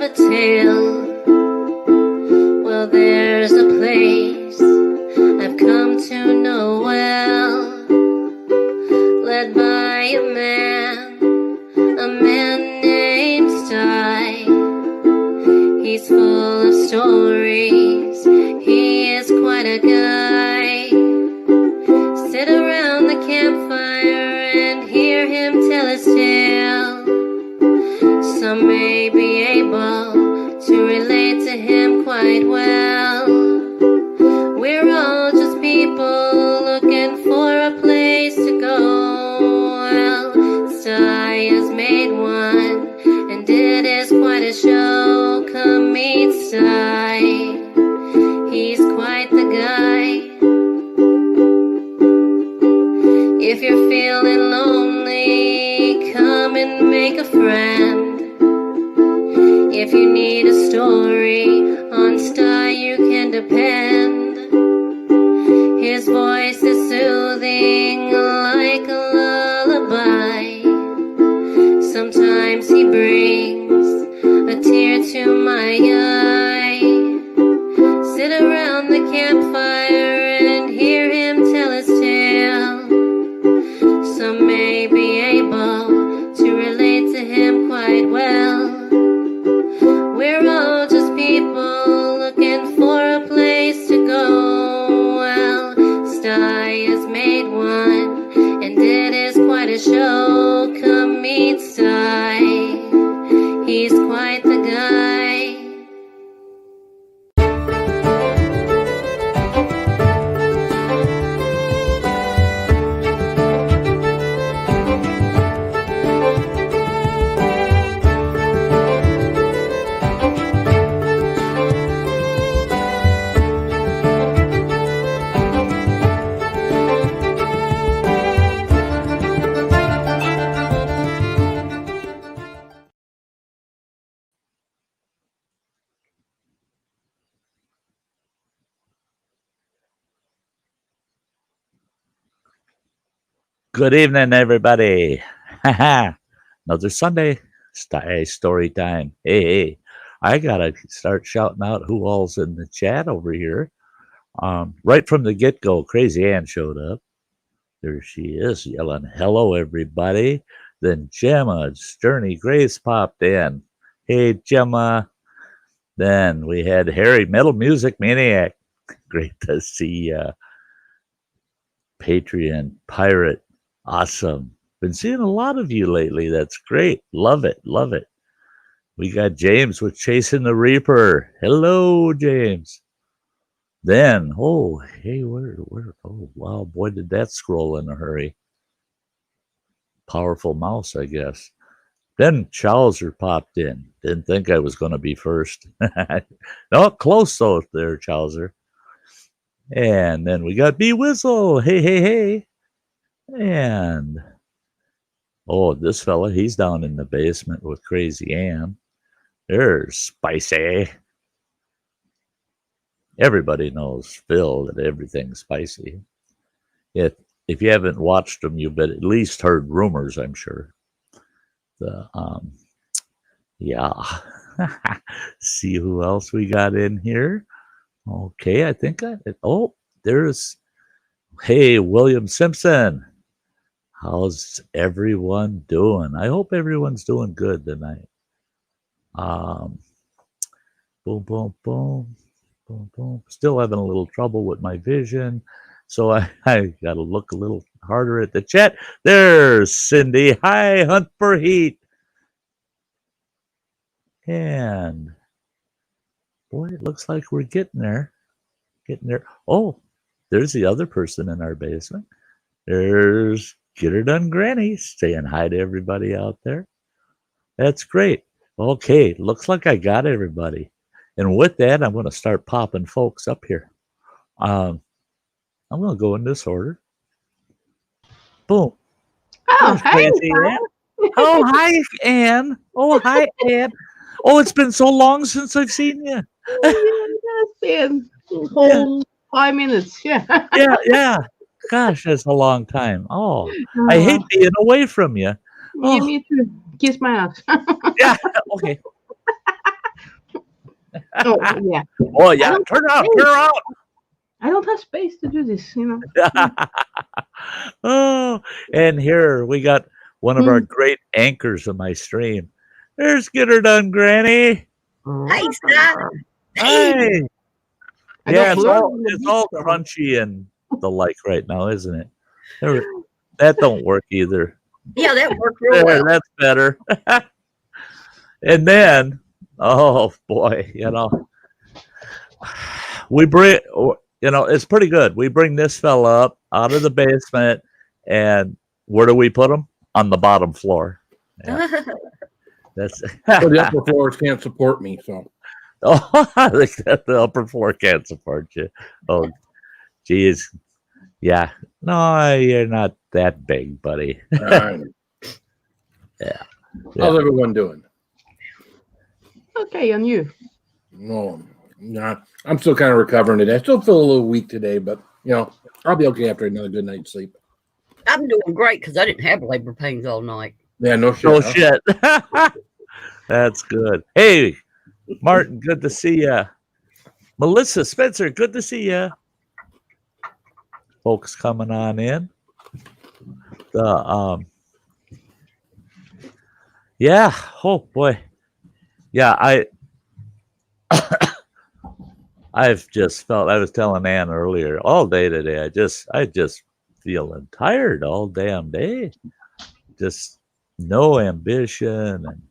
a tale. Well, there's a place I've come to know well, led by a man named Sty. He's full of stories, he is quite a guy. Sit around the campfire and hear him tell his tale. Some may be able to relate to him quite well. We're all just people looking for a place to go. Well, Sty has made one, and it is quite a show. Come meet Sty, he's quite the guy. If you're feeling lonely, come and make a friend. If you need a story, on Sty you can depend. His voice is soothing like a lullaby. Sometimes he brings a tear to my eye. Sit around the campfire and hear him tell his tale. Some may be able to relate to him quite well. We're all just people looking for a place to go. Well, Sty has made one, and it is quite a show. Come meet Sty, he's quite the guy. Good evening, everybody. Another Sunday, Sty Story time. Hey, I gotta start shouting out who all's in the chat over here. Right from the get-go, Crazy Ann showed up. There she is, yelling, hello, everybody. Then Gemma, Sterny Grace popped in. Hey, Gemma. Then we had Harry, Metal Music Maniac. Great to see ya. Patreon, Pirate. Awesome. Been seeing a lot of you lately. That's great. Love it. Love it. We got James with Chasing the Reaper. Hello, James. Then, oh, hey, where, oh, wow, boy, did that scroll in a hurry. Powerful mouse, I guess. Then Chowser popped in. Didn't think I was going to be first. No, close though there, Chowser. And then we got B Whistle. Hey, hey, hey. And, oh, this fella, he's down in the basement with Crazy Ann. There's Spicy. Everybody knows Phil that everything's spicy. If you haven't watched them, you've at least heard rumors, I'm sure. Yeah. See who else we got in here. Okay, I think there's, hey, William Simpson. How's everyone doing? I hope everyone's doing good tonight. Boom, boom, boom, boom, boom. Still having a little trouble with my vision, so I got to look a little harder at the chat. There's Cindy. Hi, Hunt for Heat. And, boy, it looks like we're getting there. Getting there. Oh, there's the other person in our basement. There's Get Her Done Granny saying hi to everybody out there. That's great. Okay, looks like I got everybody. And with that, I'm going to start popping folks up here. I'm going to go in this order. Boom. Oh, hey, Ann. Oh, hi, Ann. Oh, hi, Ann. Oh, it's been so long since I've seen you. It's been a whole 5 minutes. Yeah. Yeah. Gosh, that's a long time. Oh, I hate being away from you. You need to kiss my ass. Yeah, okay. Oh, yeah. Oh yeah, turn around. I don't have space to do this, you know. Oh, and here we got one of our great anchors of my stream. There's Get Her Done, Granny. Hey, Sty. Hi. I Yeah, got it's blurred all in the it's all beach. crunchy and the like right now, isn't it? That don't work either. Yeah, that worked real There, well. that's better. And then, oh boy, we bring, it's pretty good. We bring this fella up out of the basement, and where do we put him? On the bottom floor. Yeah, that's So the upper floors can't support me. So oh, I think that the upper floor can't support you. Oh, geez, yeah. No, you're not that big, buddy. yeah. How's everyone doing? Okay, and you? No, nah, I'm still kind of recovering today. I still feel a little weak today, but I'll be okay after another good night's sleep. I'm doing great because I didn't have labor pains all night. Yeah, no shit. Oh huh? shit. That's good. Hey, Martin, good to see ya. Melissa Spencer, good to see ya. Folks coming on in. Yeah. Oh boy. Yeah, I've just felt. I was telling Ann earlier all day today. I just feeling tired all damn day. Just no ambition and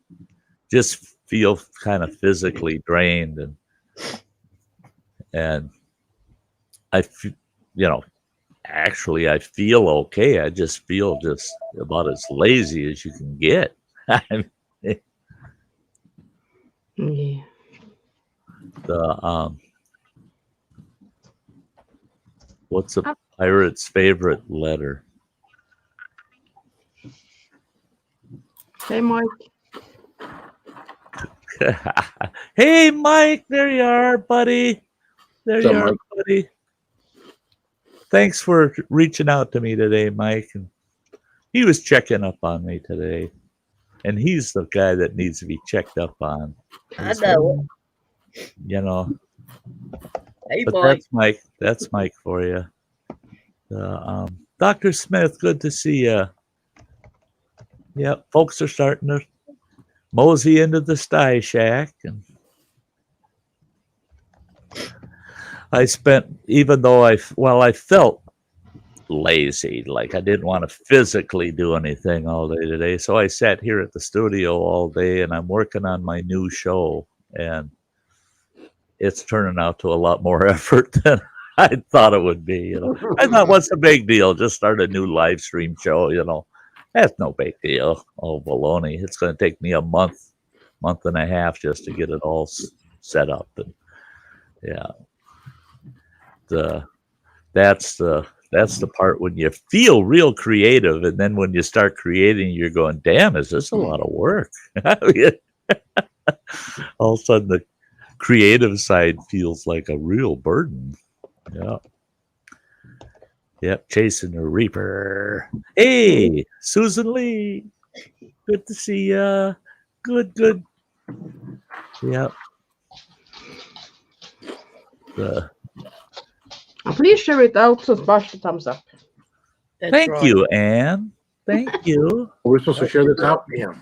just feel kind of physically drained and actually I feel okay. I just feel just about as lazy as you can get. Yeah. What's a pirate's favorite letter? Hey, Mike. Hey, Mike, there you are, buddy. There you are, buddy. Thanks for reaching out to me today, Mike. And he was checking up on me today, and he's the guy that needs to be checked up on. I know. Hey, But Mike. that's Mike. That's Mike for you. Dr. Smith, good to see you. Yep, folks are starting to mosey into the Sty Shack, and I spent, even though I felt lazy, like I didn't want to physically do anything all day today, so I sat here at the studio all day, and I'm working on my new show, and it's turning out to a lot more effort than I thought it would be. I thought, what's the big deal? Just start a new live stream show. That's no big deal. Oh, baloney! It's going to take me a month and a half just to get it all set up, and yeah, that's the part when you feel real creative, and then when you start creating, you're going, "Damn, is this a lot of work?" All of a sudden, the creative side feels like a real burden. Yeah. Yep, chasing the reaper. Hey, Susan Lee. Good to see ya. Good. Yep. Please share it out, so smash the thumbs up. Thank you, Anne. Thank you. We're supposed to share this out? Yeah.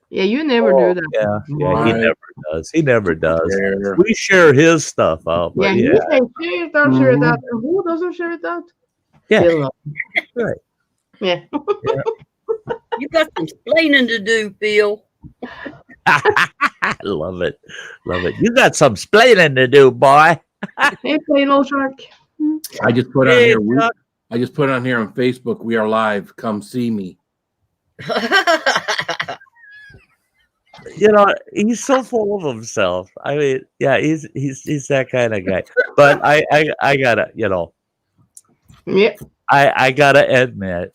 Yeah, you never do that. Yeah, he Right. never does. He never does. Share. We share his stuff out, but Yeah, yeah. you say share it out, share it out. And who doesn't share it out? Yeah. Phil. Right. Yeah. You got some explaining to do, Phil. Love it. You got some splaining to do, boy. Hey, Plano Shark. I just put on Hey, here. Chuck. I just put on here on Facebook. We are live. Come see me. He's so full of himself. I mean, yeah, he's that kind of guy. But I gotta, Yeah. I gotta admit,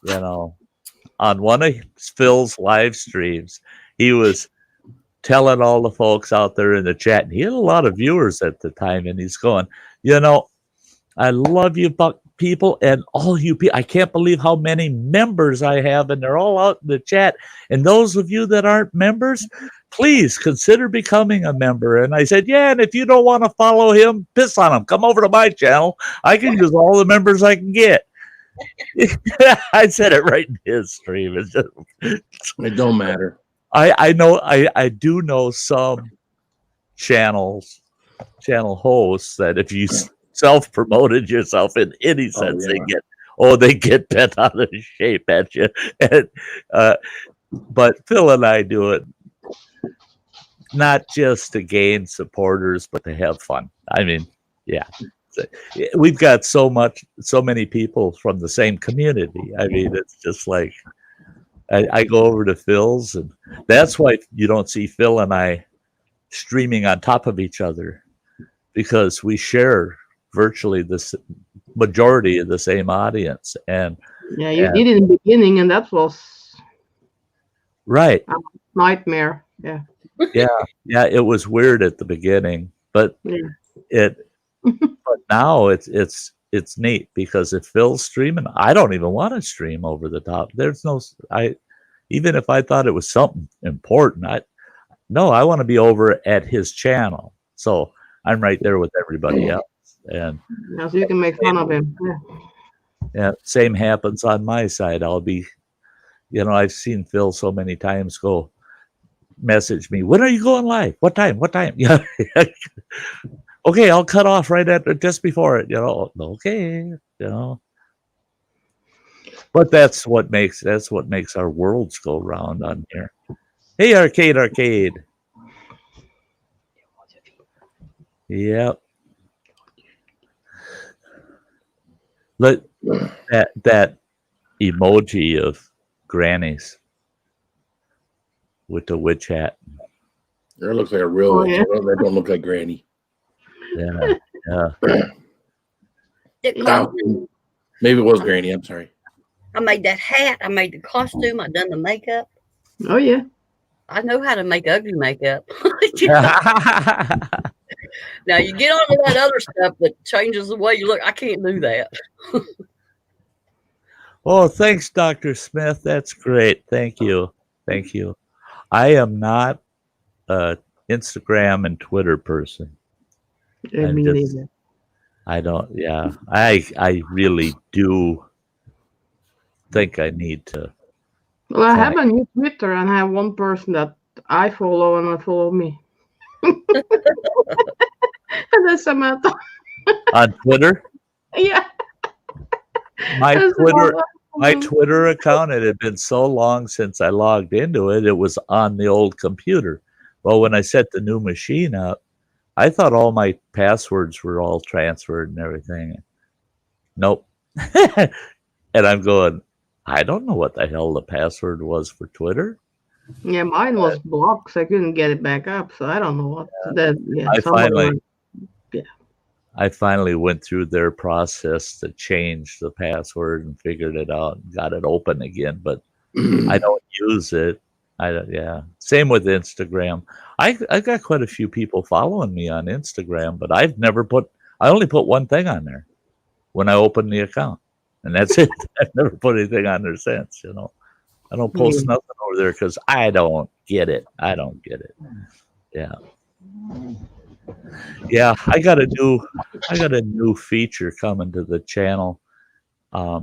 on one of Phil's live streams, he was telling all the folks out there in the chat, and he had a lot of viewers at the time, and he's going, I love you, people and all you people. I can't believe how many members I have, and they're all out in the chat. And those of you that aren't members, please consider becoming a member. And I said, yeah, and if you don't want to follow him, piss on him. Come over to my channel. I can use all the members I can get. I said it right in his stream. It's just, It don't matter. I know I do know some channel hosts that if you self-promoted yourself in any sense, they get bent out of shape at you. And, but Phil and I do it not just to gain supporters, but to have fun. I mean, yeah. We've got so many people from the same community. I mean, it's just like I go over to Phil's, and that's why you don't see Phil and I streaming on top of each other, because we share virtually the majority of the same audience. And yeah, you did it in the beginning, and that was right a nightmare. Yeah, it was weird at the beginning, but but now it's neat, because if Phil's streaming, I don't even want to stream over the top. There's no, even if I thought it was something important, I want to be over at his channel, so I'm right there with everybody else, and so you can make fun of him. Yeah, same happens on my side. I'll be, I've seen Phil so many times go message me, when are you going live? What time? Yeah. Okay, I'll cut off right at just before it. Okay, But that's what makes our worlds go round on here. Hey, arcade. Yep. Look, that emoji of grannies with the witch hat. It looks like a real witch. That don't look like Granny. Yeah. Maybe it was Granny. I'm sorry. I made that hat. I made the costume. I done the makeup. Oh yeah. I know how to make ugly makeup. Now you get on to that other stuff that changes the way you look. I can't do that. Oh, thanks, Dr. Smith. That's great. Thank you. I am not an Instagram and Twitter person. I don't. Yeah, I really do think I need to. Well, I have a new Twitter, and I have one person that I follow and I follow me. And that's Samantha. On Twitter? Yeah. My Twitter account, it had been so long since I logged into it, it was on the old computer. Well, when I set the new machine up, I thought all my passwords were all transferred and everything. Nope. And I'm going, I don't know what the hell the password was for Twitter. Yeah, mine was blocked, so I couldn't get it back up. So I don't know what that. Yeah, I finally went through their process to change the password and figured it out and got it open again. But I don't use it. Same with Instagram. I got quite a few people following me on Instagram, but I only put one thing on there when I opened the account, and that's it. I've never put anything on there since. I don't post nothing over there because I don't get it. Yeah, I got a new feature coming to the channel. I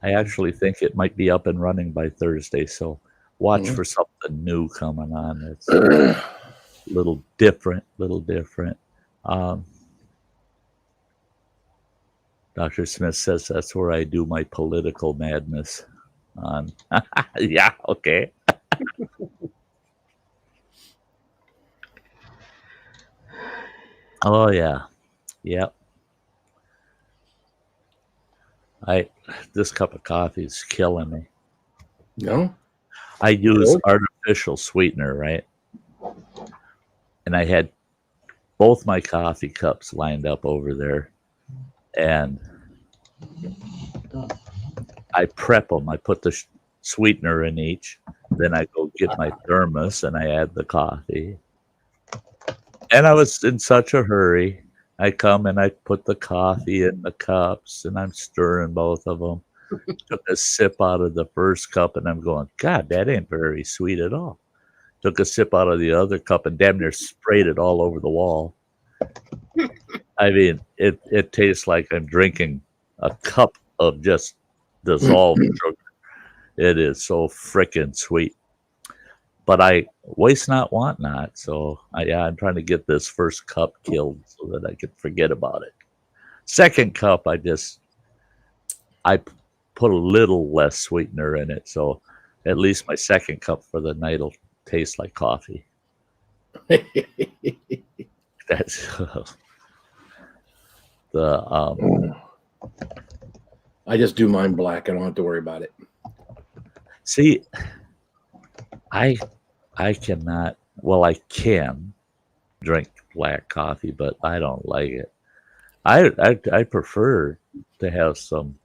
actually think it might be up and running by Thursday, so watch for something new coming on. It's a little different. Dr. Smith says that's where I do my political madness on. Yeah, okay. Oh yeah. Yep. This cup of coffee is killing me. No? I use artificial sweetener, right? And I had both my coffee cups lined up over there, and I prep them. I put the sweetener in each. Then I go get my thermos and I add the coffee. And I was in such a hurry. I come and I put the coffee in the cups and I'm stirring both of them. Took a sip out of the first cup and I'm going, God, that ain't very sweet at all. Took a sip out of the other cup and damn near sprayed it all over the wall. I mean, it tastes like I'm drinking a cup of just dissolved sugar. It is so frickin' sweet. But I waste not, want not. So I'm trying to get this first cup killed so that I can forget about it. Second cup, I put a little less sweetener in it. So at least my second cup for the night will taste like coffee. That's I just do mine black. I don't have to worry about it. See, I cannot. Well, I can drink black coffee, but I don't like it. I prefer to have some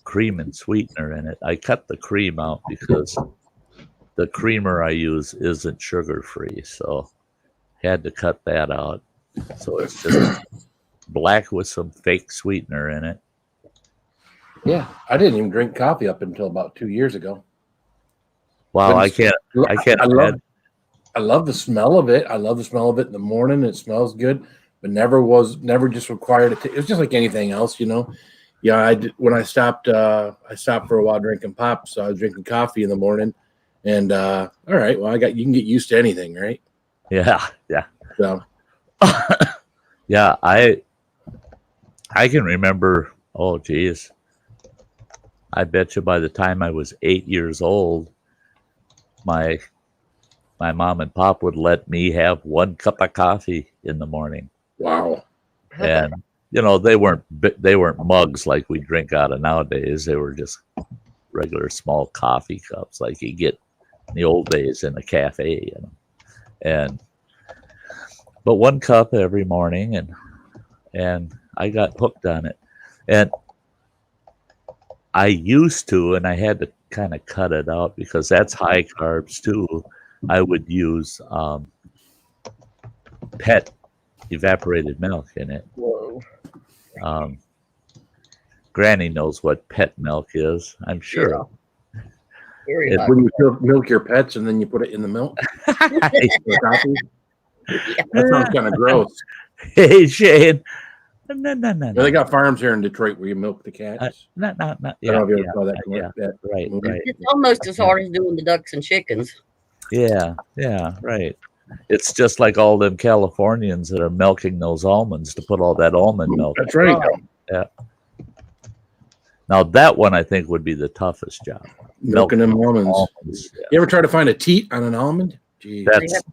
cream and sweetener in it. I cut the cream out because the creamer I use isn't sugar free, so had to cut that out. So it's just black with some fake sweetener in it. Yeah, I didn't even drink coffee up until about 2 years ago. Wow, I can't. I love the smell of it. I love the smell of it in the morning. It smells good, but never just required it. It was just like anything else, you know. Yeah, when I stopped for a while drinking pop, so I was drinking coffee in the morning. And all right, well, you can get used to anything, right? Yeah. So yeah, I can remember. Oh, geez, I bet you by the time I was 8 years old, my mom and pop would let me have 1 cup of coffee in the morning. wow. And you know, they weren't mugs like we drink out of nowadays. They were just regular small coffee cups like you get in the old days in a cafe, you know. But 1 cup every morning, and I got hooked on it. And I used to, and I had to kind of cut it out because that's high carbs too. I would use pet evaporated milk in it. Whoa. Granny knows what pet milk is, I'm sure. Yeah. Very It- hot. When you milk your pets and then you put it in the milk, the coffee, that sounds kind of gross. Hey, Shane. No. Yeah, they got farms here in Detroit where you milk the cats. No. I don't know Yeah, if you ever saw that. yeah. that Right. It's almost as hard as doing the ducks and chickens. Yeah, right. It's just like all them Californians that are milking those almonds to put all that almond milk. That's right. Now that one I think would be the toughest job. Milking them almonds. Yeah. You ever try to find a teat on an almond? Jeez.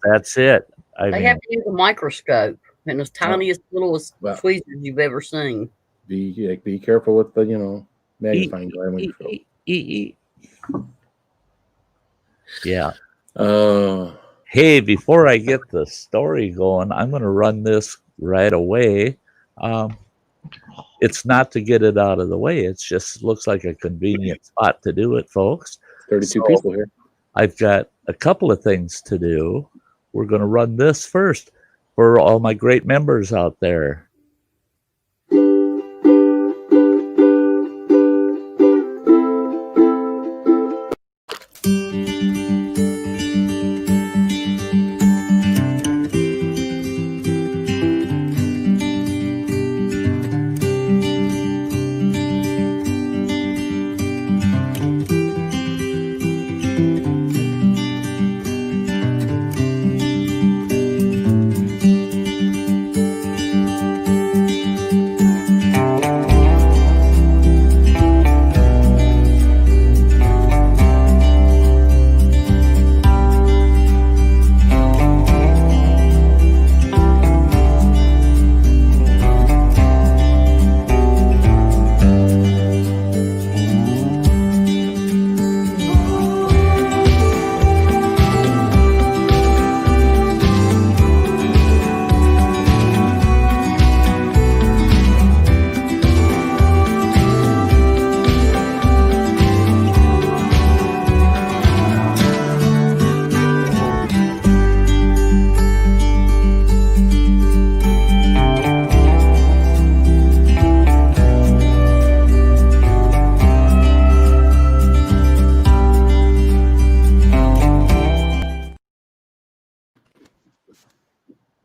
That's it. They have to use a microscope and the tiniest, littlest Well- tweezers you've ever seen. Be careful with the magnifying glass when you film. Yeah. Uh, Hey, before I get the story going, I'm going to run this right away. It's not to get it out of the way. It just looks like a convenient spot to do it, folks. 32 So- people here. I've got a couple of things to do. We're going to run this first for all my great members out there.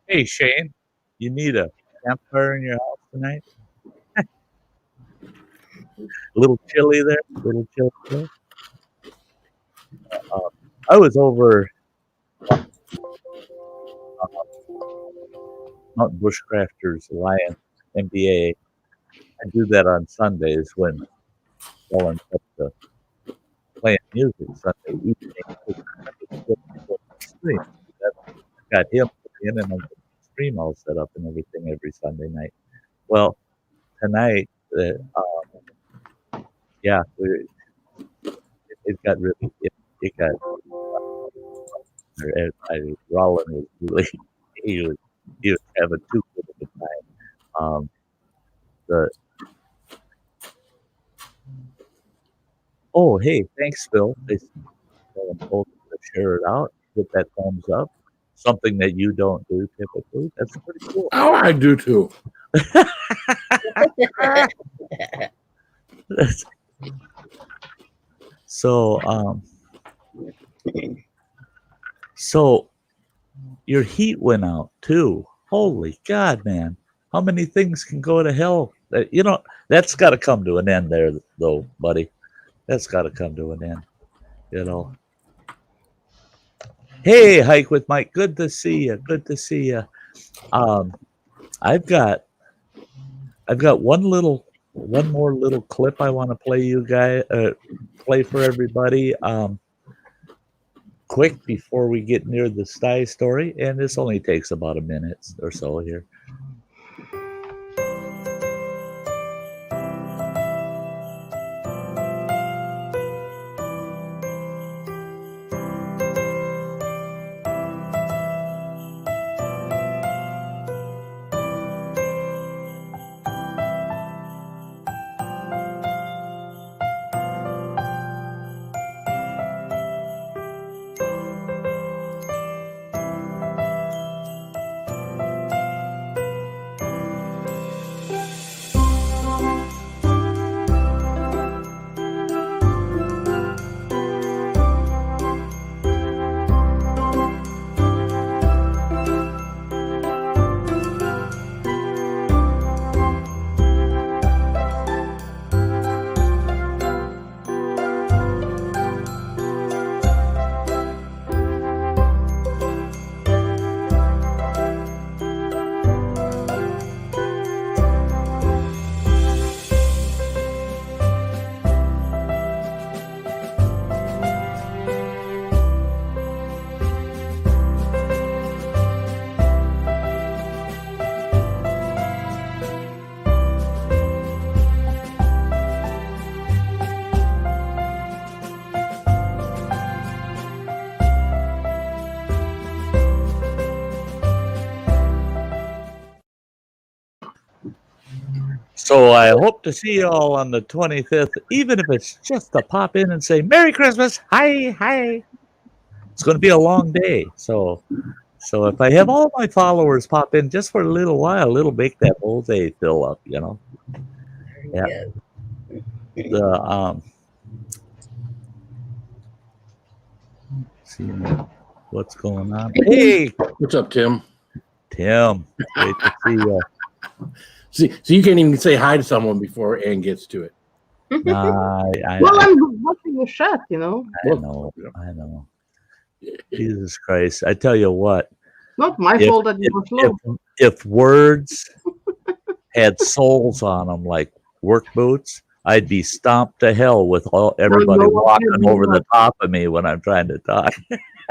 Hey, Shane, you need a campfire in your house tonight? A little chilly there. A little chilly there. I was over Mountain Bushcrafters Alliance MBA. I do that on Sundays when Ellen up to playing music Sunday evening. Stream. Got him in and the stream all set up and everything every Sunday night. Well, tonight, yeah, it got really, it got. Rollin was really, he was having too good of a time. Oh, hey, thanks, Phil. They told me to share it out, get that thumbs up. Something that you don't do typically. That's pretty cool. Oh, I do too. So your heat went out too. Holy God, man. How many things can go to hell? You know, that's got to come to an end there, though, buddy. That's got to come to an end, you know. Hey, Hike with Mike. Good to see you. Good to see you. I've got one more little clip I want to play you guys, play for everybody. Quick before we get near the Sty story, and this only takes about a minute or so here. So I hope to see you all on the 25th, even if it's just to pop in and say Merry Christmas. Hi. It's going to be a long day. So if I have all my followers pop in just for a little while, it'll make that whole day fill up, you know. Yeah. See what's going on. Hey, what's up, Tim? Tim, great to see you. See, so you can't even say hi to someone before Ann gets to it. I'm watching the chat, you know. I know. Jesus Christ! I tell you what. Not my fault that you were slow. If words had soles on them like work boots, I'd be stomped to hell with everybody walking over the top of me when I'm trying to talk.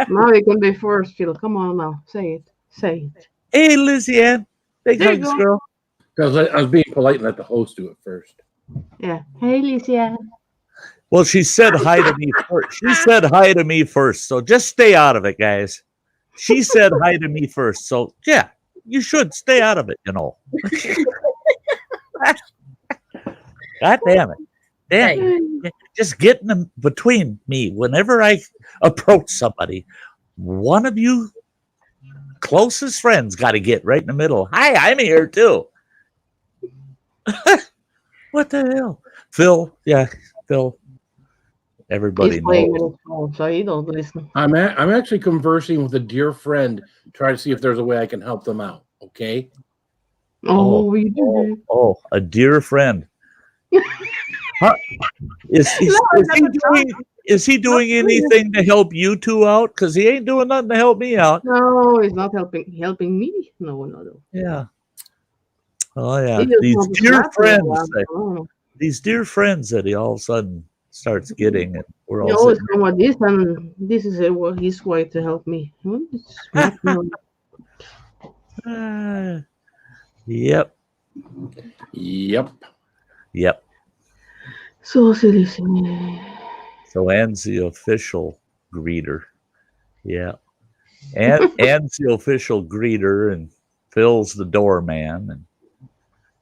Now you can be first, Phil. Come on now, say it. Hey, Lizzie Ann, big hugs, girl. Because I was being polite and let the host do it first. Yeah. Hey, Licia. Well, she said hi to me first. She said hi to me first. So just stay out of it, guys. She said hi to me first. So, yeah, you should stay out of it, you know. God damn it. Damn. Just getting them between me. Whenever I approach somebody, one of you closest friends got to get right in the middle. Hi, I'm here too. What the hell? Phil, yeah, Phil. everybody He's playing knows. with his phone, so he don't listen. I'm actually conversing with a dear friend, try to see if there's a way I can help them out. Okay. Oh, we do. A dear friend. Huh? Is he doing anything to help you two out? Because he ain't doing nothing to help me out. No, he's not helping me. No. Yeah. Oh yeah. He just These wants to dear slap me friends. around. Oh. These dear friends that he all of a sudden starts getting, and we're He all always sitting. come with this, and this is his way to help me. Smack me on. Yep. Yep. So silly. So Anne's the official greeter. Yeah. Anne's the official greeter, and Phil's the doorman, and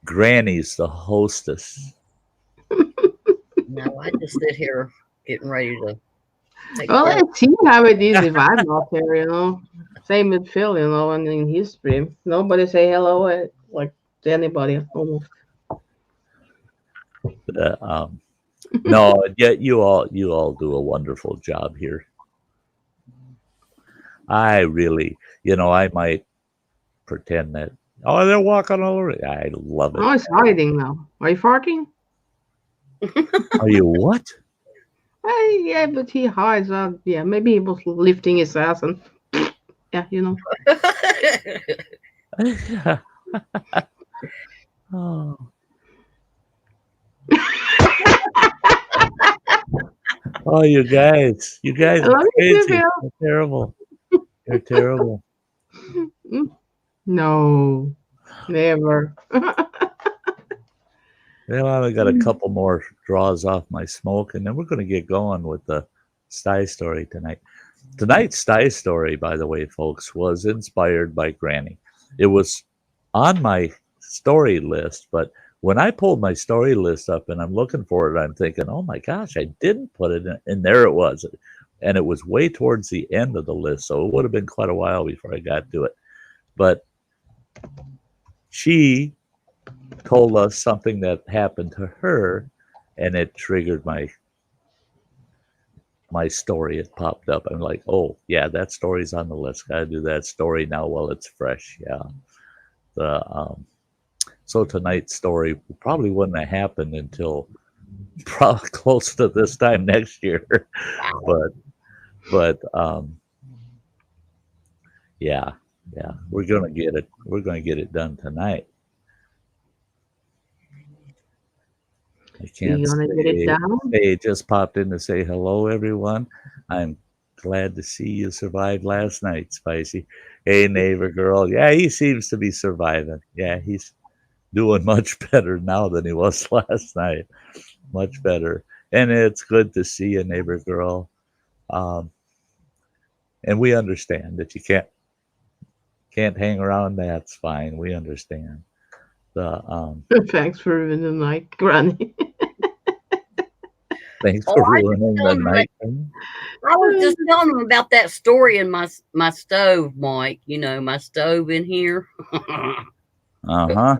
Granny's the hostess. No, I just sit here getting ready to take Well, care of let's see how it is if I'm not there, you know. Same with Phil, you know, and in his stream. Nobody say hello like to anybody almost. No, yet you all do a wonderful job here. I really, I might pretend that, they're walking all over. I love it. Oh, he's hiding now. Are you farting? Are you what? Yeah, but he hides. Yeah, maybe he was lifting his ass and yeah, you know. Oh. Oh, you guys I are love you crazy. too, Phil. You're terrible. You're terrible. No, never. Well, I got a couple more draws off my smoke, and then we're going to get going with the Sty Story tonight. Tonight's Sty Story, by the way, folks, was inspired by Granny. It was on my story list, but when I pulled my story list up and I'm looking for it, I'm thinking, oh my gosh, I didn't put it in. And there it was. And it was way towards the end of the list, so it would have been quite a while before I got to it. But she told us something that happened to her, and it triggered my story. It popped up. I'm like, oh yeah, that story's on the list. Gotta do that story now while it's fresh. Yeah. So tonight's story probably wouldn't have happened until probably close to this time next year. but yeah, we're gonna get it. We're gonna get it done tonight. I can't You gonna get it down? Hey, just popped in to say hello, everyone. I'm glad to see you survived last night, Spicy. Hey, neighbor girl. Yeah, he seems to be surviving. Yeah, he's doing much better now than he was last night. Much better. And it's good to see you, neighbor girl. And we understand that you can't hang around. That's fine. We understand. Thanks for ruining the night, Granny. Thanks for ruining the night. I was just telling him about that story in my stove, Mike. You know, my stove in here. Uh-huh.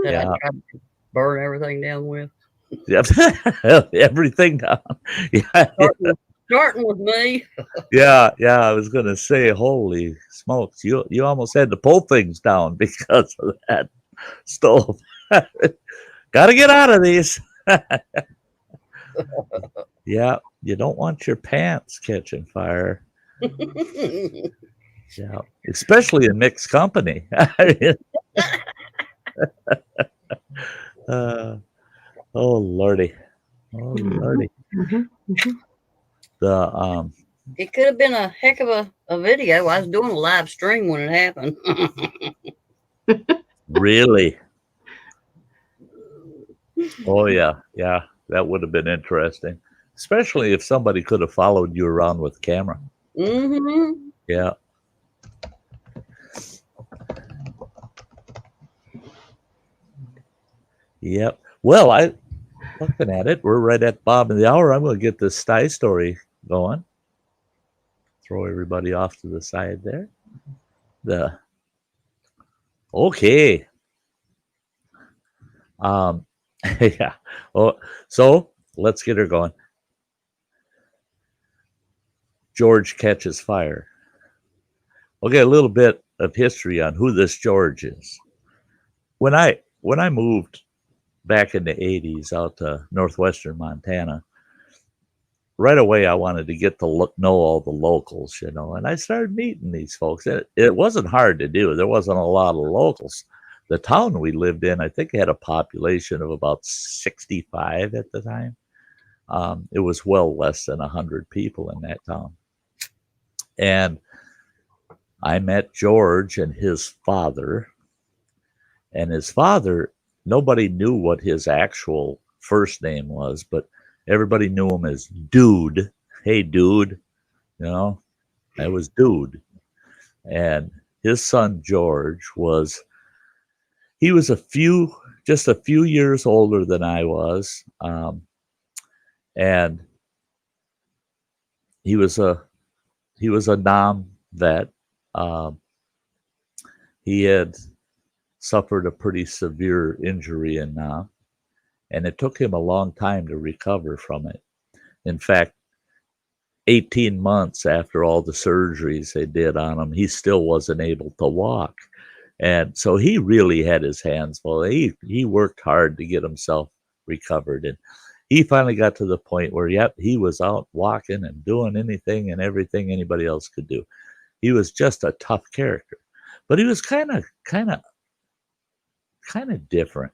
That Yeah. I tried to burn everything down with. Yep. Everything down. Yeah. Starting with me. Yeah. I was gonna say, holy smokes, you almost had to pull things down because of that stove. Gotta get out of these. Yeah, you don't want your pants catching fire. Yeah, especially in mixed company. Oh lordy. It could have been a heck of a video. I was doing a live stream when it happened. Really? Oh yeah, that would have been interesting, especially if somebody could have followed you around with camera. Mm-hmm. Yeah. Yep. Well, I looking at it, we're right at bottom of the hour. I'm going to get this Sty Story going. Throw everybody off to the side there. Okay. Yeah. Oh, so let's get her going. George catches fire. Okay, a little bit of history on who this George is. When I moved back in the 80s out to northwestern Montana, right away I wanted to get to know all the locals, you know, and I started meeting these folks. It wasn't hard to do. There wasn't a lot of locals. The town we lived in, I think, had a population of about 65 at the time. It was well less than 100 people in that town. And I met George and his father. And his father, nobody knew what his actual first name was, but everybody knew him as Dude. Hey, Dude. You know, that was Dude. And his son, George, he was just a few years older than I was. And he was a Nam vet. He had suffered a pretty severe injury in Nam, and it took him a long time to recover from it. In fact, 18 months after all the surgeries they did on him, he still wasn't able to walk. And so he really had his hands full. He worked hard to get himself recovered. And he finally got to the point where, yep, he was out walking and doing anything and everything anybody else could do. He was just a tough character, but he was kind of different.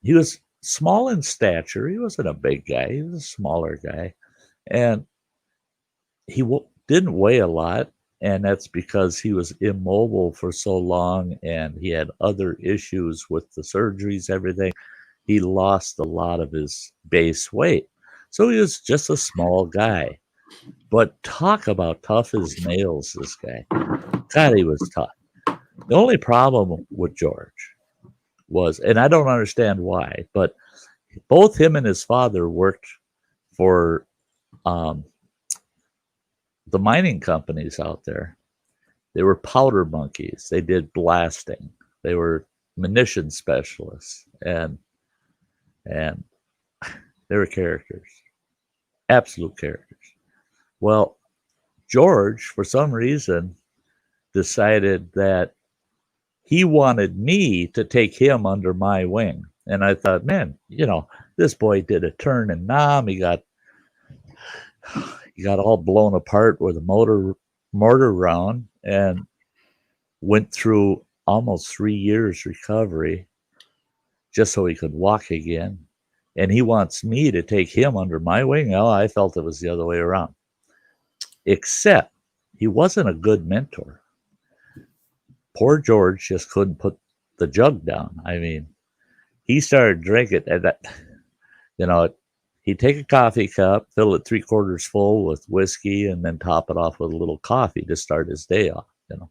He was small in stature. He wasn't a big guy. He was a smaller guy, and he didn't weigh a lot. And that's because he was immobile for so long, and he had other issues with the surgeries, everything. He lost a lot of his base weight. So he was just a small guy. But talk about tough as nails, this guy. God, he was tough. The only problem with George was, and I don't understand why, but both him and his father worked for the mining companies out there. They were powder monkeys. They did blasting. They were munition specialists, and they were characters, absolute characters. Well, George, for some reason, decided that he wanted me to take him under my wing. And I thought, man, you know, this boy did a turn in Nam. He got all blown apart with a mortar round and went through almost 3 years recovery just so he could walk again. And he wants me to take him under my wing. Oh, I felt it was the other way around. Except he wasn't a good mentor. Poor George just couldn't put the jug down. I mean, he started drinking, and that, you know, he'd take a coffee cup, fill it 3/4 full with whiskey, and then top it off with a little coffee to start his day off, you know.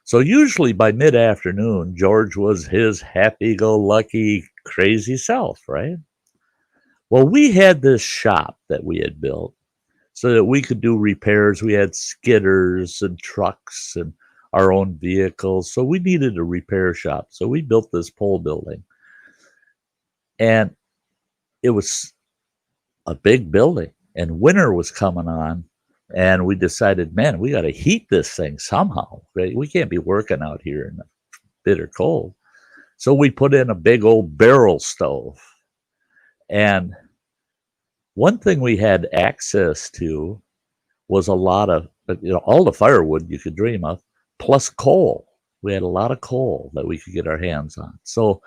So usually by mid-afternoon, George was his happy-go-lucky, crazy self, right? Well, we had this shop that we had built so that we could do repairs. We had skidders and trucks and our own vehicles. So we needed a repair shop. So we built this pole building. And it was a big building. And winter was coming on. And we decided, man, we got to heat this thing somehow. Right? We can't be working out here in the bitter cold. So we put in a big old barrel stove. And one thing we had access to was a lot of, you know, all the firewood you could dream of, plus coal. We had a lot of coal that we could get our hands on. So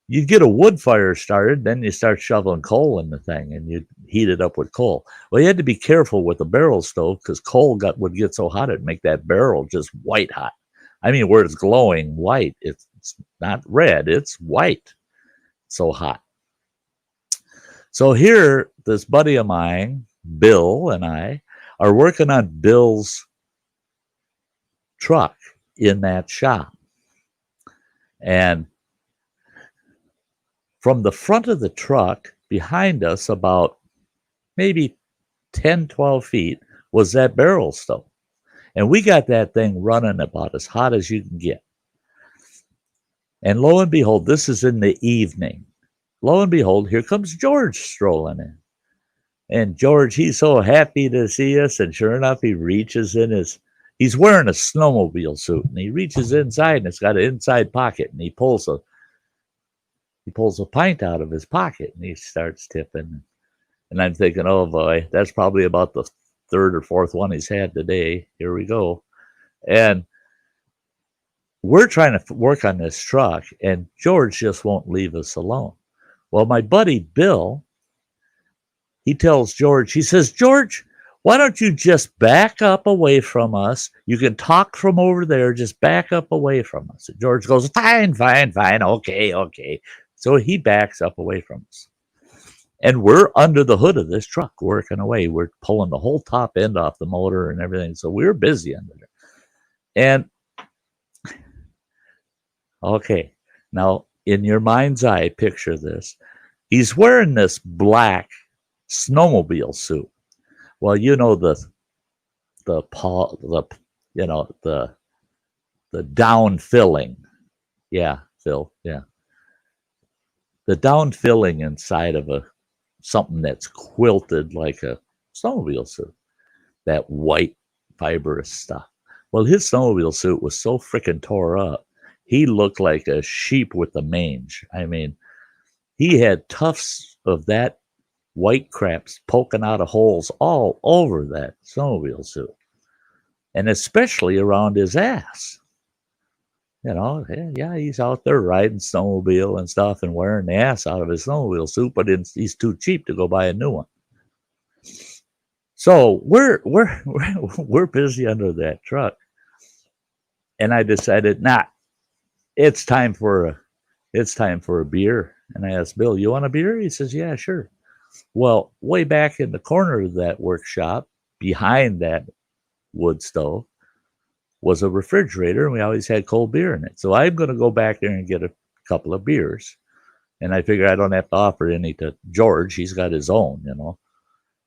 you get a wood fire started, then you start shoveling coal in the thing and you heat it up with coal. Well, you had to be careful with the barrel stove because coal would get so hot it'd make that barrel just white hot. I mean, where it's glowing white, it's not red, it's white. So hot. So here, this buddy of mine, Bill, and I are working on Bill's truck in that shop. And from the front of the truck, behind us, about maybe 10, 12 feet, was that barrel stove. And we got that thing running about as hot as you can get. And lo and behold, this is in the evening. Lo and behold, here comes George strolling in. And George, he's so happy to see us. And sure enough, he reaches in he's wearing a snowmobile suit, and he reaches inside, and it's got an inside pocket, and he pulls a pint out of his pocket, and he starts tipping. And I'm thinking, oh boy, that's probably about the third or fourth one he's had today. Here we go. And we're trying to work on this truck, and George just won't leave us alone. Well, my buddy Bill, he tells George, he says, George, why don't you just back up away from us? You can talk from over there, just back up away from us. And George goes, fine, okay. So he backs up away from us. And we're under the hood of this truck working away. We're pulling the whole top end off the motor and everything. So we're busy under there. And okay, now in your mind's eye, picture this. He's wearing this black snowmobile suit. Well, you know the down filling. Yeah, Phil, yeah. The down filling inside of something that's quilted like a snowmobile suit. That white fibrous stuff. Well, his snowmobile suit was so freaking tore up, he looked like a sheep with the mange. I mean, he had tufts of that white craps poking out of holes all over that snowmobile suit. And especially around his ass. You know, yeah, he's out there riding snowmobile and stuff and wearing the ass out of his snowmobile suit, but he's too cheap to go buy a new one. So we're busy under that truck, and I decided, it's time for a beer. And I asked Bill, "You want a beer?" He says, "Yeah, sure." Well, way back in the corner of that workshop, behind that wood stove, was a refrigerator, and we always had cold beer in it. So I'm going to go back there and get a couple of beers. And I figure I don't have to offer any to George. He's got his own, you know.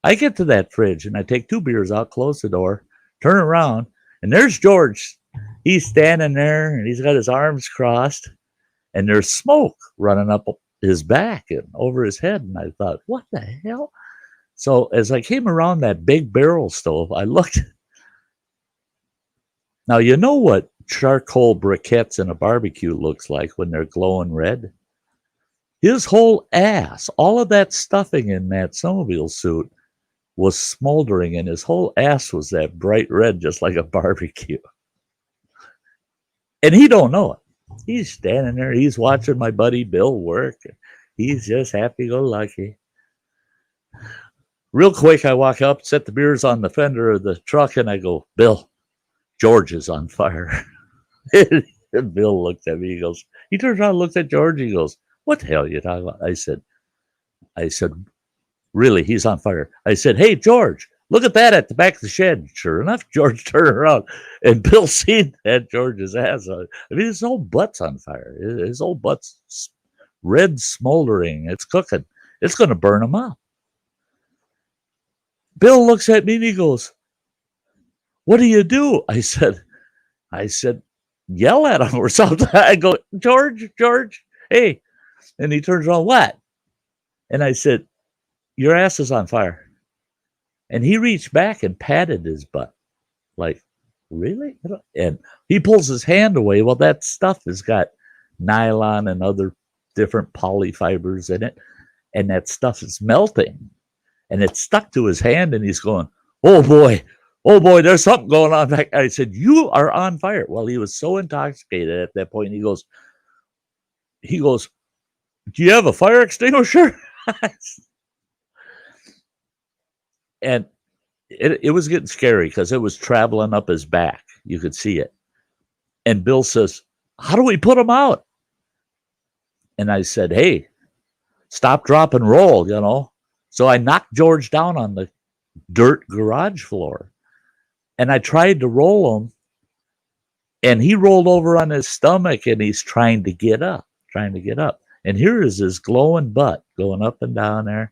I get to that fridge, and I take 2 beers out, close the door, turn around, and there's George. He's standing there, and he's got his arms crossed, and there's smoke running up his back and over his head. And I thought, what the hell? So as I came around that big barrel stove, I looked. Now, you know what charcoal briquettes in a barbecue looks like when they're glowing red? His whole ass, all of that stuffing in that snowmobile suit was smoldering, and his whole ass was that bright red, just like a barbecue. And he don't know it. He's standing there. He's watching my buddy Bill work. He's just happy-go-lucky. Real quick, I walk up, set the beers on the fender of the truck, and I go, "Bill, George is on fire." And Bill looked at me. He turns around, looks at George. He goes, "What the hell are you talking about?" I said, "Really, he's on fire." I said, "Hey, George, look at that at the back of the shed." Sure enough, George turned around, and Bill seen that George's ass on. I mean, his whole butt's on fire. His whole butt's red, smoldering. It's cooking. It's going to burn him up. Bill looks at me and he goes, "What do you do?" I said, "Yell at him or something." I go, George, hey." And he turns around, "What?" And I said, "Your ass is on fire." And he reached back and patted his butt. Like, really? And he pulls his hand away. Well, that stuff has got nylon and other different polyfibers in it. And that stuff is melting. And it's stuck to his hand, and he's going, oh boy, there's something going on back." I said, "You are on fire." Well, he was so intoxicated at that point. He goes, "Do you have a fire extinguisher?" And it was getting scary because it was traveling up his back. You could see it. And Bill says, "How do we put him out?" And I said, "Hey, stop, drop, and roll, you know." So I knocked George down on the dirt garage floor, and I tried to roll him, and he rolled over on his stomach, and he's trying to get up. And here is his glowing butt going up and down there.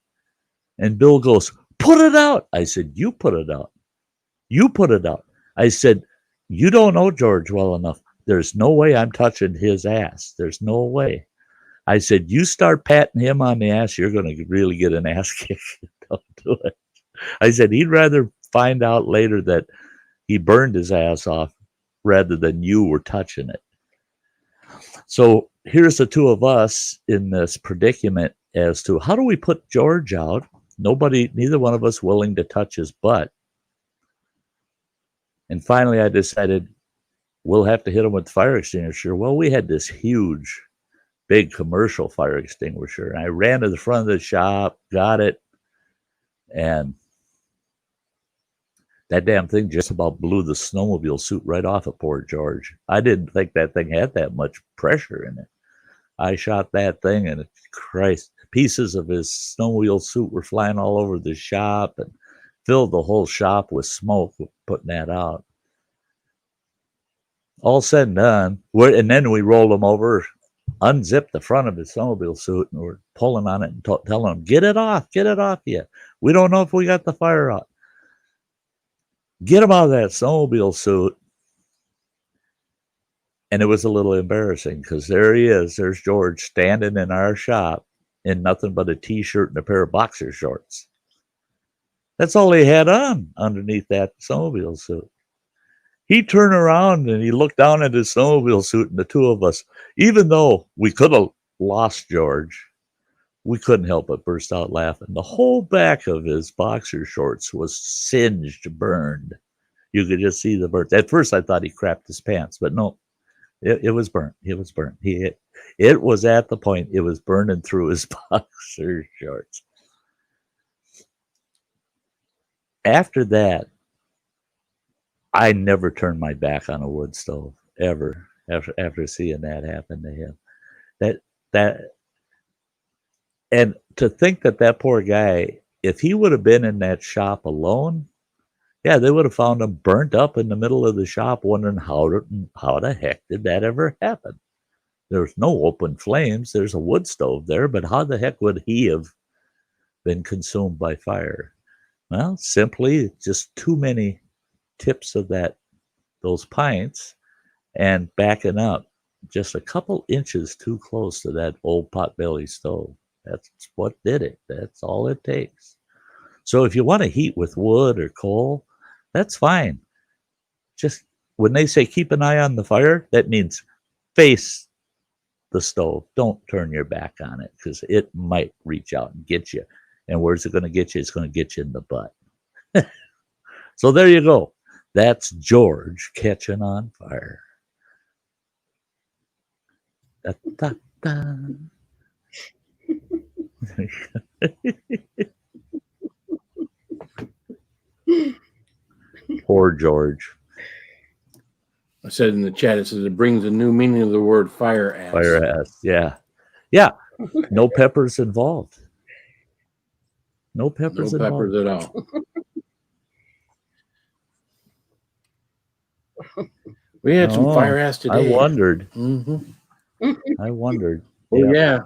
And Bill goes, "Put it out." I said, "You put it out. You put it out." I said, "You don't know George well enough. There's no way I'm touching his ass. There's no way." I said, you start patting him on the ass, you're going to really get an ass kick. Don't do it. I said, he'd rather find out later that he burned his ass off rather than you were touching it. So here's the two of us in this predicament as to how do we put George out? Neither one of us willing to touch his butt. And finally I decided we'll have to hit him with the fire extinguisher. Well, we had this huge, big commercial fire extinguisher. And I ran to the front of the shop, got it, and that damn thing just about blew the snowmobile suit right off of poor George. I didn't think that thing had that much pressure in it. I shot that thing, and Christ, pieces of his snowmobile suit were flying all over the shop and filled the whole shop with smoke putting that out. All said and done, and then we rolled him over, unzipped the front of his snowmobile suit, and we're pulling on it and telling him, get it off you. We don't know if we got the fire out. Get him out of that snowmobile suit. And it was a little embarrassing because there he is. There's George standing in our shop in nothing but a t-shirt and a pair of boxer shorts. That's all he had on underneath that snowmobile suit. He turned around and he looked down at his snowmobile suit, and the two of us, even though we could have lost George, we couldn't help but burst out laughing. The whole back of his boxer shorts was singed, burned. You could just see the burns. At first I thought he crapped his pants, but no, it was burnt. It was burnt. It was at the point it was burning through his boxer shorts. After that, I never turned my back on a wood stove ever. After seeing that happen to him, and to think that poor guy, if he would have been in that shop alone, yeah, they would have found him burnt up in the middle of the shop, wondering how the heck did that ever happen? There's no open flames. There's a wood stove there, but how the heck would he have been consumed by fire? Well, simply just too many tips of those pints and backing up just a couple inches too close to that old potbelly stove. That's what did it. That's all it takes. So if you want to heat with wood or coal, that's fine. Just when they say keep an eye on the fire, that means face the stove. Don't turn your back on it because it might reach out and get you. And where's it going to get you? It's going to get you in the butt. So there you go. That's George catching on fire. Da, da, da. Poor George. I said in the chat, it says it brings a new meaning of the word fire ass. Fire ass, yeah. Yeah. No peppers involved. No peppers No involved. peppers at all. We had some fire ass today. I wondered. Mm-hmm. I wondered. Oh, yeah.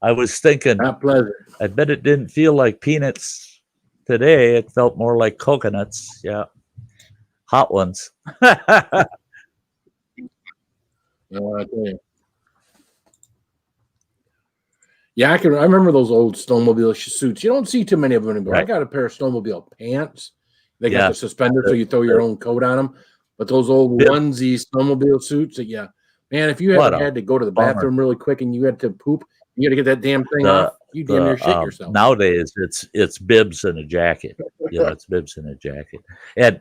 I was thinking, Not pleasant. I bet it didn't feel like peanuts today. It felt more like coconuts. Yeah. Hot ones. I tell you. Yeah, I remember those old snowmobile suits. You don't see too many of them anymore. Right. I got a pair of snowmobile pants. They got Yeah. the suspender so you throw your own coat on them. But those old onesie snowmobile suits, yeah. Man, if you ever had to go to the bathroom really quick and you had to poop, you had to get that damn thing off, you damn near shit yourself. Nowadays, it's bibs and a jacket. It's bibs and a jacket. And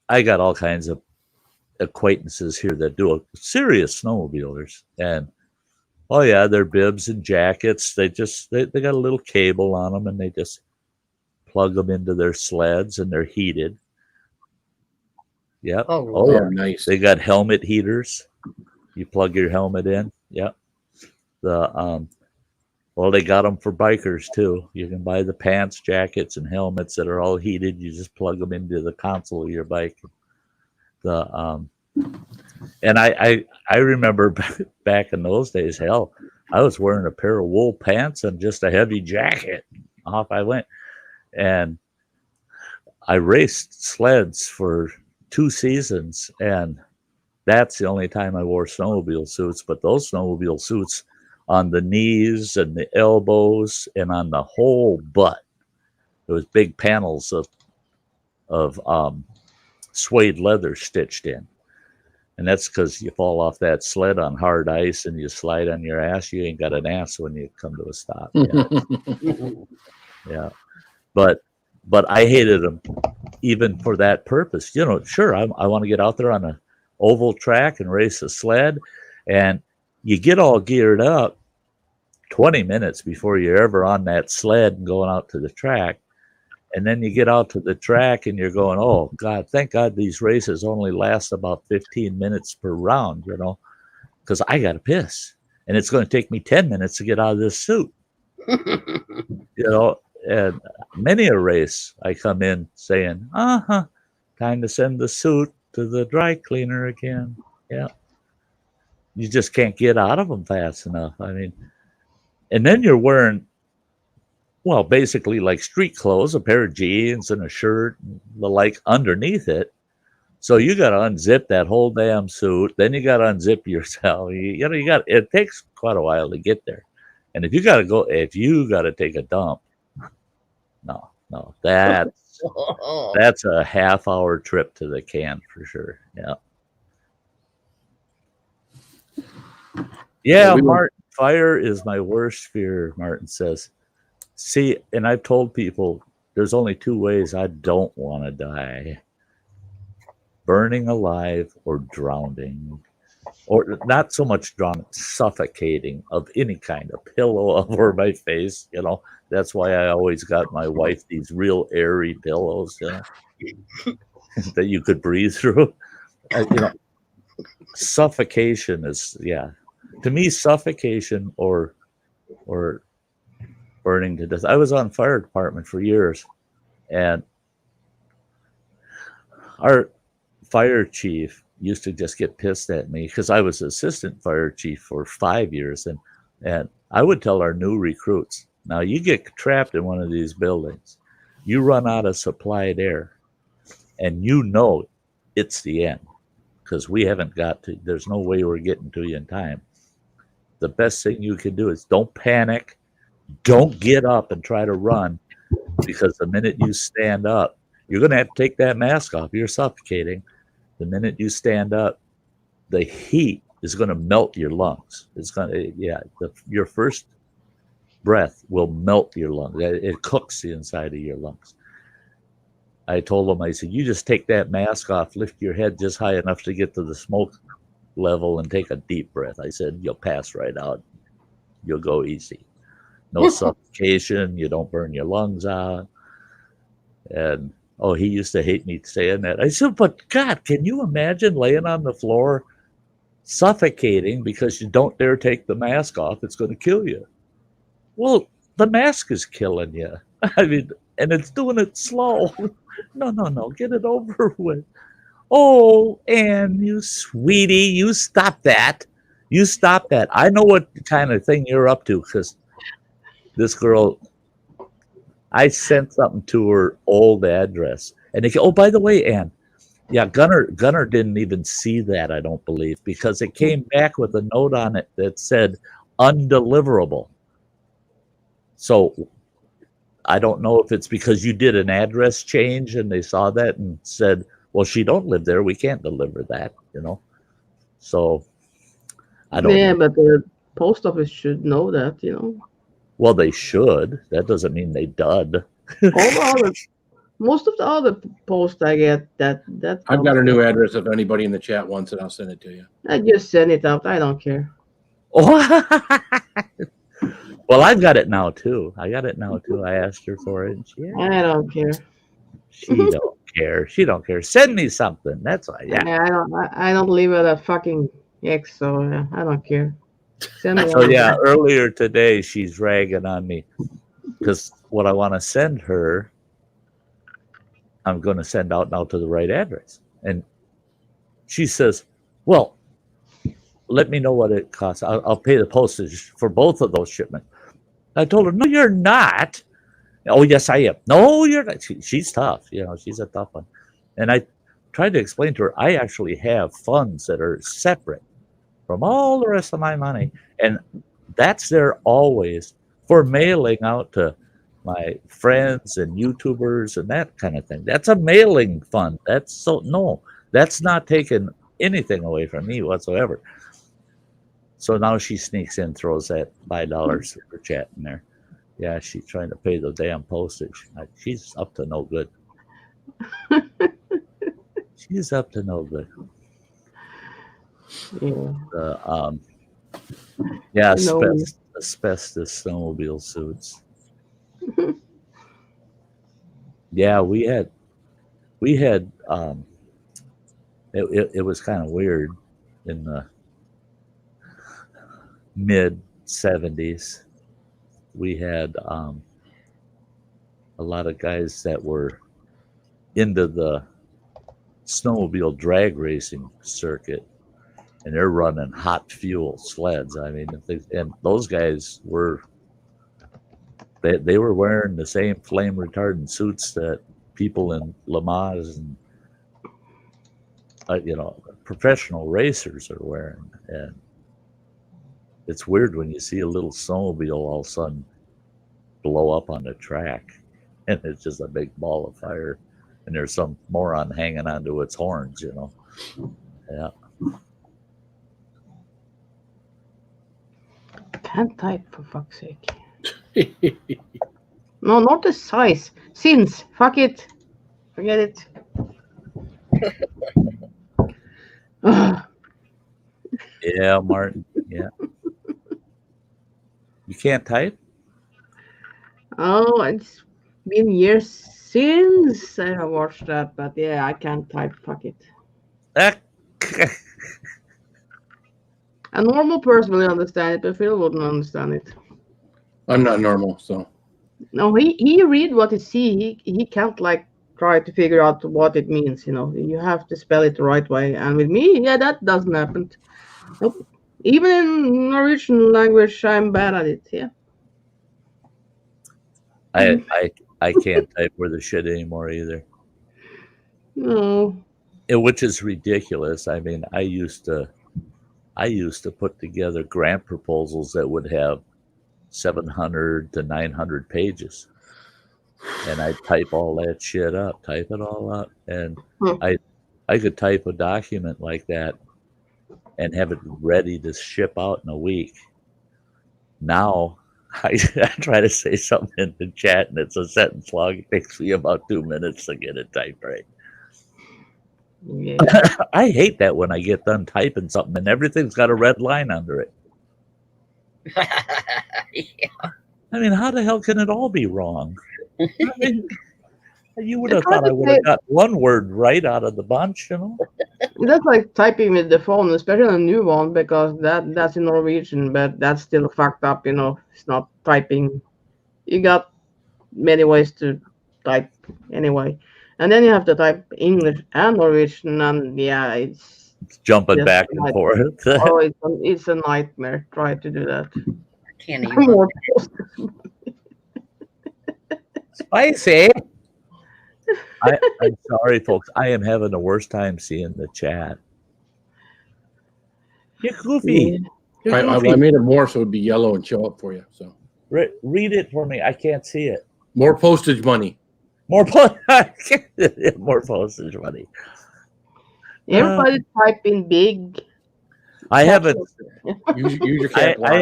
I got all kinds of acquaintances here that do serious snowmobilers. And, oh, yeah, they're bibs and jackets. They got a little cable on them, and they just plug them into their sleds, and they're heated. Yep. Oh, yeah, nice. They got helmet heaters. You plug your helmet in. Yep. Well, they got them for bikers too. You can buy the pants, jackets, and helmets that are all heated. You just plug them into the console of your bike. And I remember back in those days, hell, I was wearing a pair of wool pants and just a heavy jacket. Off I went, and I raced sleds for 2 seasons, and That's the only time I wore snowmobile suits. But those snowmobile suits on the knees and the elbows and on the whole butt, there was big panels of suede leather stitched in. And that's because you fall off that sled on hard ice and you slide on your ass. You ain't got an ass when you come to a stop. Yeah. Yeah. But I hated them even for that purpose. You know, sure, I want to get out there on an oval track and race a sled. And you get all geared up 20 minutes before you're ever on that sled and going out to the track. And then you get out to the track and you're going, oh, God, thank God these races only last about 15 minutes per round, you know, because I got to piss. And it's going to take me 10 minutes to get out of this suit. You know, and many a race I come in saying, time to send the suit to the dry cleaner again. Yeah. You just can't get out of them fast enough. I mean, and then you're wearing, well, basically like street clothes, a pair of jeans and a shirt and the like underneath it. So you got to unzip that whole damn suit. Then you got to unzip yourself. You know, it takes quite a while to get there. And if you got to take a dump, no, that's a half-hour trip to the can for sure. Yeah. Yeah, Martin, fire is my worst fear, Martin says. See, and I've told people there's only two ways I don't want to die: burning alive or drowning. Or not so much drowning, suffocating of any kind, a pillow over my face. You know, that's why I always got my wife these real airy pillows, you know, that you could breathe through. You know, suffocation is, yeah, to me, suffocation or burning to death. I was on fire department for years, and our fire chief used to just get pissed at me because I was assistant fire chief for 5 years, and I would tell our new recruits, now you get trapped in one of these buildings, you run out of supplied air, and you know it's the end because we haven't got to, there's no way we're getting to you in time. The best thing you can do is don't panic, don't get up and try to run, because the minute you stand up, you're going to have to take that mask off. You're suffocating. The minute you stand up, the heat is going to melt your lungs. It's going to, your first breath will melt your lungs. It cooks the inside of your lungs. I told him, I said, you just take that mask off, lift your head just high enough to get to the smoke level and take a deep breath. I said, you'll pass right out. You'll go easy. No suffocation. You don't burn your lungs out. And oh, he used to hate me saying that. I said, but God, can you imagine laying on the floor suffocating because you don't dare take the mask off? It's going to kill you. Well, the mask is killing you. I mean, and it's doing it slow. No, get it over with. Oh, and you sweetie, you stop that. You stop that. I know what kind of thing you're up to, because this girl, I sent something to her old address. And they go, oh, by the way, Ann, yeah, Gunner didn't even see that, I don't believe, because it came back with a note on it that said undeliverable. So I don't know if it's because you did an address change and they saw that and said, well, she don't live there, we can't deliver that, you know. So I don't know. But the post office should know that, you know. Well, they should. That doesn't mean they dud. Most of the other posts I get, that I've got a new address if anybody in the chat wants it, I'll send it to you. I just send it out. I don't care. Oh. Well, I've got it now too. I asked her for it. I don't care. She don't care. She don't care. Send me something. That's why. Yeah. I don't live with a fucking ex, so I don't care. Send me. So yeah, earlier today she's ragging on me because what I want to send her, I'm going to send out now to the right address, and she says, "Well, let me know what it costs. I'll pay the postage for both of those shipments." I told her, "No, you're not." "Oh, yes, I am." "No, you're not." She's tough. You know, she's a tough one. And tried to explain to her, I actually have funds that are separate from all the rest of my money. And that's there always for mailing out to my friends and YouTubers and that kind of thing. That's a mailing fund. That's not taking anything away from me whatsoever. So now she sneaks in, throws that $5 super chat in there. Yeah, she's trying to pay the damn postage. She's up to no good. She's up to no good. Yeah. Asbestos snowmobile suits. Yeah, we had it was kind of weird in the mid 70s. We had a lot of guys that were into the snowmobile drag racing circuit, and they're running hot fuel sleds. I mean, and those guys were they were wearing the same flame retardant suits that people in Le Mans and professional racers are wearing. And it's weird when you see a little snowmobile all of a sudden blow up on the track, and it's just a big ball of fire, and there's some moron hanging onto its horns. Yeah. Can't type, for fuck's sake. No, not the size. Since. Fuck it. Forget it. Yeah, Martin. Yeah. You can't type? Oh, it's been years since I have watched that, but yeah, I can't type. Fuck it. A normal person will understand it, but Phil wouldn't understand it. I'm not normal, so. No, he read what he see. He can't try to figure out what it means. You have to spell it the right way. And with me, yeah, that doesn't happen. Nope. Even in Norwegian language, I'm bad at it. Yeah. I can't type worth a shit anymore either. No. Which is ridiculous. I mean, I used to put together grant proposals that would have 700 to 900 pages, and I'd type all that shit up, type it all up, and I could type a document like that and have it ready to ship out in a week. Now I try to say something in the chat and it's a sentence long. It takes me about 2 minutes to get it typed right. Yeah. I hate that when I get done typing something and everything's got a red line under it. Yeah. I mean, how the hell can it all be wrong? I mean, you would have thought I would have got one word right out of the bunch, That's like typing with the phone, especially a new one, because that's in Norwegian, but that's still fucked up, It's not typing. You got many ways to type anyway. And then you have to type English and Norwegian, and yeah, it's jumping back and forth. Oh, it's a nightmare. Try to do that. I can't even. Spicy. I'm sorry, folks. I am having the worst time seeing the chat. You're goofy. Yeah. I made it more so it'd be yellow and show up for you. So read it for me. I can't see it. More postage money. More postage money. Everybody type in big. I haven't. Use your cap lock.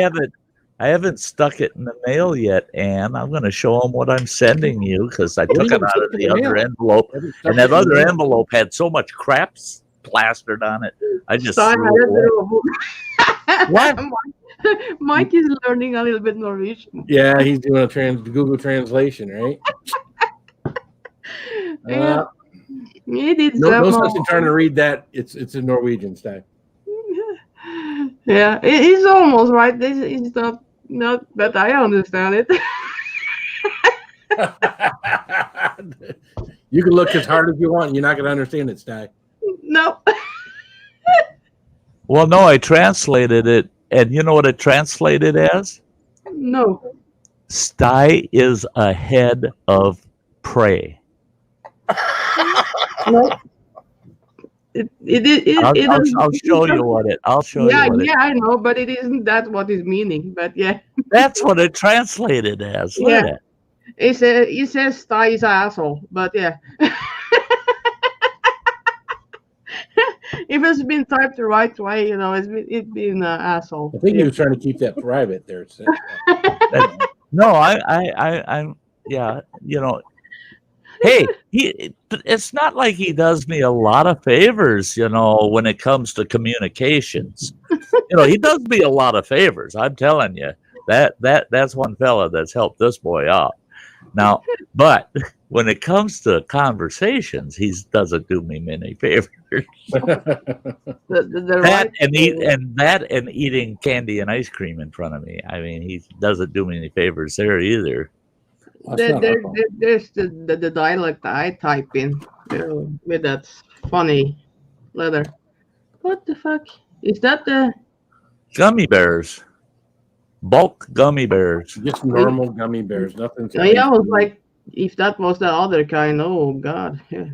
I haven't stuck it in the mail yet, Anne. I'm going to show them what I'm sending you because I took it out of the other envelope, and that other envelope had so much crap plastered on it. I just threw it away. What? Mike is learning a little bit Norwegian. Yeah, he's doing a Google translation, right? Yeah. He did no sense in trying to read that. It's in Norwegian style. Yeah, he's almost right. It's not that I understand it. You can look as hard as you want. You're not going to understand it, Sty. No. Well, no, I translated it, and you know what it translated as? No. Sty is ahead of prey. No. I'll, doesn't- I'll show you what it. I'll show Yeah, you what it. yeah, I know, but it isn't that what is meaning. But yeah, That's what it translated as. Look yeah. at that. It says Sty is an asshole, but yeah. If it's been typed the right way, you know, it's been an asshole. I think he Yeah. was trying to keep that private there. So, No, I'm. Yeah, you know. Hey, it's not like he does me a lot of favors, you know, when it comes to communications. You know, he does me a lot of favors. I'm telling you, that's one fella that's helped this boy out. Now, but when it comes to conversations, he doesn't do me many favors. The That right and eating candy and ice cream in front of me. I mean, he doesn't do me any favors there either. there's the dialect I type in, you know, with that funny letter. What the fuck is that? The Gummy bears, bulk gummy bears. just normal gummy bears, nothing. yeah, I was like, if that was the other kind, oh god, yeah.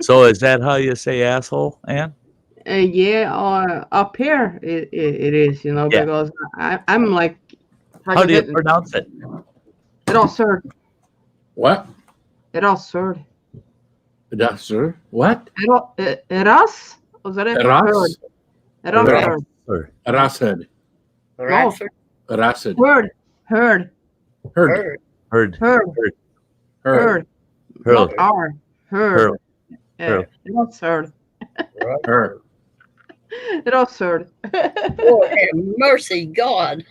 So is that how you say asshole, Ann? Yeah, up here it is, you know, Yeah. because I'm like, How do you pronounce it? Eraserd, What? Eraserd, Yes, sir. What? Eras? Was that it? Eras? Eraserd. Or- Arasad. Right. Arasad. Heard. Heard. Heard. Heard. Heard. Heard. Not R. Heard. Heard. Eraserd. Heard. Eraserd. Lord have mercy, God.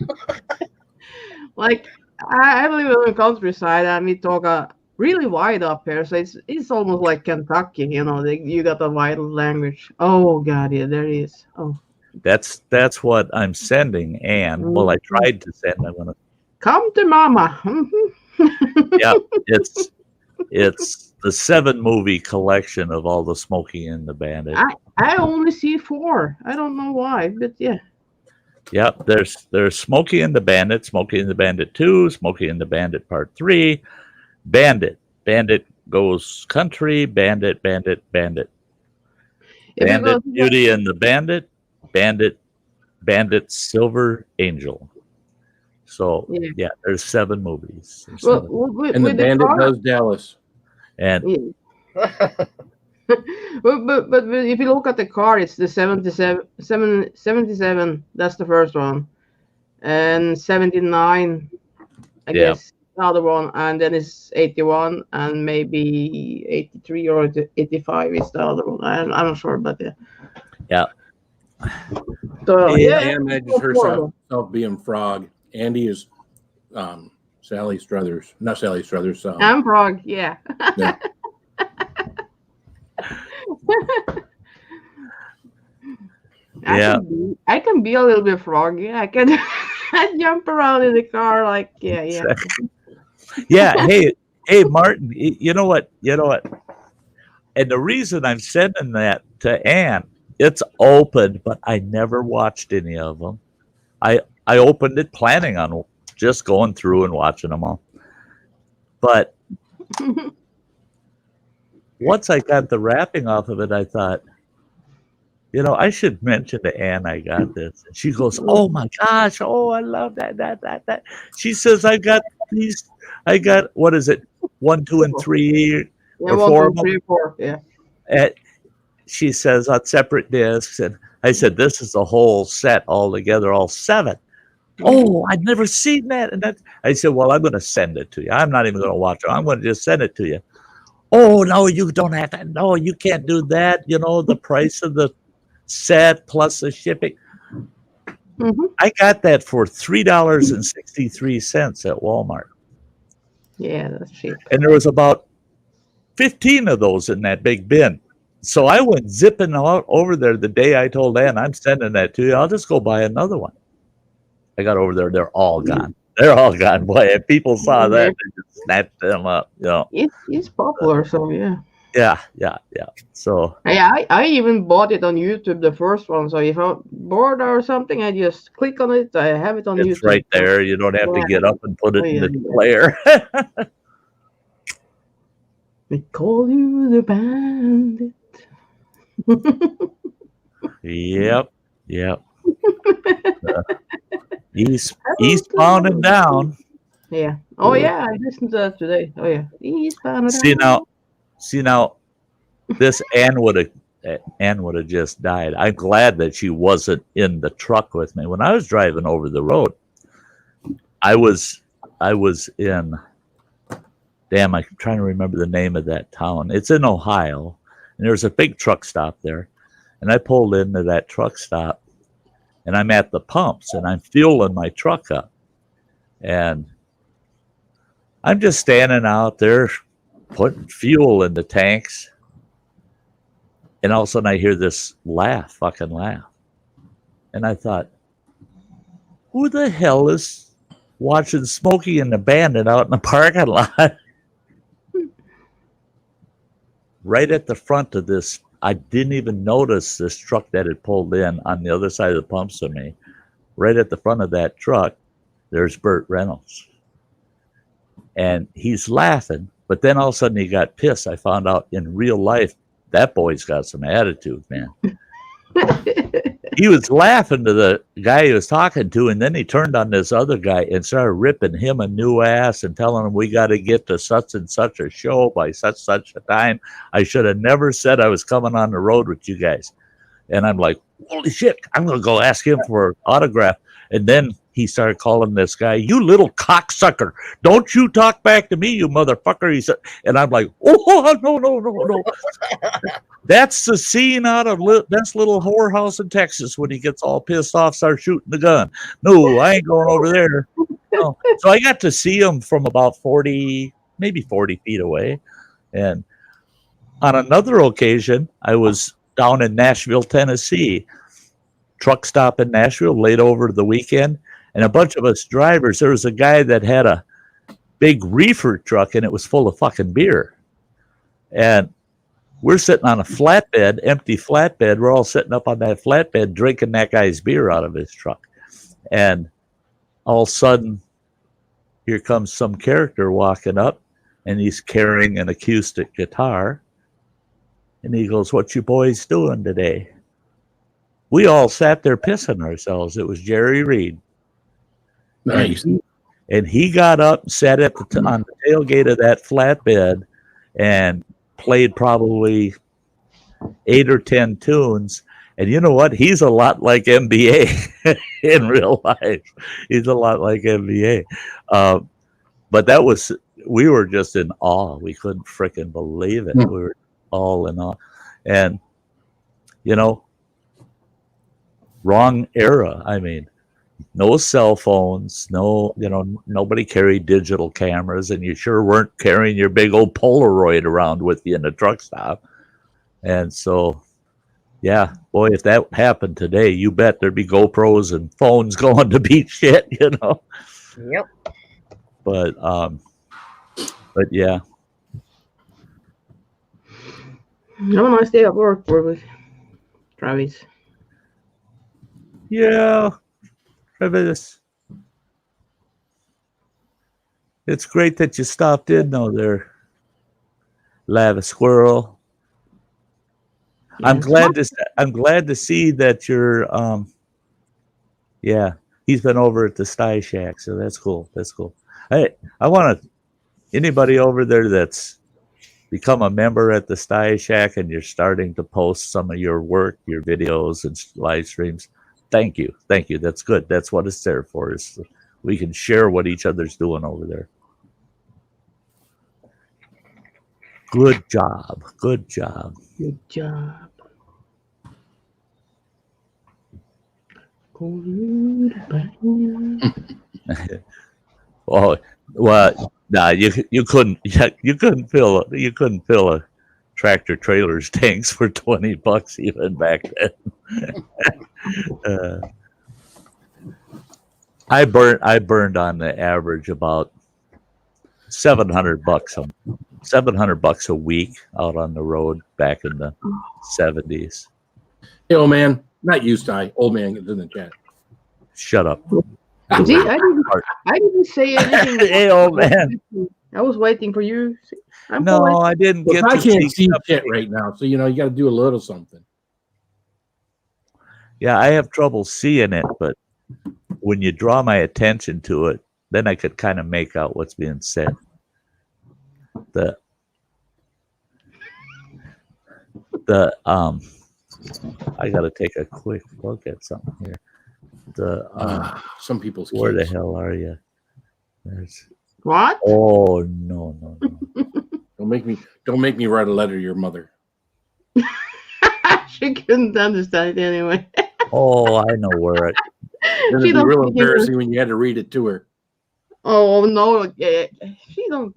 Like, I live in the countryside and we talk really wide up here, so it's almost like Kentucky, you know. You got a wide language. Oh god, yeah, there it is. Oh, That's what I'm sending, Ann. Well, I tried to send. I'm gonna. come to mama. Yeah, it's the 7-movie collection of all the Smokey and the Bandit. I only see 4. I don't know why, but yeah. Yep, there's Smokey and the Bandit, Smokey and the Bandit 2, Smokey and the Bandit Part 3, Bandit Goes Country, Bandit, Yeah, Bandit because- Beauty and the Bandit Silver Angel. So Yeah. there's 7 movies. There's Well, 7. And the with bandit car- does Dallas. And Yeah. but if you look at the car, it's the 77. That's the first one, and 79. I Yeah. guess the other one, and then it's 81, and maybe 83 or 85 is the other one. I'm not sure, but yeah. Yeah. So yeah, Ann imagines herself being Frog. Andy is Sally Struthers. Not Sally Struthers. I'm Prague. Yeah. Yeah. I can be a little bit froggy. I can I jump around in the car like yeah. Yeah. Hey, Martin. You know what? And the reason I'm sending that to Ann, it's open, but I never watched any of them. I opened it planning on just going through and watching them all. But once I got the wrapping off of it, I thought, I should mention to Ann I got this. And she goes, "Oh my gosh, oh, I love that. She says, I got what is it? 1, 2, and 3 Yeah, or 1, 4 2, of them. 3, 4. Yeah. She says on separate discs, and I said, "This is the whole set all together, all 7." Oh, I'd never seen that. And I said, "Well, I'm going to send it to you. I'm not even going to watch it. I'm going to just send it to you." "Oh, no, you don't have to. No, you can't do that. The price of the set plus the shipping." Mm-hmm. I got that for $3.63 at Walmart. Yeah, that's cheap. And there was about 15 of those in that big bin. So I went zipping over there the day I told Ann, "I'm sending that to you. I'll just go buy another one." I got over there. They're all gone. They're all gone. Boy, if people saw that, they just snatched them up. It's popular, so yeah. Yeah. So Yeah, I even bought it on YouTube, the first one. So if I'm bored or something, I just click on it. I have it on it's YouTube. right there. You don't have to Yeah. get up and put Oh, it in yeah, the yeah. player. We call you the bandit. Yep. Eastbound and down. Yeah. Oh yeah, I listened to that today. Oh yeah. Eastbound See and now, down. see now, this Ann would have just died. I'm glad that she wasn't in the truck with me when I was driving over the road. I was in. Damn, I'm trying to remember the name of that town. It's in Ohio, and there's a big truck stop there. And I pulled into that truck stop, and I'm at the pumps, and I'm fueling my truck up, and I'm just standing out there putting fuel in the tanks. And all of a sudden I hear this fucking laugh. And I thought, who the hell is watching Smokey and the Bandit out in the parking lot? Right at the front of this, I didn't even notice this truck that had pulled in on the other side of the pumps of me. Right at the front of that truck, there's Burt Reynolds. And he's laughing, but then all of a sudden he got pissed. I found out in real life, that boy's got some attitude, man. He was laughing to the guy he was talking to, and then he turned on this other guy and started ripping him a new ass and telling him we got to get to such and such a show by such a time. I should have never said I was coming on the road with you guys. And I'm like, holy shit, I'm going to go ask him for an autograph. And then he started calling this guy, you little cocksucker. Don't you talk back to me, you motherfucker. He said, and I'm like, oh, no. That's the scene out of Best Little Whorehouse in Texas when he gets all pissed off, starts shooting the gun. No, I ain't going over there. No. So I got to see him from about 40, maybe 40 feet away. And on another occasion, I was down in Nashville, Tennessee, truck stop in Nashville, late over the weekend. And a bunch of us drivers, there was a guy that had a big reefer truck and it was full of fucking beer. And we're sitting on a flatbed, empty flatbed. We're all sitting up on that flatbed drinking that guy's beer out of his truck. And all of a sudden, here comes some character walking up and he's carrying an acoustic guitar. And he goes, what you boys doing today? We all sat there pissing ourselves. It was Jerry Reed. Nice. And he got up and sat at on the tailgate of that flatbed and played probably 8 or 10 tunes. And you know what? He's a lot like NBA in real life. He's a lot like NBA. But we were just in awe. We couldn't freaking believe it. We were all in awe. And, wrong era. I mean, no cell phones, nobody carried digital cameras, and you sure weren't carrying your big old Polaroid around with you in the truck stop. And so, yeah, boy, if that happened today, you bet there'd be GoPros and phones going to beat shit, Yep. But yeah. Have a nice day at work, Travis. Yeah. Travis. It's great that you stopped in though there, Lava Squirrel. I'm glad to see that you're he's been over at the Sty Shack, so that's cool. Hey, I want anybody over there that's become a member at the Sty Shack and you're starting to post some of your work, your videos and live streams. Thank you. That's good. That's what it's there for. Is we can share what each other's doing over there. Good job. Oh well, nah, you couldn't fill a tractor trailer's tanks for $20 even back then. I burned on the average about $700 a $700 a week out on the road back in the 70s. Hey, old man, not you, Sty. Old man is in the chat. Shut up. See, I didn't say anything. Hey, old man. I was waiting for you. I'm No, polite. I didn't Well, get I to can't see stuff. shit right now, so you got to do a little something. Yeah, I have trouble seeing it, but when you draw my attention to it, then I could kind of make out what's being said. I got to take a quick look at something here. Some people's Where kids. the hell are you? There's. What? Oh no. Don't make me write a letter to your mother. She couldn't understand it anyway. Oh, I know where it. It'd She be don't real speak embarrassing when you had to read it to her. Oh no, yeah, she don't.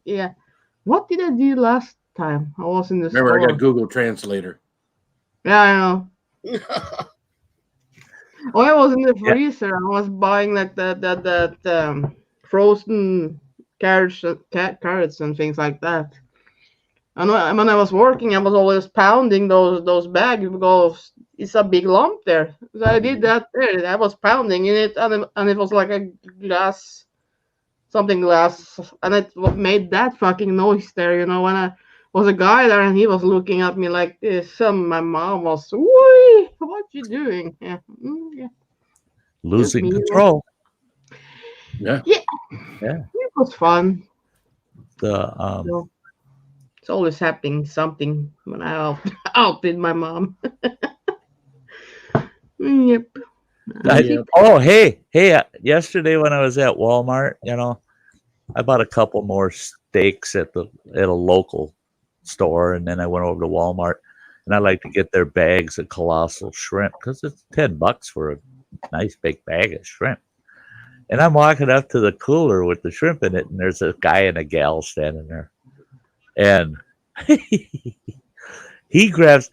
Yeah, what did I do last time? I was in the Remember, store. I got Google Translator. Yeah, I know. Oh, I was in the freezer. I was buying like that frozen carrots and things like that. And when I was working, I was always pounding those bags because it's a big lump there. So I did that there. I was pounding in it, and it was like a glass, and it made that fucking noise there. When I was a guy there, and he was looking at me like this. And my mom was, "Oi, what you doing?" Yeah, yeah. Losing me. control. Yeah. It was fun. The It's always happening something when I out with my mom. Yep. Hey! Yesterday when I was at Walmart, I bought a couple more steaks at a local store, and then I went over to Walmart, and I like to get their bags of colossal shrimp because it's $10 for a nice big bag of shrimp. And I'm walking up to the cooler with the shrimp in it, and there's a guy and a gal standing there, and he grabs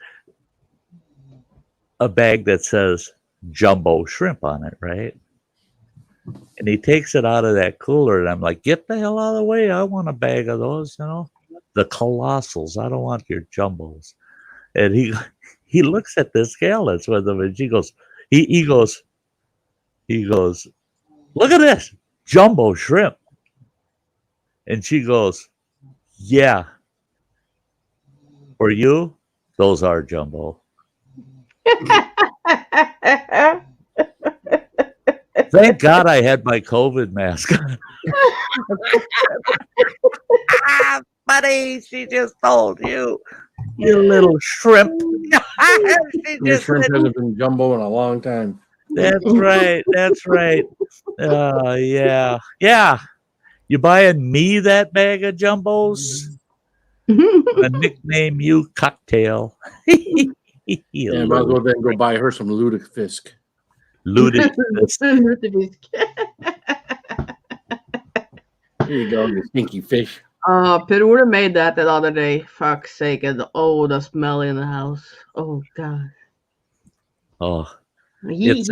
a bag that says jumbo shrimp on it, right? And he takes it out of that cooler, and I'm like, get the hell out of the way. I want a bag of those, the colossals. I don't want your jumbos. And he looks at this gal that's with him, and she goes, he goes, look at this, jumbo shrimp. And she goes, yeah. For you, those are jumbo. Thank God I had my COVID mask on. Buddy, she just told you. You little shrimp. Your shrimp hasn't been jumbo in a long time. That's right. Yeah. You buying me that bag of jumbos? I nickname you Cocktail. Yeah, might as well then go buy her some lutefisk. Lutefisk. Here you go, you stinky fish. Per-Ole made that the other day. Fuck's sake. And the smell in the house. Oh, God. Oh. He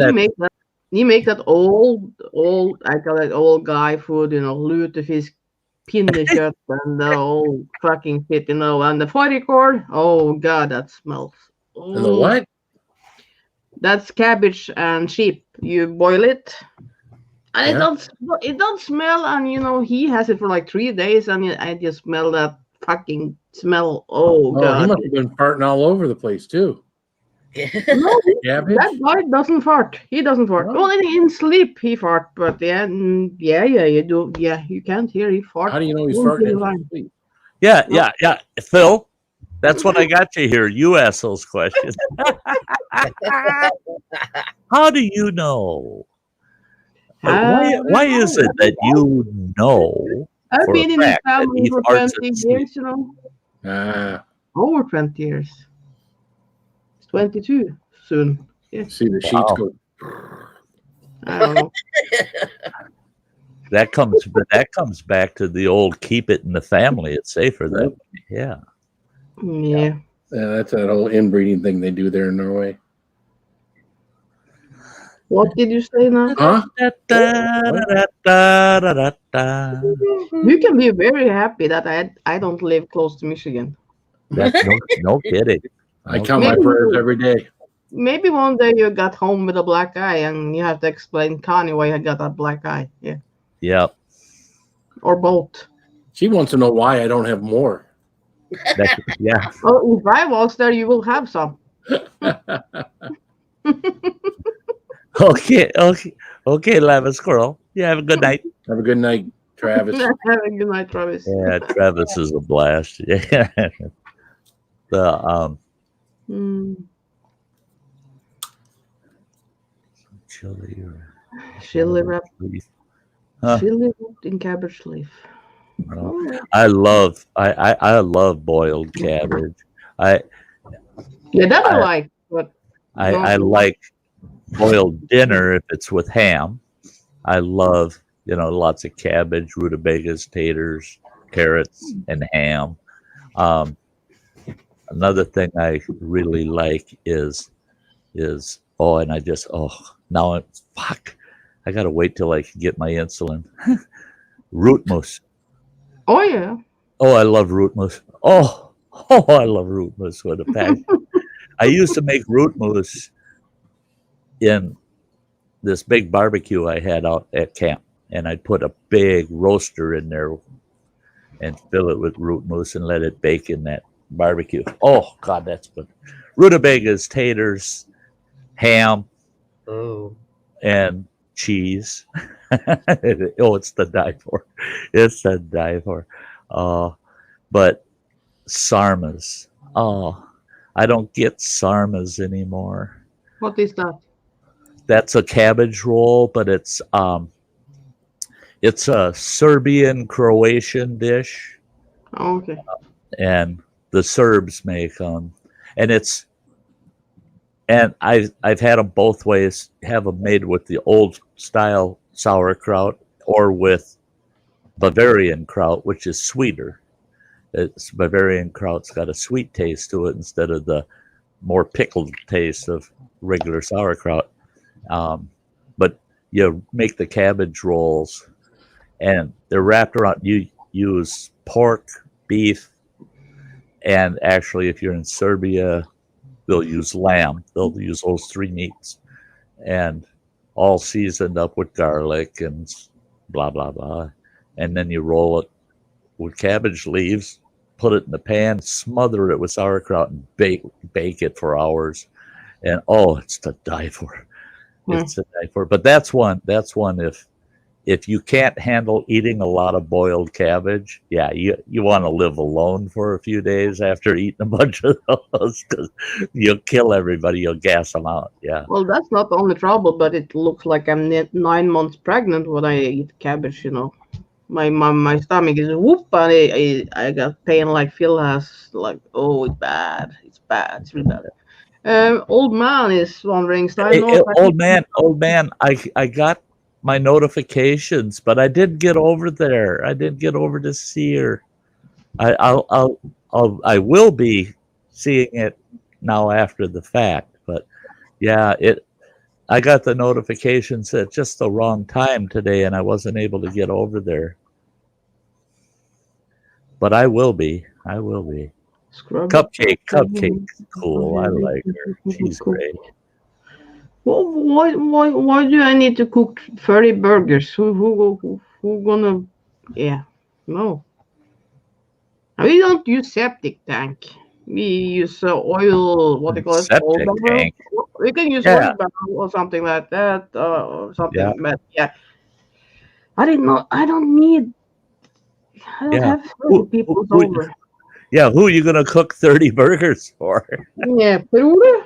make that old, I call it old guy food, lutefisk, pinnekjøtt, and the old fucking shit, and the fårikål. Oh, God, that smells. Oh. And the what? That's cabbage and sheep. You boil it, and it don't smell. And he has it for like 3 days, and I just smell that fucking smell. Oh God! He must have been farting all over the place too. No, that guy doesn't fart. He doesn't fart. No. Well, in sleep he fart, but yeah, you do. Yeah, you can't hear he fart. How do you know he's farting in his sleep? Yeah. Phil, that's what I got you here. You ask those questions. How do you know? Why is it that you know? I've for been a in his fact that family he for farts 20 in sleep? years, Over 20 years. It's 22 soon. Yeah. See the sheets go. I don't know. That comes back to the old keep it in the family. It's safer that way. Yeah. Yeah. Yeah, that's that whole inbreeding thing they do there in Norway. What did you say now? Huh? Da-da-da-da-da-da-da. You can be very happy that I don't live close to Michigan. That's no kidding. I count my Maybe- prayers every day. Maybe one day you got home with a black eye and you have to explain Connie why you got that black eye. Yeah. Yep. Or both. She wants to know why I don't have more. Yeah. Oh, if I was there, you will have some. Okay. Lava Squirrel. You have a good night. Have a good night, Travis. Have a good night, Travis. Yeah, Travis is a blast. Yeah. The Mm, chili chili wrap. Huh. Chili wrapped in cabbage leaf. Well, Oh. I love boiled cabbage. Yeah, that I I- like. But I like boiled dinner if it's with ham. I love, lots of cabbage, rutabagas, taters, carrots, and ham. Another thing I really like is and now I gotta wait till I can get my insulin. Root mousse. oh yeah. Oh, I love root mousse. Oh, I love root mousse with a passion. I used to make root mousse in this big barbecue I had out at camp, and I'd put a big roaster in there and fill it with root mousse and let it bake in that barbecue. Oh God, that's good. Rutabagas, taters, ham, Oh. and cheese. Oh, it's the die for. It's the die for. But sarmas. Oh, I don't get sarmas anymore. What is that? That's a cabbage roll, but it's a Serbian Croatian dish, Oh, okay. and the Serbs make them, and I've had them both ways. Have them made with the old style sauerkraut or with Bavarian kraut, which is sweeter. It's Bavarian kraut's got a sweet taste to it instead of the more pickled taste of regular sauerkraut. But you make the cabbage rolls, and they're wrapped around. You use pork, beef, and actually, if you're in Serbia, they'll use lamb. They'll use those three meats, and all seasoned up with garlic and blah blah blah. And then you roll it with cabbage leaves, put it in the pan, smother it with sauerkraut, and bake it for hours. And it's to die for. It's to die for. But that's one. If you can't handle eating a lot of boiled cabbage, yeah, you want to live alone for a few days after eating a bunch of those, because you'll kill everybody. You'll gas them out. Yeah. Well, that's not the only trouble, but it looks like I'm 9 months pregnant when I eat cabbage. My stomach is whoop, and I got pain like Phil has. Like, oh, it's bad. It's really bad. Old man is wondering. Sty Hey, North, old man, I got my notifications, but I didn't get over there. I didn't get over to see her. I will be seeing it now after the fact, but yeah, I got the notifications at just the wrong time today, and I wasn't able to get over there. But I will be. Scrub. Cupcake's cool. I like her. She's great. Well, why do I need to cook 30 burgers? Who gonna? Yeah, no. We don't use septic tank. We use oil. What do you call it? Septic Oil barrel. tank. We can use Yeah. oil barrel or something like that. Or something. Yeah. But yeah, I didn't know. I don't need. I don't Yeah. have 30 people over. Yeah, who are you gonna cook 30 burgers for? Yeah, Peru.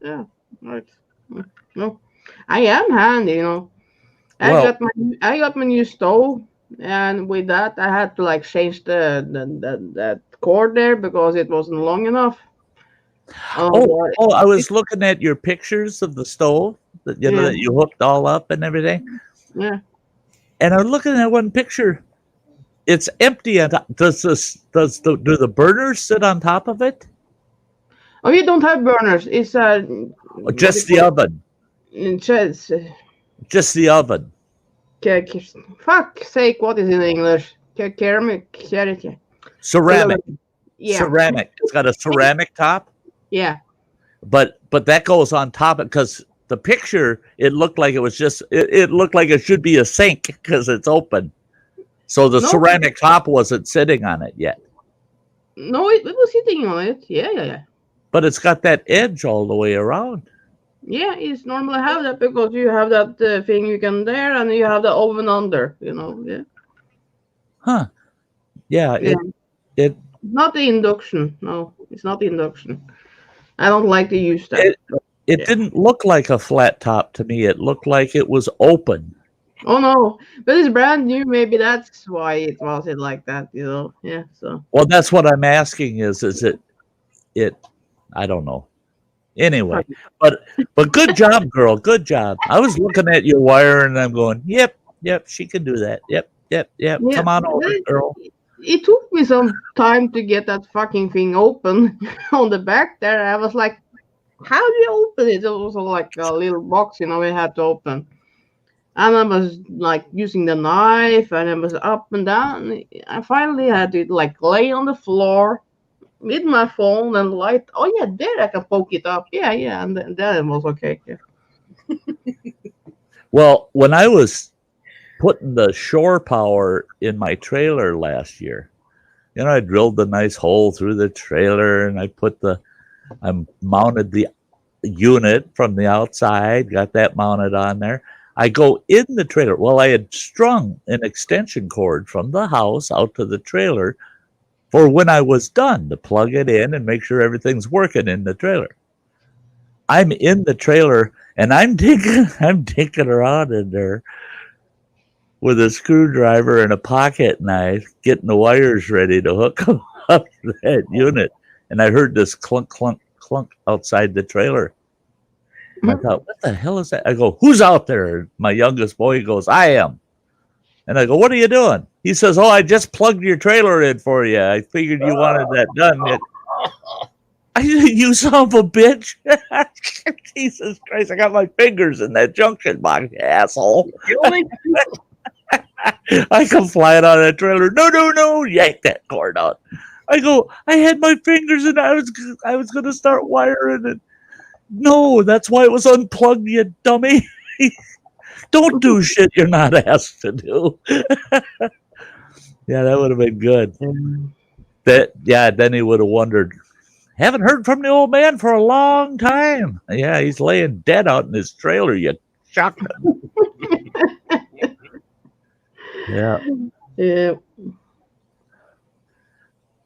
Yeah, right. No, I am handy. I Well- got my new stove, and with that, I had to change that cord there because it wasn't long enough. I was looking at your pictures of the stove that Yeah. that you hooked all up and everything, Yeah. and I'm looking at one picture. It's empty. And do the burners sit on top of it? Oh, you don't have burners. It's Or just the oven? Just the oven. Fuck sake, what is in English? Ceramic. Ceramic. Yeah. Ceramic. It's got a ceramic top. Yeah. But that goes on top because the picture, it looked like it was just it looked like it should be a sink because it's open. So the No. ceramic top wasn't sitting on it yet. No, it was sitting on it. Yeah. But it's got that edge all the way around. Yeah, it's normally have that because you have that thing you can there and you have the oven under, yeah. Huh. Yeah. Yeah. It Not the induction. No, it's not the induction. I don't like to use that. It Yeah. didn't look like a flat top to me. It looked like it was open. Oh no, but it's brand new. Maybe that's why it wasn't like that, Yeah. So. Well, that's what I'm asking is it I don't know. Anyway, but good job, girl. Good job. I was looking at your wire and I'm going, yep, she can do that. Yep. Yeah, Come on over, girl. It took me some time to get that fucking thing open on the back there. I was like, how do you open it? It was like a little box, we had to open. And I was like using the knife and it was up and down. I finally had to like lay on the floor with my phone and light. Oh yeah, there I can poke it up. Yeah, and then it was okay. Yeah. Well, when I was putting the shore power in my trailer last year, I drilled a nice hole through the trailer and I mounted the unit from the outside, got that mounted on there. I go in the trailer. Well, I had strung an extension cord from the house out to the trailer for when I was done to plug it in and make sure everything's working in the trailer. I'm in the trailer and I'm digging around in there with a screwdriver and a pocket knife, getting the wires ready to hook up to that unit. And I heard this clunk, clunk, clunk outside the trailer. And I thought, what the hell is that? I go, who's out there? My youngest boy goes, I am. And I go, what are you doing? He says, oh, I just plugged your trailer in for you. I figured you wanted that done. I said, you son of a bitch. Jesus Christ, I got my fingers in that junction box, you asshole. I come flying out of that trailer. No, yank that cord out. I go, I had my fingers in it. I was going to start wiring it. No, that's why it was unplugged, you dummy. Don't do shit you're not asked to do. Yeah, that would have been good. Then he would have wondered, haven't heard from the old man for a long time. Yeah, he's laying dead out in his trailer, you shocking. Yeah.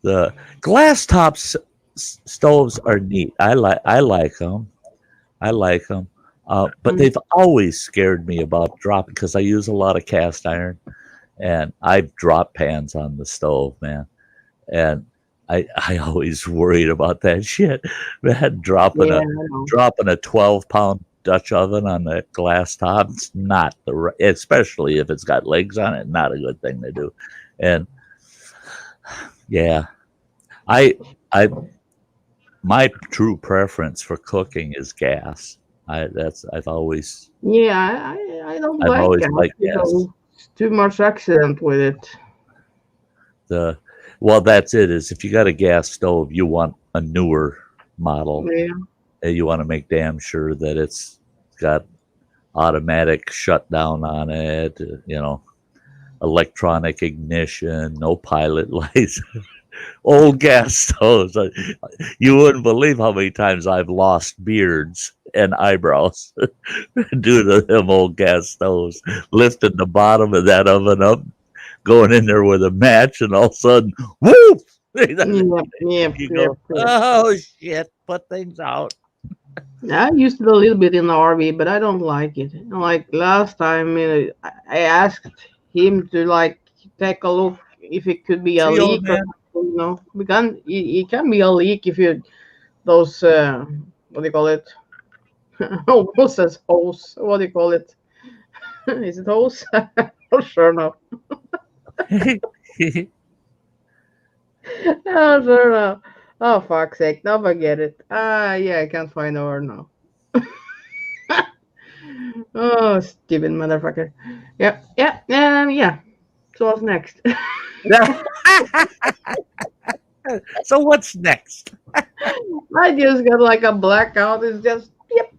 The glass top stoves are neat. I like them. But they've always scared me about dropping because I use a lot of cast iron, and I've dropped pans on the stove, man. And I always worried about that shit, man. Dropping a 12-pound Dutch oven on the glass top. It's not especially if it's got legs on it, not a good thing to do. And yeah, my true preference for cooking is gas. I've always. Yeah, I don't I've like always gas liked gas. because it's too much accident with it. Well, that's it. Is if you got a gas stove, you want a newer model. Yeah. And you want to make damn sure that it's got automatic shutdown on it. Electronic ignition, no pilot lights. Old gas stoves. You wouldn't believe how many times I've lost beards and eyebrows due to them old gas stoves. Lifting the bottom of that oven up, going in there with a match, and all of a sudden, whoop! Yep. Oh shit! Put things out. I used it a little bit in the RV, but I don't like it. Like last time, I asked him to take a look if it could be a leak. It can be a leak if you those what do you call it? Almost says hose. What do you call it? Is it hose? Oh, sure no. Oh, sure no. Oh, fuck's sake. Now forget it. Yeah, I can't find the word now. Oh, stupid motherfucker. Yep, yeah, yeah. So what's next? So what's next? I just got like a blackout. It's just yep.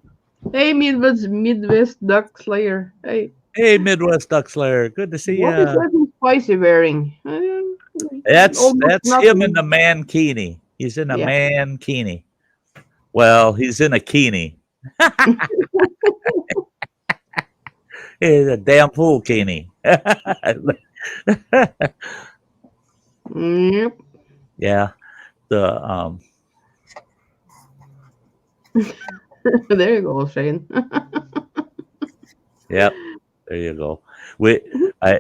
Hey, Midwest Duck Slayer. Hey, Hey, Midwest Duck Slayer, good to see what is ya. that spicy wearing? That's Almost him in nothing. the mankini. He's in a Yeah. mankini. Well, he's in a kini. He's a damn fool kini. Yep. Yeah. The There you go, Shane. Yep. There you go. I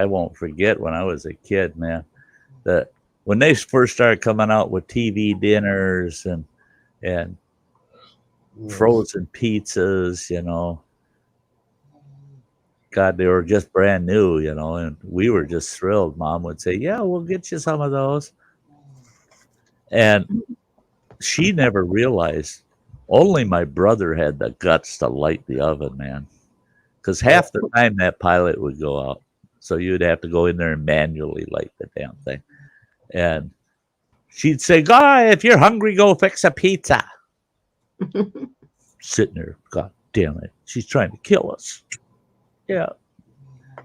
won't forget when I was a kid, man. That when they first started coming out with TV dinners and frozen pizzas, God, they were just brand new, and we were just thrilled. Mom would say, "Yeah, we'll get you some of those," and she never realized. Only my brother had the guts to light the oven, man. Because half the time that pilot would go out, so you'd have to go in there and manually light the damn thing. And she'd say, "Guy, if you're hungry, go fix a pizza." Sitting there, God damn it, she's trying to kill us. Yeah,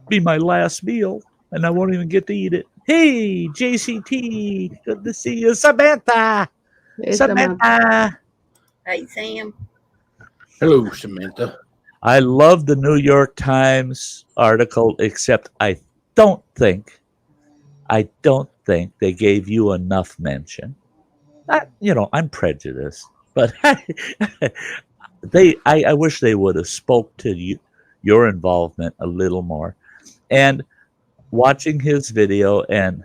be my last meal, and I won't even get to eat it. Hey, JCT, good to see you, Samantha. Hey, Samantha. Hey, Sam. Hello, Samantha. I love the New York Times article, except I don't think they gave you enough mention. I'm prejudiced, but I wish they would have spoke to your involvement a little more. And watching his video and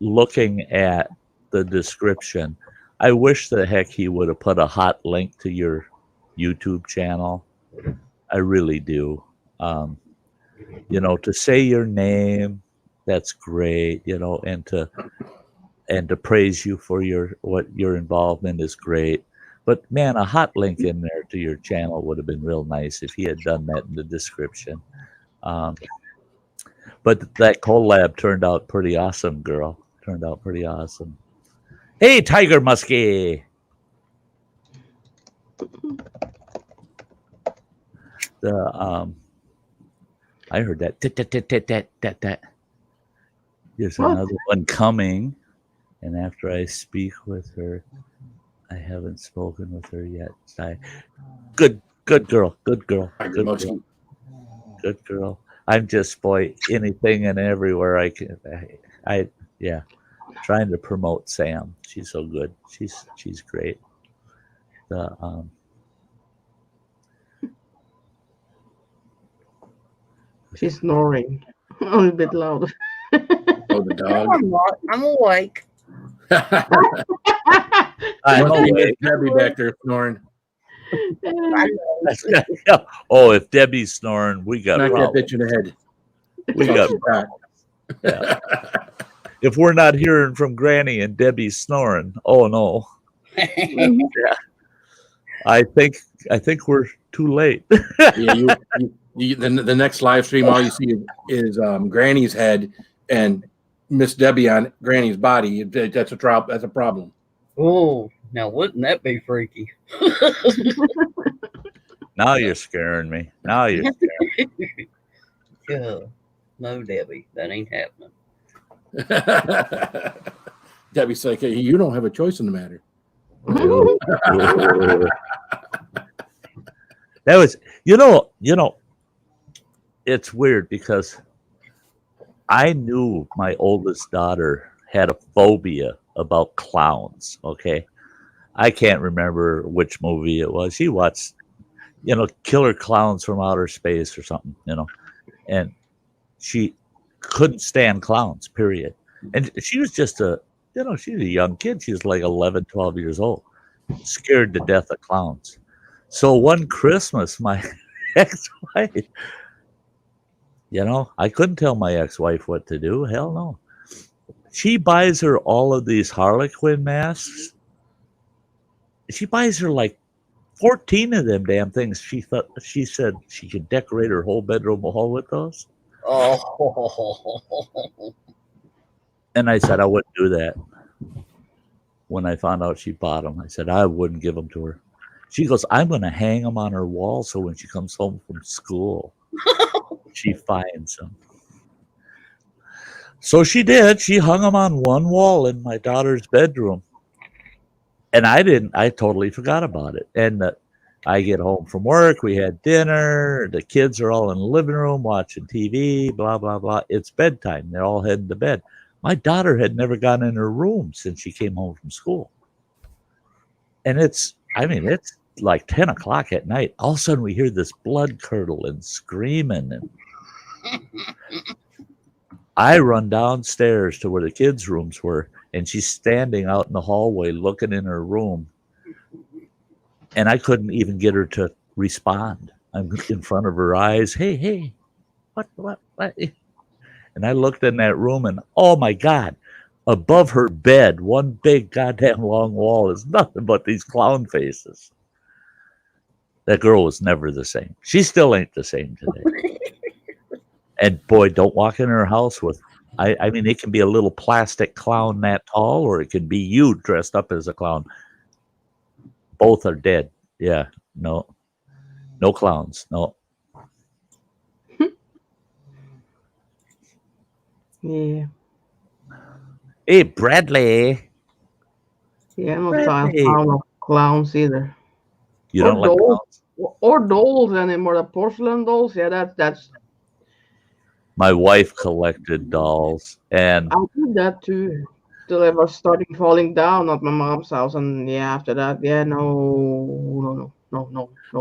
looking at the description, I wish the heck he would have put a hot link to your YouTube channel. I really do. To say your name, that's great, and to praise you for your involvement is great. But man, a hot link in there to your channel would have been real nice if he had done that in the description. But that collab turned out pretty awesome, girl. Turned out pretty awesome. Hey, Tiger Muskie. I heard that. There's What? another one coming, and after I speak with her, I haven't spoken with her yet. Good girl. Good girl. Good girl. I'm just anything and everywhere I can. Trying to promote Sam. She's so good. She's great. She's snoring. Only a bit loud. Oh, the dog. I'm not. I'm awake. Debbie back there snoring. Oh, if Debbie's snoring, we got Knock that problems. bitch in the head. We got yeah. If we're not hearing from Granny and Debbie's snoring, oh no. Yeah. I think we're too late. Yeah, the next live stream, all you see is Granny's head and Miss Debbie on Granny's body. That's a problem. Oh, now wouldn't that be freaky? Now you're scaring me. Now you're scaring me. Yeah. No, Debbie, that ain't happening. Debbie's like, hey, you don't have a choice in the matter. That was, it's weird because I knew my oldest daughter had a phobia about clowns. Okay. I can't remember which movie it was. She watched, Killer Clowns from Outer Space or something, and she couldn't stand clowns, period. And she was just she's a young kid. She was like 11, 12 years old, scared to death of clowns. So one Christmas, my ex-wife, I couldn't tell my ex-wife what to do. Hell no. She buys her all of these Harlequin masks. She buys her like 14 of them damn things. She said she could decorate her whole bedroom wall with those. Oh. And I said I wouldn't do that. When I found out she bought them, I said I wouldn't give them to her. She goes, I'm going to hang them on her wall so when she comes home from school, she finds them. So she did. She hung them on one wall in my daughter's bedroom. And I totally forgot about it. And I get home from work. We had dinner. The kids are all in the living room watching TV, blah, blah, blah. It's bedtime. They're all heading to bed. My daughter had never gotten in her room since she came home from school. And it's like 10 o'clock at night. All of a sudden we hear this blood curdle and screaming. And I run downstairs to where the kids' rooms were. And she's standing out in the hallway looking in her room. And I couldn't even get her to respond. I'm in front of her eyes. Hey, what? And I looked in that room and, oh, my God, above her bed, one big goddamn long wall is nothing but these clown faces. That girl was never the same. She still ain't the same today. And, boy, don't walk in her house with, I mean, it can be a little plastic clown that tall, or it can be you dressed up as a clown. Both are dead. Yeah, no clowns, no. Yeah. Hey, Bradley. Yeah, I'm not a fan of clowns either. You don't like clowns? Or dolls anymore. The porcelain dolls. Yeah, that's. My wife collected dolls, and I did that too. Till I was starting falling down at my mom's house, and yeah, after that, yeah, no.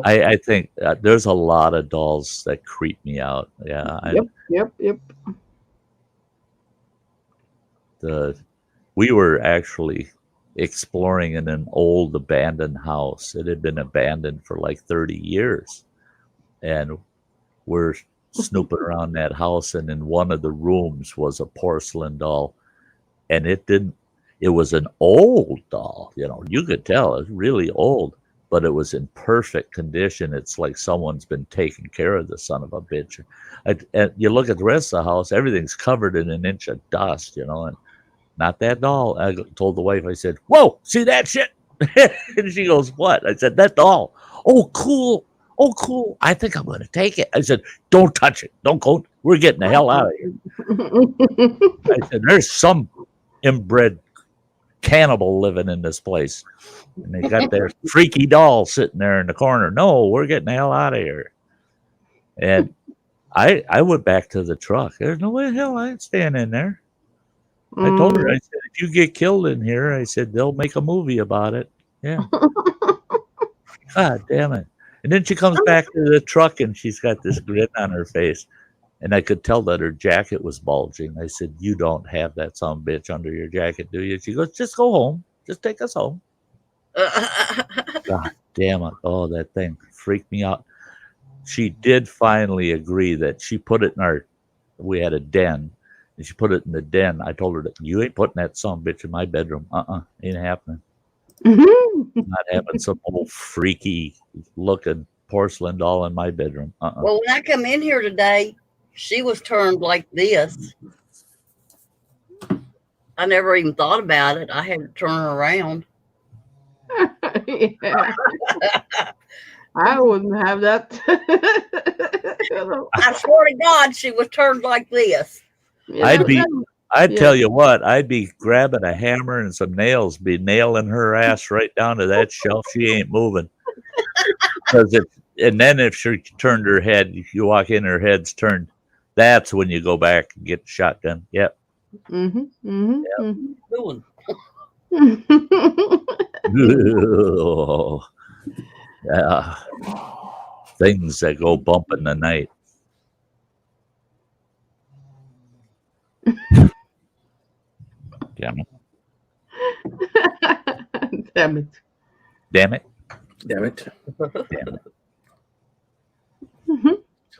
I think there's a lot of dolls that creep me out. Yeah. Yep. We were actually exploring in an old abandoned house. It had been abandoned for like 30 years. And we're snooping around that house, and in one of the rooms was a porcelain doll. And it was an old doll. You could tell it was really old, but it was in perfect condition. It's like someone's been taking care of the son of a bitch. And you look at the rest of the house, everything's covered in an inch of dust, and not that doll. I told the wife, I said, whoa, see that shit? And she goes, what? I said, that doll. Oh, cool. I think I'm going to take it. I said, don't touch it. Don't go. We're getting the hell out of here. I said, there's some inbred cannibal living in this place. And they got their freaky doll sitting there in the corner. No, we're getting the hell out of here. And I went back to the truck. There's no way in hell I ain't staying in there. I told her, I said, if you get killed in here, I said, they'll make a movie about it. Yeah. God damn it. And then she comes back to the truck and she's got this grin on her face. And I could tell that her jacket was bulging. I said, you don't have that son of a bitch under your jacket, do you? She goes, just go home. Just take us home. God damn it. Oh, that thing freaked me out. She did finally agree that she put it in we had a den. And she put it in the den. I told her that you ain't putting that son of a bitch in my bedroom. Ain't happening. Not having some old freaky looking porcelain doll in my bedroom. Well, when I come in here today, she was turned like this. I never even thought about it. I had to turn her around. Yeah. I wouldn't have that. I swear to God, she was turned like this. I'd tell you what, I'd be grabbing a hammer and some nails, be nailing her ass right down to that shelf. She ain't moving. And then if she turned her head, if you walk in, her head's turned. That's when you go back and get the shotgun. Yep. Yeah. Things that go bump in the night. Damn it. Damn it. Damn it. Damn it. Damn it.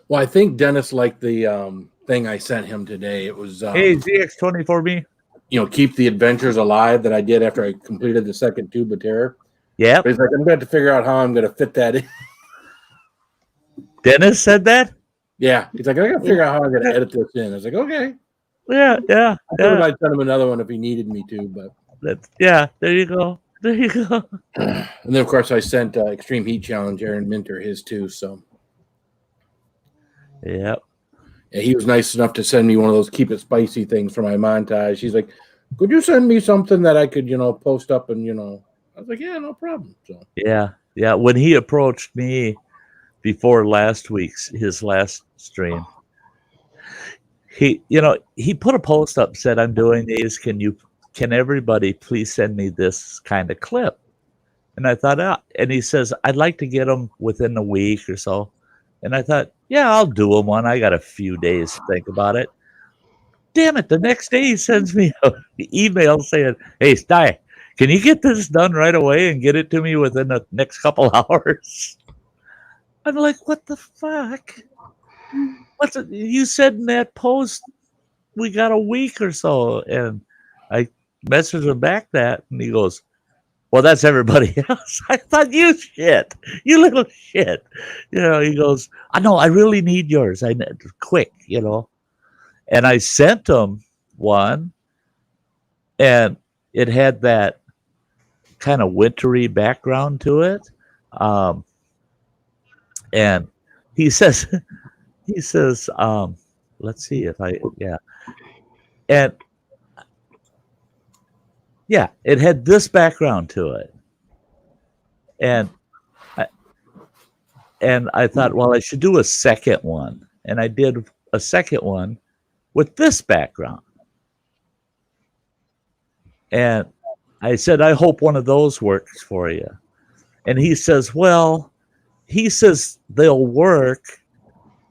Well, I think Dennis liked the thing I sent him today. It was hey, ZX24B. Keep the adventures alive that I did after I completed the second Tube of Terror. Yep. But he's like, I'm going to have to figure out how I'm going to fit that in. Dennis said that? Yeah. He's like, I got to figure out how I'm going to edit this in. I was like, okay. Yeah. I thought I'd send him another one if he needed me to, but there you go. There you go. And then of course I sent Extreme Heat Challenge Aaron Minter his too. So Yep. yeah, he was nice enough to send me one of those keep it spicy things for my montage. He's like, could you send me something that I could, post up and I was like, yeah, no problem. So Yeah. When he approached me before his last stream, he put a post up, said, I'm doing these. Can everybody please send me this kind of clip? And I thought, and he says, I'd like to get them within a week or so. And I thought, yeah, I'll do them one. I got a few days to think about it. Damn it. The next day he sends me an email saying, hey, Sty, can you get this done right away and get it to me within the next couple hours? I'm like, what the fuck? You said in that post we got a week or so. And I messaged him back that, and he goes, well, that's everybody else. I thought, you little shit. He goes, I know, I really need yours. Quick, And I sent him one, and it had that kind of wintry background to it. And he says, let's see if and yeah, it had this background to it. And I thought, well, I should do a second one. And I did a second one with this background. And I said, I hope one of those works for you. And he says, they'll work.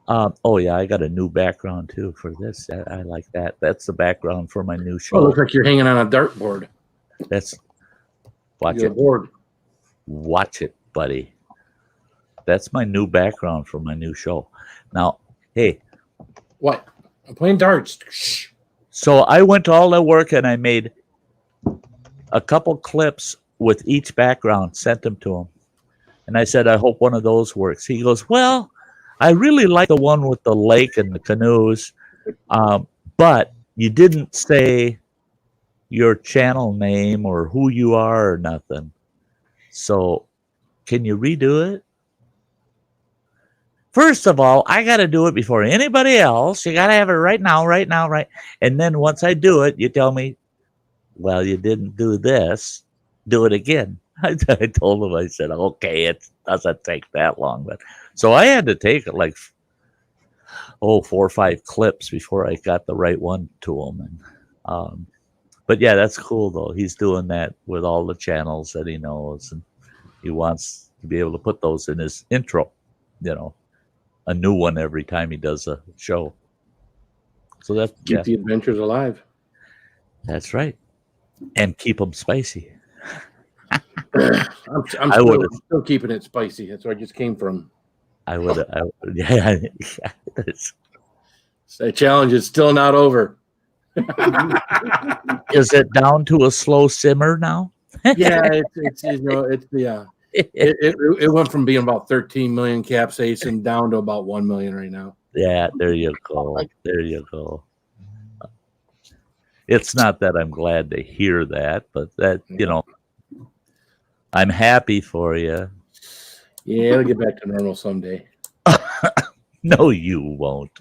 I got a new background too for this. I like that. That's the background for my new show. it looks like you're hanging on a dartboard. Watch it. Board. Watch it, buddy. That's my new background for my new show. Now, hey. What? I'm playing darts. Shh. So I went to all that work and I made a couple clips with each background, sent them to him. And I said, I hope one of those works. He goes, well, I really like the one with the lake and the canoes, but you didn't say your channel name or who you are or nothing. So can you redo it? First of all, I got to do it before anybody else. You got to have it right now. And then once I do it, you tell me, well, you didn't do this. Do it again. I told him, I said, okay, it doesn't take that long. But so I had to take it like, 4 or 5 clips before I got the right one to him. And, but yeah, that's cool though. He's doing that with all the channels that he knows, and he wants to be able to put those in his intro, a new one every time he does a show. So that's keep the adventures alive. That's right, and keep them spicy. I'm still keeping it spicy. That's where I just came from. Yeah. The challenge is still not over. Is it down to a slow simmer now? Yeah, it went from being about 13 million capsaicin down to about 1 million right now. Yeah, there you go. It's not that I'm glad to hear that, but that I'm happy for you. Yeah, it'll get back to normal someday. No, you won't.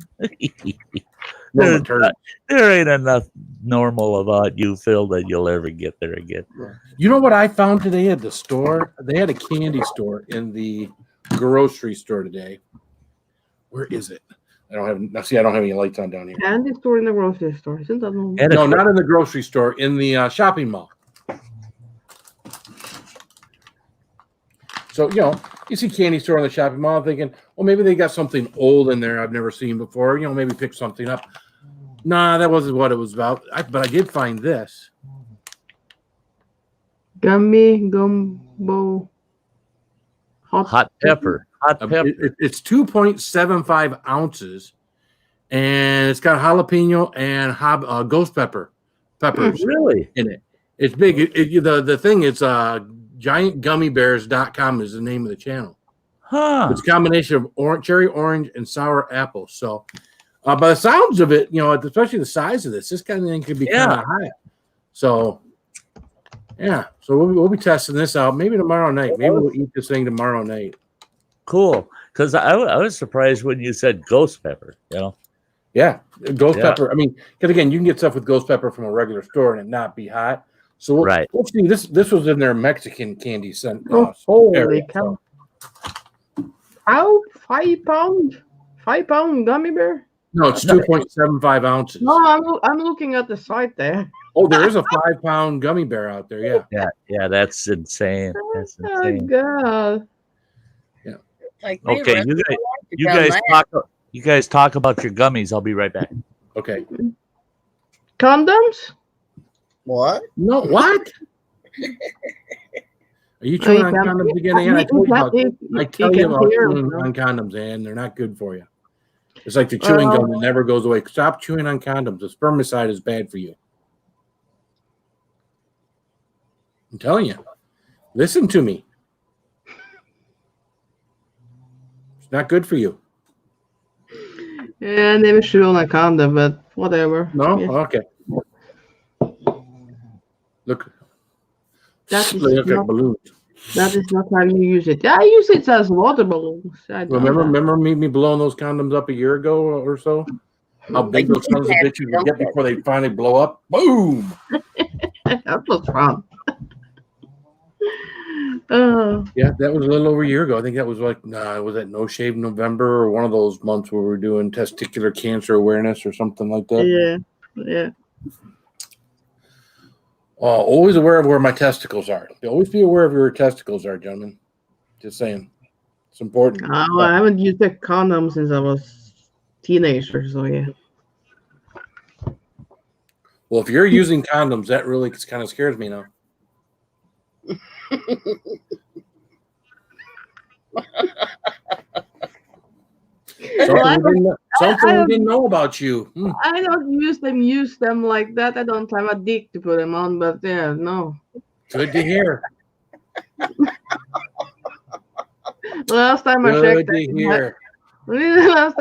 There ain't enough normal about you, Phil, that you'll ever get there again. You know what I found today at the store? They had a candy store in the grocery store today. Where is it? I don't have any lights on down here. Candy store in the grocery store. Isn't that normal? No, not in the grocery store, in the shopping mall. So, you see candy store in the shopping mall, thinking, well, maybe they got something old in there I've never seen before. Maybe pick something up. Nah, that wasn't what it was about. But I did find this. Gummy gumbo. Hot pepper. It's 2.75 ounces, and it's got jalapeno and ghost peppers really in it. It's big. The thing is giantgummybears.com is the name of the channel. Huh. It's a combination of cherry orange and sour apple. So, by the sounds of it, especially the size of this kind of thing could be kind of high. So, yeah. So we'll be testing this out maybe tomorrow night. Maybe we'll eat this thing tomorrow night. Cool. Because I was surprised when you said ghost pepper. Yeah, ghost pepper. I mean, because again, you can get stuff with ghost pepper from a regular store and it not be hot. So we'll see. This was in their Mexican candy scent. Holy cow! How 5 pound? 5 pound gummy bear? No, it's 2.75 ounces. No, I'm looking at the site there. Oh, there is a 5 pound gummy bear out there. Yeah. That's insane. That's insane. Oh God. Yeah. Okay, you guys talk about your gummies. I'll be right back. Okay. Condoms? What? No, what? Are you chewing on condoms again, Ann? I tell you about chewing on condoms, Ann. They're not good for you. It's like the chewing gum that never goes away. Stop chewing on condoms. The spermicide is bad for you. I'm telling you. Listen to me. It's not good for you. Yeah, I never chew on a condom, but whatever. No? Yeah. Okay. Look. That is Look not- at balloons. That is not how you use it. I use it as water balloons. Remember me blowing those condoms up a year ago or so? How big those sons of bitches would get before they finally blow up? Boom! That was fun. Yeah, that was a little over a year ago. I think that was was that No Shave November or one of those months where we were doing testicular cancer awareness or something like that? Yeah. Always aware of where my testicles are. Always be aware of where your testicles are, gentlemen. Just saying. It's important. I haven't used a condom since I was teenager, so yeah. Well, if you're using condoms, that really kind of scares me now. Something we didn't know about you. I don't use them like that. I don't have a dick to put them on, but yeah, no. Good to hear. Last time I checked. Good to hear. I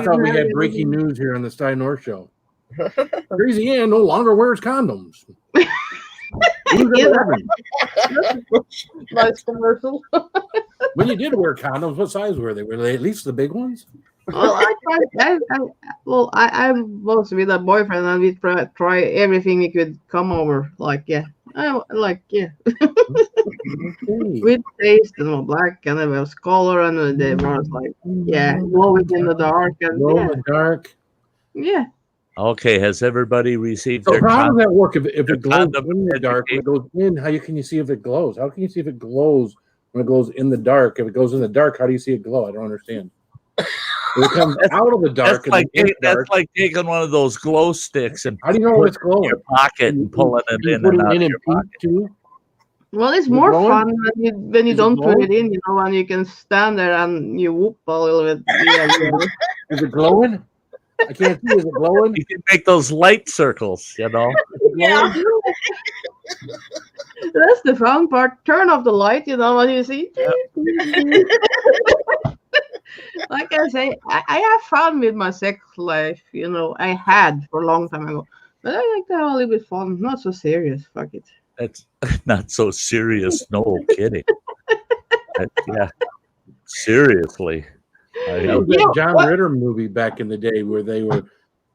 thought we had breaking news here on the Sty North show. Crazy Ann no longer wears condoms. Nice commercial. When you did wear condoms, what size were they? Were they at least the big ones? Well, I was with a boyfriend and we try everything we could come over. Okay. With taste and black and it was color and they was glow in the dark and glow in the dark. Yeah. Okay, has everybody received so their how does that work if it glows condom in the dark? When it goes in, how can you see if it glows? How can you see if it glows when it goes in the dark? If it goes in the dark, how do you see it glow? I don't understand. If it comes out of the dark. That's like taking one of those glow sticks and how do you know when it's glowing? In your pocket and pulling it in and out of your pocket. Too? Well, it's more fun when you don't put it in, and you can stand there and you whoop a little bit. Is it glowing? I can't see. Is it glowing? You can make those light circles, Yeah. That's the fun part. Turn off the light, when you see. Like I say, I have fun with my sex life. I had for a long time ago. But I like to have a little bit fun. Not so serious. Fuck it. That's not so serious. No kidding. Yeah. Seriously. That was that John Ritter movie back in the day where they were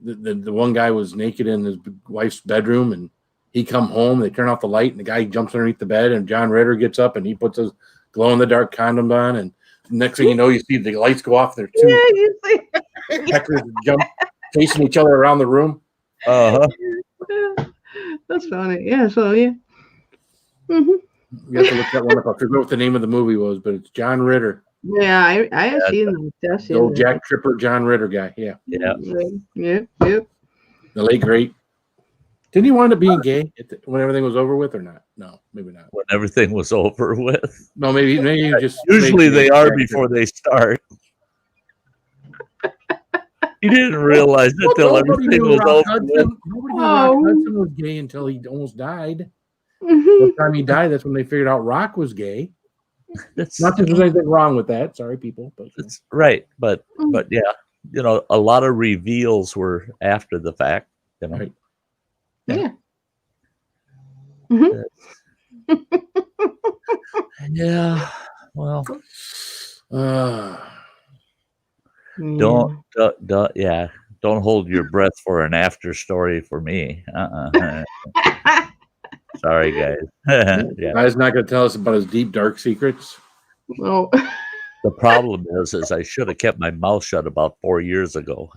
the one guy was naked in his wife's bedroom and he come home, they turn off the light and the guy jumps underneath the bed and John Ritter gets up and he puts his glow in the dark condom on and next thing you know you see the lights go off. There two peckers jump chasing each other around the room. That's funny. Yeah, so yeah. Mm-hmm. You have to look that one up. I forget what the name of the movie was, but it's John Ritter. Yeah, I have seen that. The old Jack Tripper, John Ritter guy. Yeah. Yep. The late great. Didn't he wind up being gay when everything was over with, or not? No, maybe not. When everything was over with. No, maybe just. Usually they are before they start. You didn't realize it until everything was over with. Nobody knew Rock Hudson was gay until he almost died. the time he died, that's when they figured out Rock was gay. That's Not that there's anything wrong with that. Sorry, people. But it's right, but yeah, a lot of reveals were after the fact. Right. Yeah. Mhm. Yeah. Well, Uh, don't hold your breath for an after story for me. Sorry, guys. Yeah. Guy's not going to tell us about his deep, dark secrets. No. The problem is I should have kept my mouth shut about 4 years ago.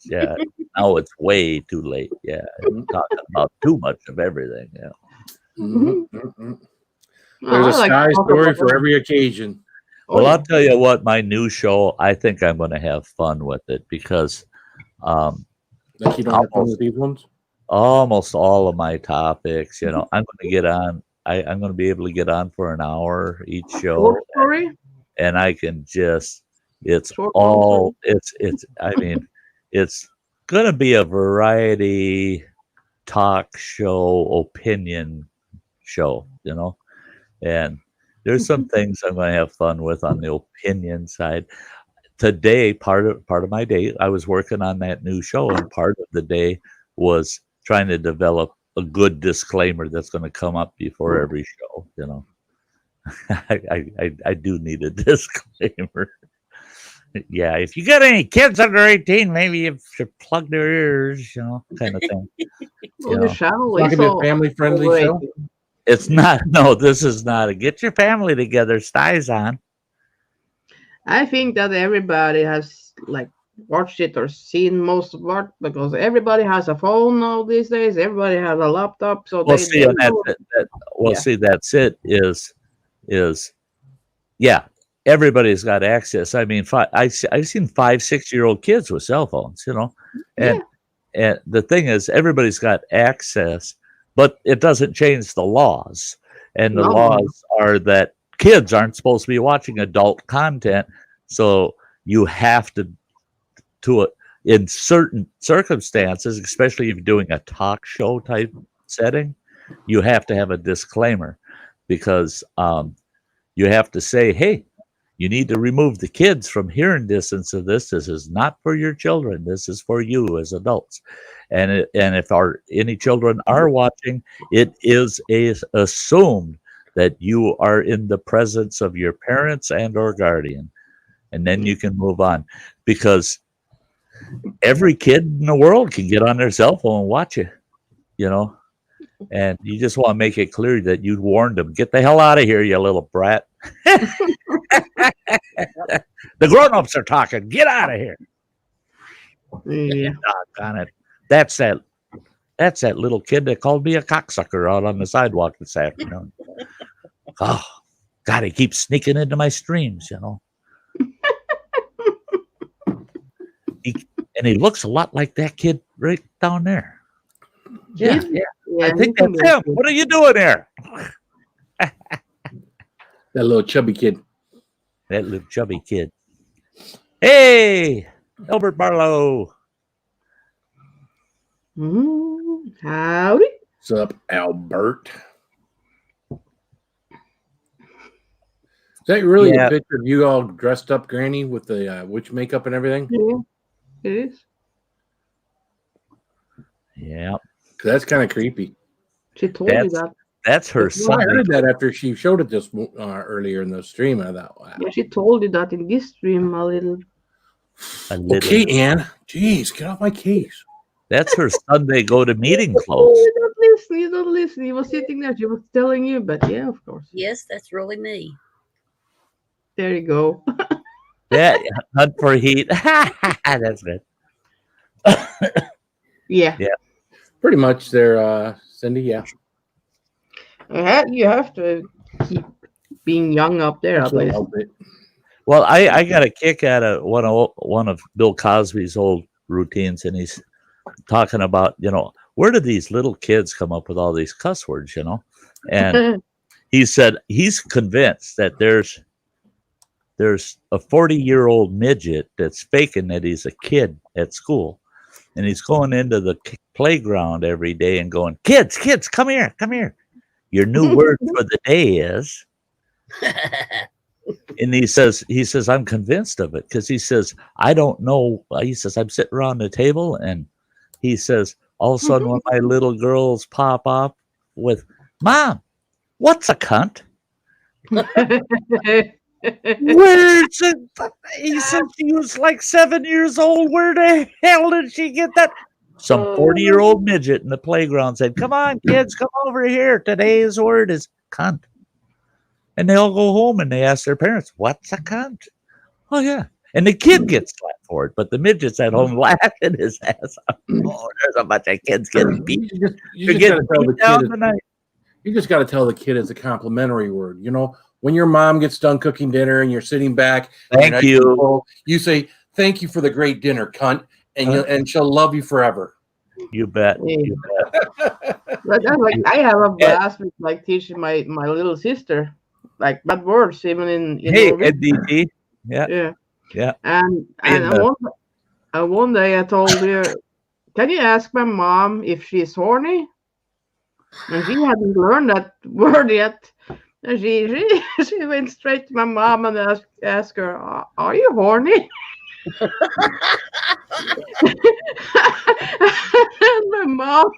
Yeah. Now it's way too late. Yeah. I'm talking about too much of everything. Yeah. There's a Sty talk story about for that. every occasion. Well, yeah. I'll tell you what, my new show, I think I'm going to have fun with it because Like you don't have fun with these ones? almost all of my topics, I'm going to get on. I'm going to be able to get on for an hour each show, Short story? and I can just, it's Short all, it's, I mean, it's going to be a variety talk show, opinion show, and there's some things I'm going to have fun with on the opinion side. Today, part of my day, I was working on that new show, and part of the day was trying to develop a good disclaimer that's going to come up before every show. I do need a disclaimer. Yeah, if you got any kids under 18, maybe you should plug their ears, kind of thing. Well, the show It's not is going to be all a family-friendly show? overrated. It's not. No, this is not a get your family together. Sty's on. I think that everybody has watched it or seen most of it because everybody has a phone now these days. Everybody has a laptop, so Well, they see, and know. see, that's it. Yeah, everybody's got access. I mean, I've seen 5-6-year-old kids with cell phones, and the thing is, everybody's got access, but it doesn't change the laws. And the No. laws are that kids aren't supposed to be watching adult content, so you have to in certain circumstances, especially if you're doing a talk show type setting, you have to have a disclaimer because you have to say, hey, you need to remove the kids from hearing distance of this. This is not for your children. This is for you as adults. And if any children are watching, it is assumed that you are in the presence of your parents and or guardian. And then you can move on because every kid in the world can get on their cell phone and watch it, and you just want to make it clear that you warned them. Get the hell out of here, you little brat. The grown-ups are talking. Get out of here. Yeah. Doggone it. That's that little kid that called me a cocksucker out on the sidewalk this afternoon. Oh, God, he keeps sneaking into my streams, And he looks a lot like that kid right down there. Yeah. I think that's him. What are you doing there? That little chubby kid. That little chubby kid. Hey, Albert Barlow. Howdy. What's up, Albert? Is that really a picture of you all dressed up, Granny, with the witch makeup and everything? Yeah, it is. Yeah. That's kind of creepy. She told me that. That's her son. I heard that after she showed it this earlier in the stream. I thought, wow. Yeah, she told you that in this stream a little. Okay, Ann. Jeez, get off my case. That's her Sunday go to meeting clothes. You don't listen. You don't listen. He was sitting there. She was telling you, but yeah, of course. Yes, that's really me. There you go. Yeah, hunt for heat. That's good. Yeah. Pretty much there, Cindy. Yeah. You have to keep being young up there. At least. Well, I got a kick out of one of Bill Cosby's old routines, and he's talking about, where do these little kids come up with all these cuss words, And he said he's convinced that there's a 40-year-old midget that's faking that he's a kid at school, and he's going into the playground every day and going, kids, come here. your new word for the day is, and he says, I'm convinced of it because he says, I don't know. He says, I'm sitting around the table and he says, all of a sudden, when my little girls pop up with, Mom, what's a cunt? Where's it? He said she was like 7 years old. Where the hell did she get that? Some 40-year-old midget in the playground said, come on, kids, come over here. Today's word is cunt. And they all go home and they ask their parents, what's a cunt? Oh, yeah. And the kid gets slapped for it, but the midget's at home laughing his ass off. Oh, there's a bunch of kids getting beat. You just got to tell the kid it's a complimentary word. You know, when your mom gets done cooking dinner and you're sitting back, thank you. You say, thank you for the great dinner, cunt, and she'll love you forever. You bet. You bet. But that's like I have a blast with like teaching my little sister like bad words even in DT. Yeah. And one day I told her, can you ask my mom if she's horny? And she hadn't learned that word yet. And she went straight to my mom and asked her, are you horny? And my mom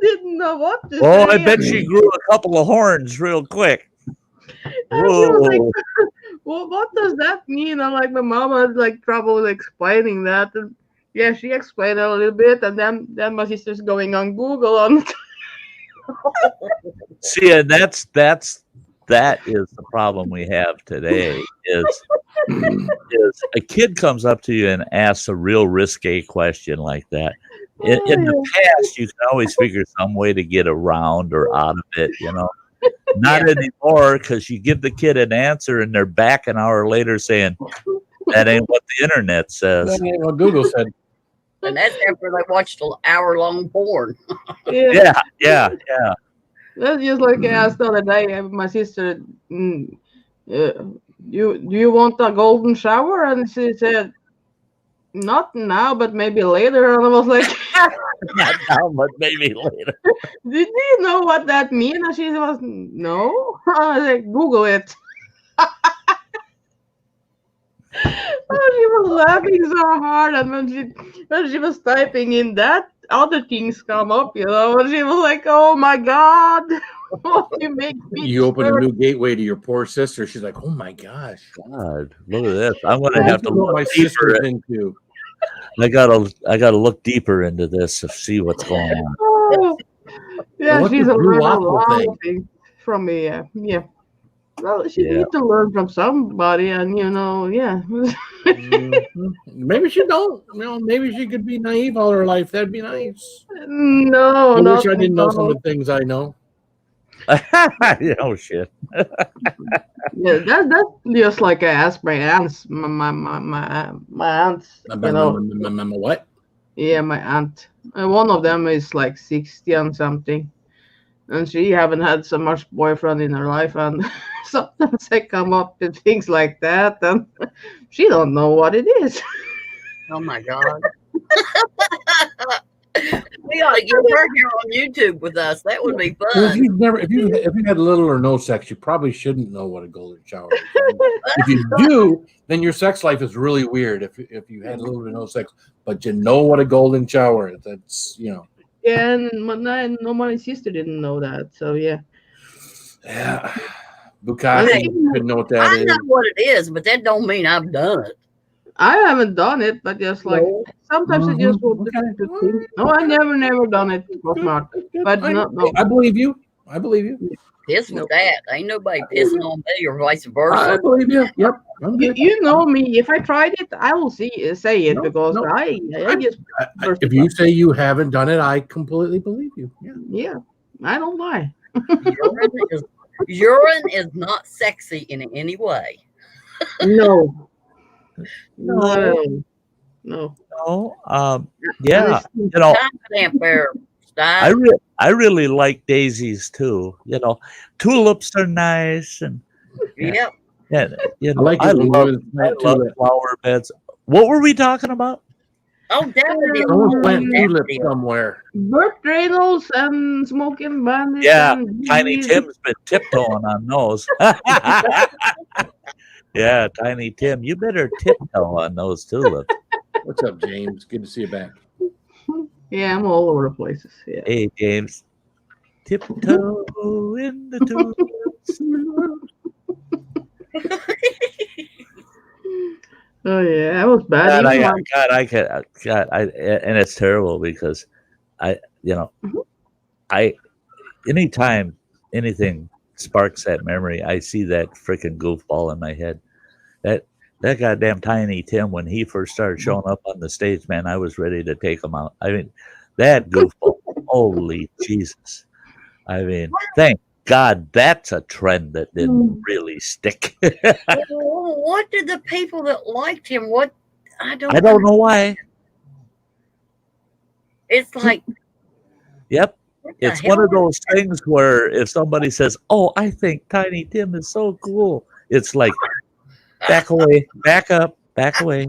didn't know what to say. Oh, I bet she grew a couple of horns real quick. Whoa. Like, well, what does that mean? And like my mom had like trouble explaining that. And yeah, she explained it a little bit, and then my sister's going on Google on it. See, and that is the problem we have today is a kid comes up to you and asks a real risque question like that. In the past, you can always figure some way to get around or out of it, you know. Not anymore, because you give the kid an answer and they're back an hour later saying, that ain't what the internet says. That ain't what Google said. And that's after they watched an hour-long porn. Yeah. That's just like I asked the other day. My sister, do you want a golden shower? And she said, not now, but maybe later. And I was like, not now, but maybe later. Did you know what that means? And she was, no. I was like, Google it. Oh, she was laughing so hard, and when she was typing in that, other things come up, you know, and she was like, "Oh my God, you make me." You open a new gateway to your poor sister. She's like, "Oh my gosh, God, look at this! I'm gonna have to look my deeper sister's into." I gotta look deeper into this to see what's going on. Oh, yeah, What's she's this a blue lot waffle of things from me. Yeah. Well, she needs to learn from somebody, and you know, yeah. Maybe she don't. You know, maybe she could be naive all her life. That'd be nice. No, I wish I didn't know some of the things I know. Oh shit. Yeah, that's just like I asked my aunts, my aunts. You know, What? Yeah, my aunt. And one of them is like 60 and something, and she haven't had so much boyfriend in her life, and sometimes I come up with things like that, and she don't know what it is. Oh my God. We ought to get her here on YouTube with us. That would be fun. Well, if you had little or no sex, you probably shouldn't know what a golden shower is. If you do, then your sex life is really weird. If you had little or no sex, but you know what a golden shower is, that's, you know. Yeah, and my sister didn't know that, so yeah. Yeah, Bukaki couldn't know what that is. I know what it is, but that don't mean I've done it. I haven't done it, but just like sometimes I just want to think. No, I never done it. Was not. But no. I believe you. Piss with that. Ain't nobody pissing on me or vice versa. I believe you. Yep. You know me. If I tried it, I will say it because I just. If you say you haven't done it, I completely believe you. Yeah, I don't lie. Urine is not sexy in any way. No. Yeah, you know, Campfire, I really like daisies too. You know, tulips are nice, and yep. Yeah, you know, I love flower beds. What were we talking about? Oh, definitely. Someone plant Mm. tulips somewhere. Burt Reynolds and Smoking Bandits. Yeah, and Tiny these- Tim's been tiptoeing on those. Yeah, Tiny Tim, you better tiptoe on those tulips. What's up, James? Good to see you back. Yeah, I'm all over the places. Yeah. Hey, James, tiptoe in the tulips. Oh yeah, that was bad. God, Even and it's terrible because anytime anything sparks that memory, I see that freaking goofball in my head. That goddamn Tiny Tim, when he first started showing up on the stage, man, I was ready to take him out. I mean, that goofball, holy Jesus! I mean, thank God that's a trend that didn't really stick. Well, what did the people that liked him? What I don't know why. It's like Yep. what the It's one hell of those things where if somebody says, "Oh, I think Tiny Tim is so cool," it's like, back away, back up, back away.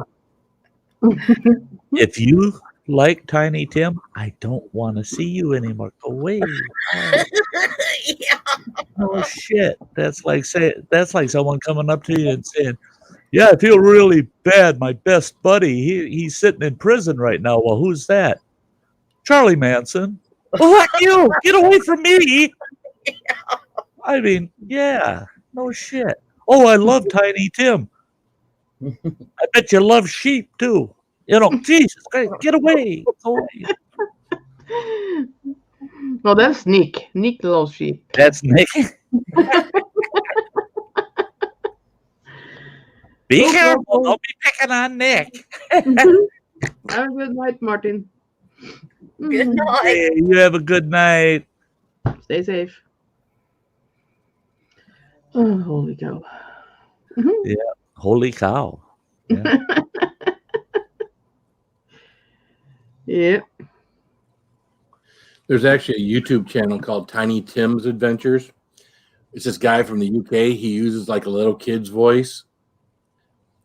If you like Tiny Tim, I don't want to see you anymore. Go away. Oh, yeah. no shit. That's like someone coming up to you and saying, "Yeah, I feel really bad. My best buddy, he's sitting in prison right now." Well, who's that? Charlie Manson. Well, fuck you! Get away from me! I mean, yeah, no shit. Oh, I love Tiny Tim. I bet you love sheep too. You know, Jesus Christ, get away! Go away. No, that's Nick. Nick loves sheep. That's Nick. Be careful! Don't be picking on Nick. Have a good night, Martin. Good night. Hey, you have a good night. Stay safe. Oh, holy cow. Holy cow! Yeah. Yeah. There's actually a YouTube channel called Tiny Tim's Adventures. It's this guy from the UK. He uses like a little kid's voice,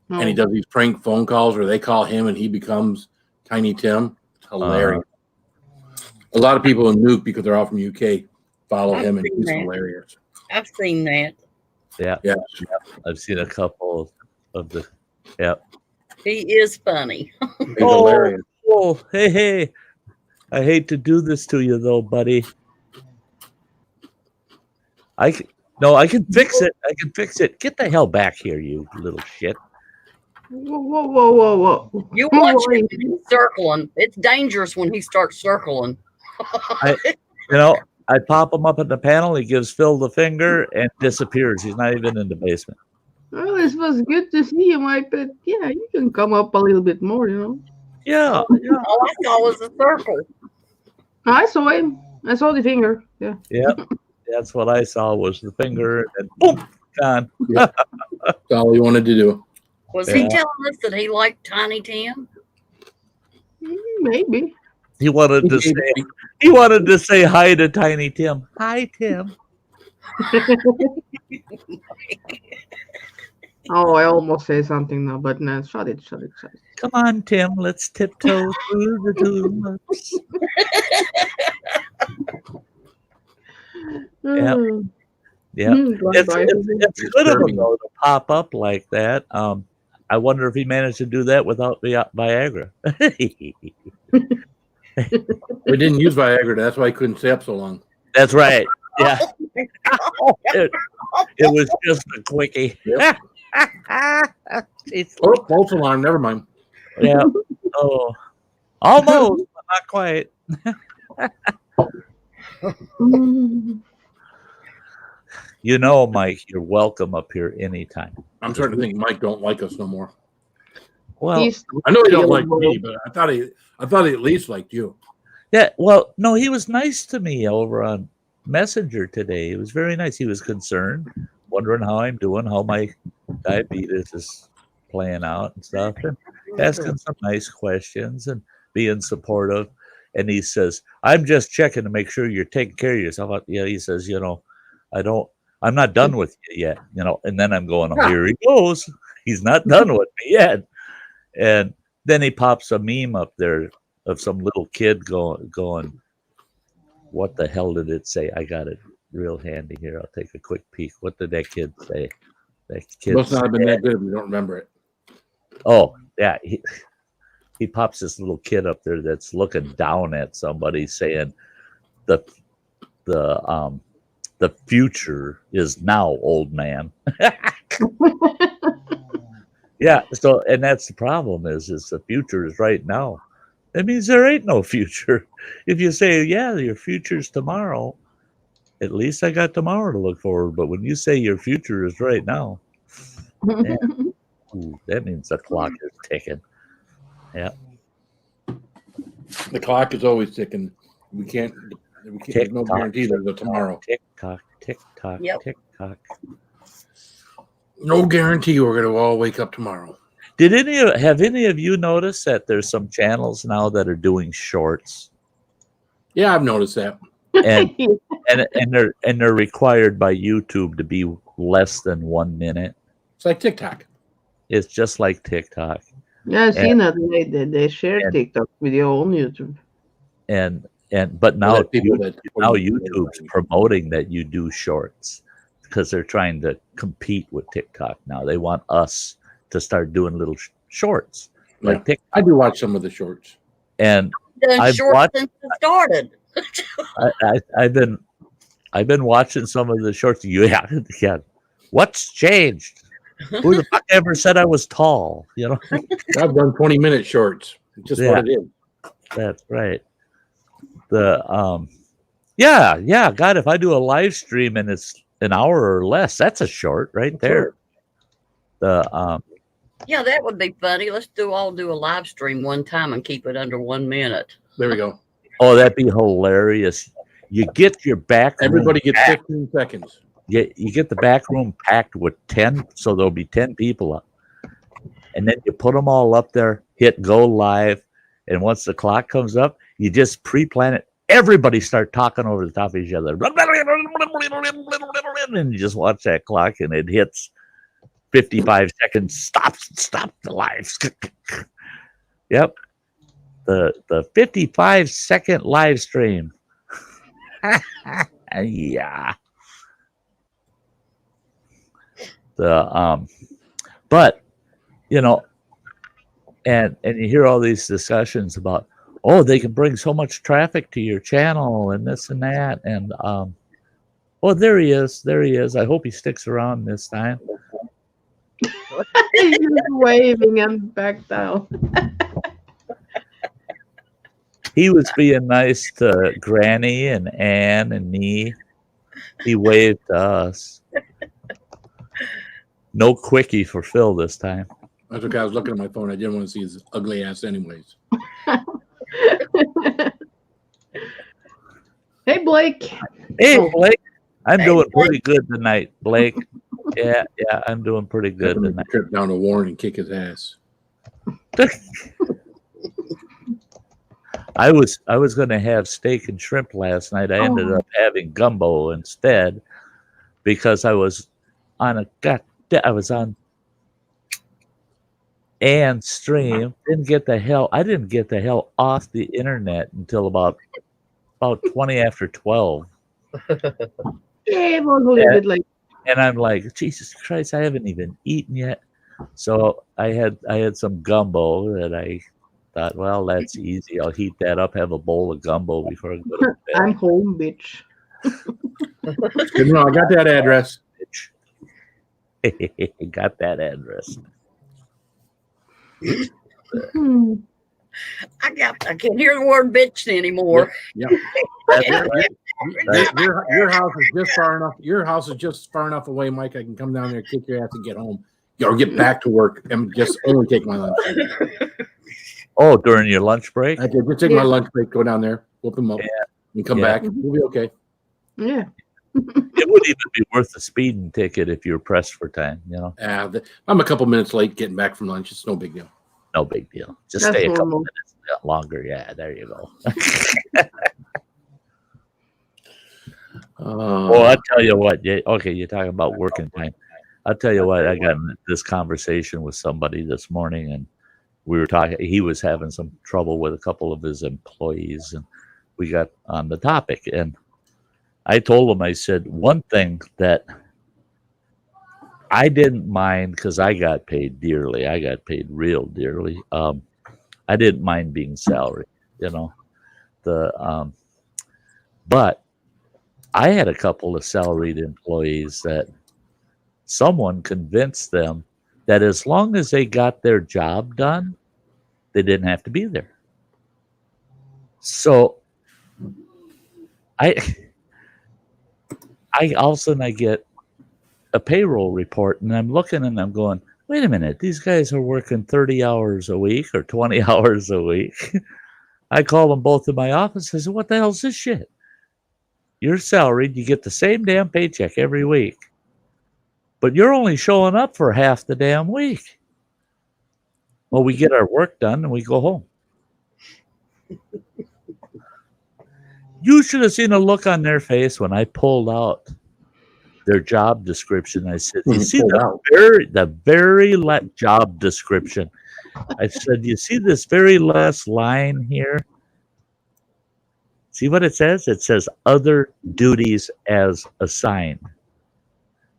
and he does these prank phone calls where they call him and he becomes Tiny Tim. Hilarious. A lot of people in Nuke, because they're all from UK, follow him, and he's hilarious. I've seen that. Yeah. Yeah. I've seen a couple of the. Yeah. He is funny. He's hilarious. Oh, hey. I hate to do this to you, though, buddy. I can fix it. I can fix it. Get the hell back here, you little shit. Whoa. You watch him when he's circling. It's dangerous when he starts circling. I pop him up in the panel. He gives Phil the finger and disappears. He's not even in the basement. Well, it was good to see you, Mike, but yeah, you can come up a little bit more, you know. Yeah. All I saw was a circle. I saw him. I saw the finger. Yeah. Yeah. That's what I saw was the finger and boom, gone. That's all he wanted to do. Was he Yeah. telling us that he liked Tiny Tim? Maybe. He wanted to say hi to Tiny Tim. Hi, Tim. Oh, I almost say something now, but no, shut it. Come on, Tim. Let's tiptoe through the tulips. Yeah. Yeah. It's good of him, though, to pop up like that. I wonder if he managed to do that without Viagra. We didn't use Viagra. That's why he couldn't stay up so long. That's right. Yeah. It was just a quickie. Yep. It's Oh, false alarm. Never mind. yeah. Oh, almost, but not quite. You know, Mike, you're welcome up here anytime. I'm starting to think Mike don't like us no more. Well, I know he don't like me, but I thought he at least liked you. yeah. Well, no, he was nice to me over on Messenger today. He was very nice. He was concerned, wondering how I'm doing, how my diabetes is playing out and stuff, and asking some nice questions and being supportive. And he says, "I'm just checking to make sure you're taking care of yourself." Yeah, he says, I'm not done with you yet, And then I'm going, oh, here he goes. He's not done with me yet. And Then he pops a meme up there of some little kid going, what the hell did it say? I got it real handy here. I'll take a quick peek. What did that kid say? That kid Must not have been that good if you don't remember it. Oh, yeah. He pops this little kid up there that's looking down at somebody saying the future is now, old man. Yeah, so and that's the problem is the future is right now. That means there ain't no future. If you say, yeah, your future's tomorrow, at least I got tomorrow to look forward. But when you say your future is right now, yeah, ooh, that means the clock is ticking. Yeah. The clock is always ticking. We can't there's no guarantee there's a tomorrow. Tick tock, tick tock, Yep. tick tock. No guarantee we're gonna all wake up tomorrow. Have any of you noticed that there's some channels now that are doing shorts? Yeah, I've noticed that. And and they're required by YouTube to be less than 1 minute. It's like TikTok. It's just like TikTok. Yeah, I've seen that they share and- TikTok video on YouTube. But now Well, people that- YouTube's promoting that you do shorts because they're trying to compete with TikTok now. They want us to start doing little shorts like Yeah. TikTok. I do watch some of the shorts. And Done I've short watched- since it started. I've been watching some of the shorts. Yeah. What's changed? Who the fuck ever said I was tall? You know, I've done 20-minute shorts. It's just what it is. that's right. Yeah. God, if I do a live stream and it's an hour or less, that's a short right there. Yeah, that would be funny. Let's do a live stream one time and keep it under 1 minute. There we go. Oh, that'd be hilarious. You get your back room Everybody gets packed. 15 seconds. You get the back room packed with 10, so there'll be 10 people up. And then you put them all up there, hit go live, and once the clock comes up, you just pre-plan it. Everybody start talking over the top of each other. And you just watch that clock, and it hits 55 seconds. Stop the live. Yep. The 55-second live stream. Yeah. But you know, and you hear all these discussions about, oh, they can bring so much traffic to your channel and this and that, and oh, there he is. I hope he sticks around this time. He's just waving and back down. He was being nice to Granny and Ann and me. He waved to us. No quickie for Phil this time. That's okay. I was looking at my phone. I didn't want to see his ugly ass anyways. Hey, Blake. Hey, Oh. Blake. I'm Hey, doing Blake. pretty good tonight, Blake. Yeah, I'm doing pretty good I'm gonna tonight. trip down to Warren and kick his ass. I was going to have steak and shrimp last night. I ended Oh. up having gumbo instead because I was on Ann's stream. I didn't get the hell off the internet until about 20 after 12. Yeah, it was a little bit like And I'm like, Jesus Christ, I haven't even eaten yet. So I had some gumbo that I thought, well, that's easy. I'll heat that up, have a bowl of gumbo before I go to bed. I'm home, bitch. Good to know. I got that address. Got that address. Hmm. I can't hear the word bitch anymore. Yeah. That's right. Your house is just far enough. Your house is just far enough away, Mike. I can come down there, kick your ass, and get home, or get back to work, and just only take my lunch. Oh, during your lunch break? I could just take my lunch break, go down there, whoop him up, and come Yeah. back. We'll be okay. Yeah. It would even be worth a speeding ticket if you're pressed for time, you know? I'm a couple minutes late getting back from lunch. It's no big deal. No big deal. Just That's stay a couple normal. minutes longer. Yeah, there you go. Well, I'll tell you what. Okay, you're talking about working time. I'll tell you what. I got in this conversation with somebody this morning, we were talking. He was having some trouble with a couple of his employees, and we got on the topic. And I told him, I said, one thing that I didn't mind, because I got paid dearly. I got paid real dearly. I didn't mind being salaried, you know. But I had a couple of salaried employees that someone convinced them that as long as they got their job done, they didn't have to be there. So I all of a sudden I get a payroll report, and I'm looking and I'm going, wait a minute, these guys are working 30 hours a week or 20 hours a week. I call them both in my office. I said, what the hell's this shit? You're salaried. You get the same damn paycheck every week, but you're only showing up for half the damn week. Well, we get our work done and we go home. You should have seen a look on their face when I pulled out their job description. I said, you see the very job description. I said, you see this very last line here? See what it says? It says other duties as assigned.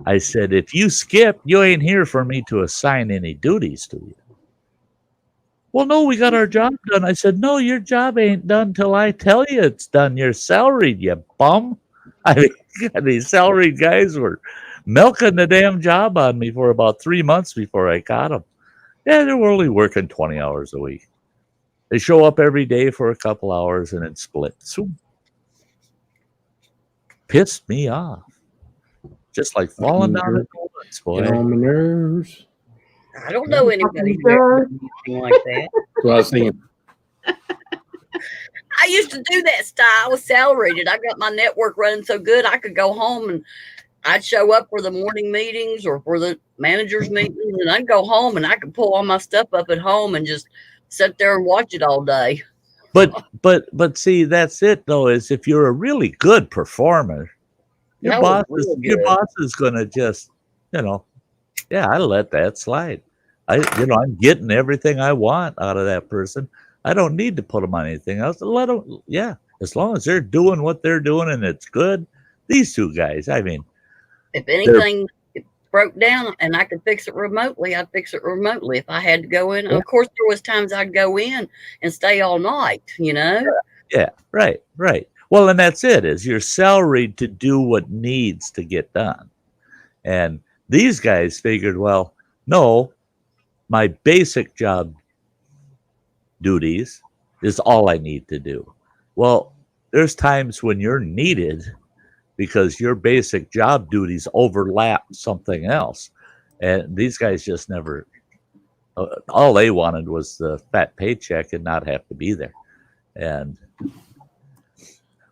I said, if you skip, you ain't here for me to assign any duties to you. Well, no, we got our job done. I said, no, your job ain't done till I tell you it's done. You're salaried, you bum. I mean, these salaried guys were milking the damn job on me for about 3 months before I got them. Yeah, they were only working 20 hours a week. They show up every day for a couple hours and then split. So, pissed me off. Just like falling down the toilets, boy. Get on my nerves. I don't know anybody who ever did anything like that. That's what I was thinking. I used to do that style. I was salaried. I got my network running so good I could go home and I'd show up for the morning meetings or for the managers meetings, and I'd go home and I could pull all my stuff up at home and just sit there and watch it all day. But see, that's it though, is if you're a really good performer, your boss is gonna just, yeah, I let that slide. I'm getting everything I want out of that person. I don't need to put them on anything else. Let them, yeah, as long as they're doing what they're doing and it's good. These two guys, I mean, if anything broke down and I could fix it remotely, I'd fix it remotely. If I had to go in, of course, there was times I'd go in and stay all night. Yeah, right. Well, and that's it. Is you're salaried to do what needs to get done, and these guys figured, well, no, my basic job duties is all I need to do. Well, there's times when you're needed because your basic job duties overlap something else. And these guys just never, all they wanted was the fat paycheck and not have to be there. And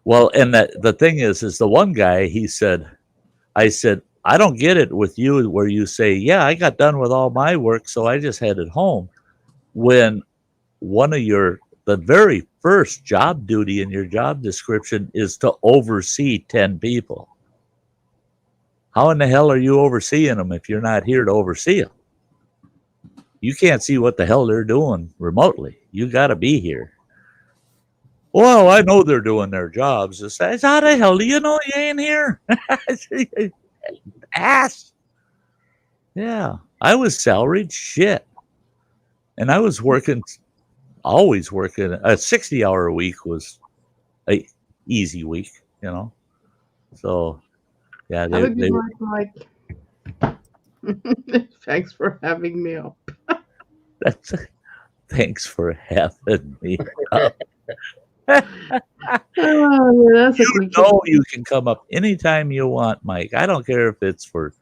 well, and the thing is the one guy, I said, I don't get it with you where you say, yeah, I got done with all my work, so I just headed home. When one of the very first job duty in your job description is to oversee 10 people. How in the hell are you overseeing them if you're not here to oversee them? You can't see what the hell they're doing remotely. You got to be here. Well, I know they're doing their jobs. It's how the hell do you know you ain't here? Ass. Yeah, I was salaried shit. And I was always working. A 60-hour a week was a easy week, So, yeah. Mike. Thanks for having me up. Thanks for having me up. You can come up anytime you want, Mike. I don't care if it's for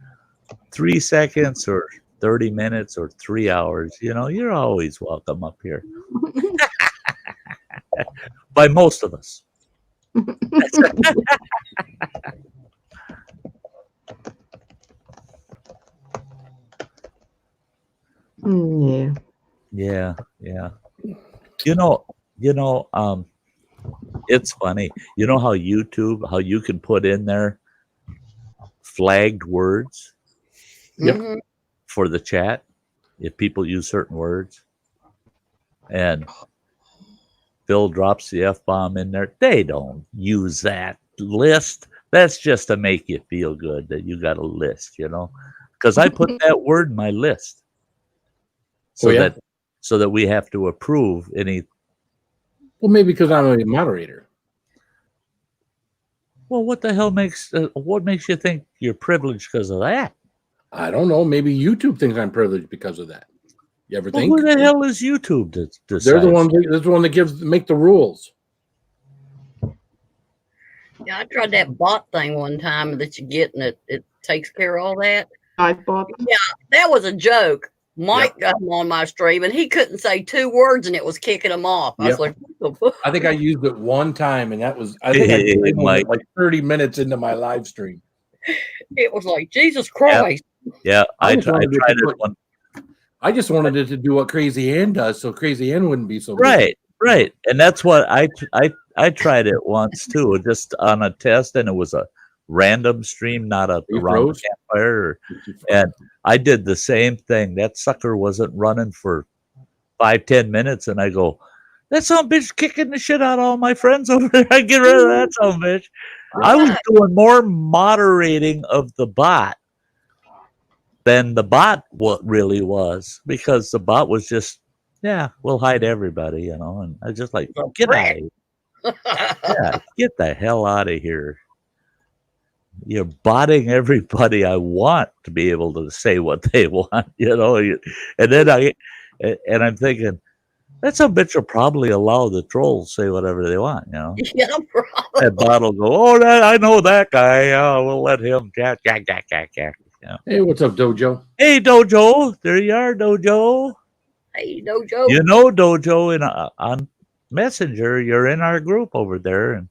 3 seconds or 30 minutes or 3 hours. You're always welcome up here. By most of us. Yeah. It's funny. You know how YouTube, how you can put in there flagged words for the chat if people use certain words? and Phil drops the F-bomb in there. They don't use that list. That's just to make you feel good that you got a list, because I put that word in my list so that we have to approve any. Well, maybe because I'm a moderator. Well, what the hell what makes you think you're privileged because of that? I don't know. Maybe YouTube thinks I'm privileged because of that. You ever think? Who the hell is YouTube to decide? They're the one. They're the one that make the rules. Yeah, I tried that bot thing one time that you get, and it takes care of all that. iPod. Yeah, that was a joke. Mike got him on my stream, and he couldn't say 2 words, and it was kicking him off. I was like, what the fuck? I think I used it one time, and that was I think I did like 30 minutes into my live stream. It was like, Jesus Christ. Yeah, I tried it one. I just wanted it to do what Crazy Ann does, so Crazy Ann wouldn't be so right, right, and that's what I tried it once too, just on a test, and it was a random stream, not a around the campfire, and I did the same thing. That sucker wasn't running for 5-10 minutes, and I go, that son of a bitch kicking the shit out of all my friends over there. I get rid of that son of a bitch. I was doing more moderating of the bot than the bot what really was, because the bot was just, we'll hide everybody, and I just like, get out of here. Get the hell out of here. You're botting everybody I want to be able to say what they want, and then I'm thinking, that some bitch will probably allow the trolls to say whatever they want, Yeah, probably. That bot will go, I know that guy. We'll let him jack. Hey, what's up, Dojo? Hey, Dojo. There you are, Dojo. Hey, Dojo. Dojo, on Messenger, you're in our group over there, and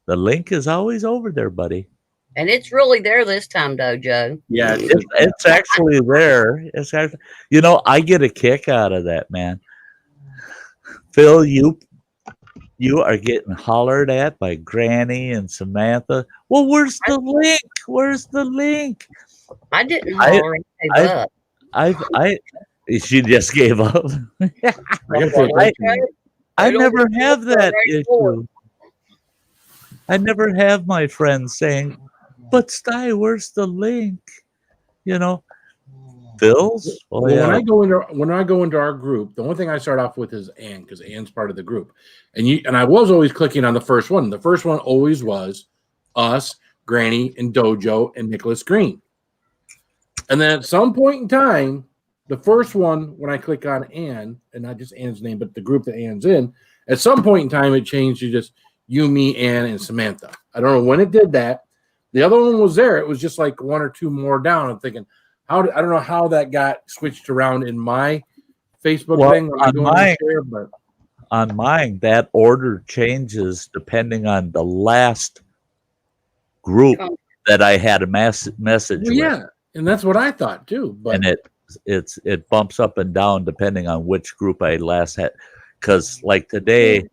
the link is always over there, buddy. And it's really there this time, Dojo. Yeah, it's actually there. It's actually, I get a kick out of that, man. Phil, you are getting hollered at by Granny and Samantha. Well, where's the link? Where's the link? I didn't holler and gave up. She just gave up. I never have that issue. I never have my friends saying, but Sty, where's the link? Phil's? When I go into our group, the only thing I start off with is Ann, because Ann's part of the group. And I was always clicking on the first one. The first one always was us, Granny, and Dojo, and Nicholas Green. And then at some point in time, the first one, when I click on Ann, and not just Ann's name, but the group that Ann's in, at some point in time, it changed to just you, me, Ann, and Samantha. I don't know when it did that. The other one was there. It was just like 1 or 2 more down. I'm thinking, I don't know how that got switched around in my Facebook thing. On mine, that order changes depending on the last group that I had a message with. Yeah, and that's what I thought too. But and it bumps up and down depending on which group I last had. Because like today,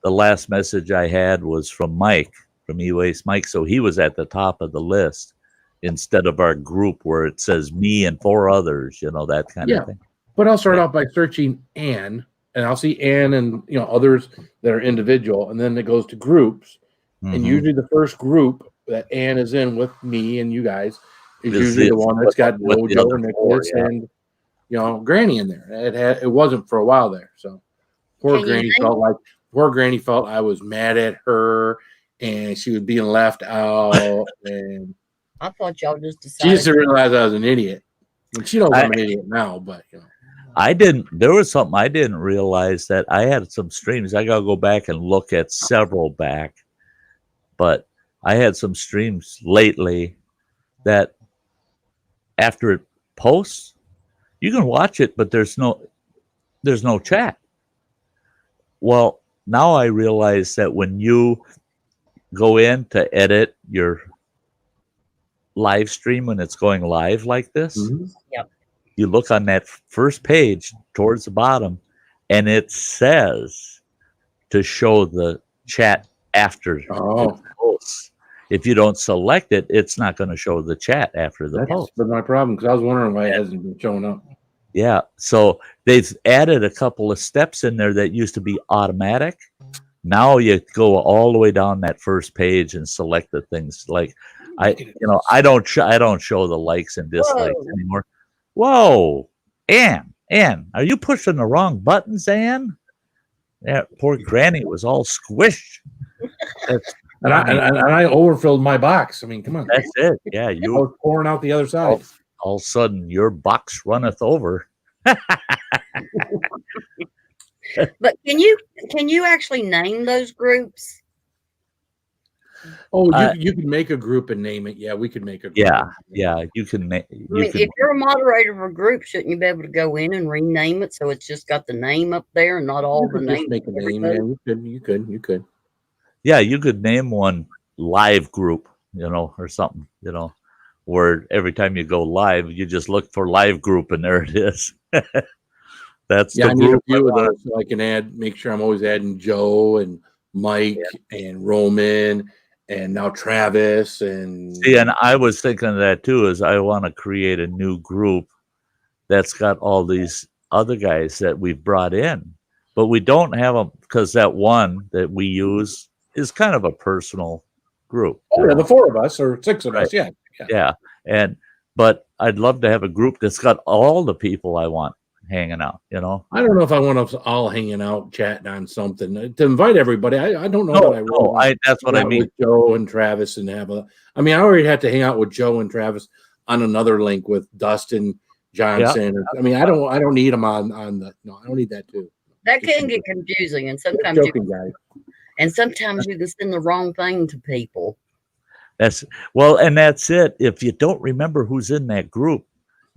the last message I had was from Mike, from E-Waste Mike, so he was at the top of the list instead of our group where it says me and 4 others, that kind of thing. But I'll start off by searching Ann, and I'll see Ann and others that are individual, and then it goes to groups. Mm-hmm. And usually the first group that Ann is in with me and you guys is usually the one that's got Dojo, Nicholas, and Granny in there. It wasn't for a while there, so poor Granny felt I was mad at her and she was being left out. And I thought y'all just decided. She just didn't realize I was an idiot. And she knows I'm an idiot now, but there was something I didn't realize, that I had some streams. I gotta go back and look at several back, but I had some streams lately that after it posts, you can watch it, but there's no chat. Well, now I realize that when you go in to edit your live stream when it's going live like this, you look on that first page towards the bottom, and it says to show the chat after the post. If you don't select it, it's not going to show the chat after the post. That's been my problem, because I was wondering why it hasn't been showing up. Yeah. So they've added a couple of steps in there that used to be automatic. Now you go all the way down that first page and select the things like I don't show the likes and dislikes Whoa. anymore. Whoa, Ann, are you pushing the wrong buttons, Ann? Yeah, poor Granny was all squished. That's, And I overfilled my box. I mean, come on. that's it. Yeah, I you was pouring out the other side. all of a sudden your box runneth over. But can you actually name those groups? Oh, you can make a group and name it. Yeah, we could make a group. Yeah, you can make. I mean, if you're a moderator of a group, shouldn't you be able to go in and rename it so it's just got the name up there and not all the names? Just make a name. Yeah, you could. Yeah, you could name one live group, or something, where every time you go live, you just look for live group and there it is. That's the I need a group. few of those so I can make sure I'm always adding Joe and Mike and Roman and now Travis and See, and I was thinking of that too, is I want to create a new group that's got all these other guys that we've brought in, but we don't have them because that one that we use is kind of a personal group. Oh, yeah, the four of us or six of us, yeah. But I'd love to have a group that's got all the people I want hanging out. I don't know if I want us all hanging out chatting on something to invite everybody. I don't know that I really that's what I mean. With Joe and Travis and I already had to hang out with Joe and Travis on another link with Dustin Johnson. Yeah. I mean, I don't need them on the. No, I don't need that too. That can get confusing, and sometimes you can send the wrong thing to people. That's it. If you don't remember who's in that group,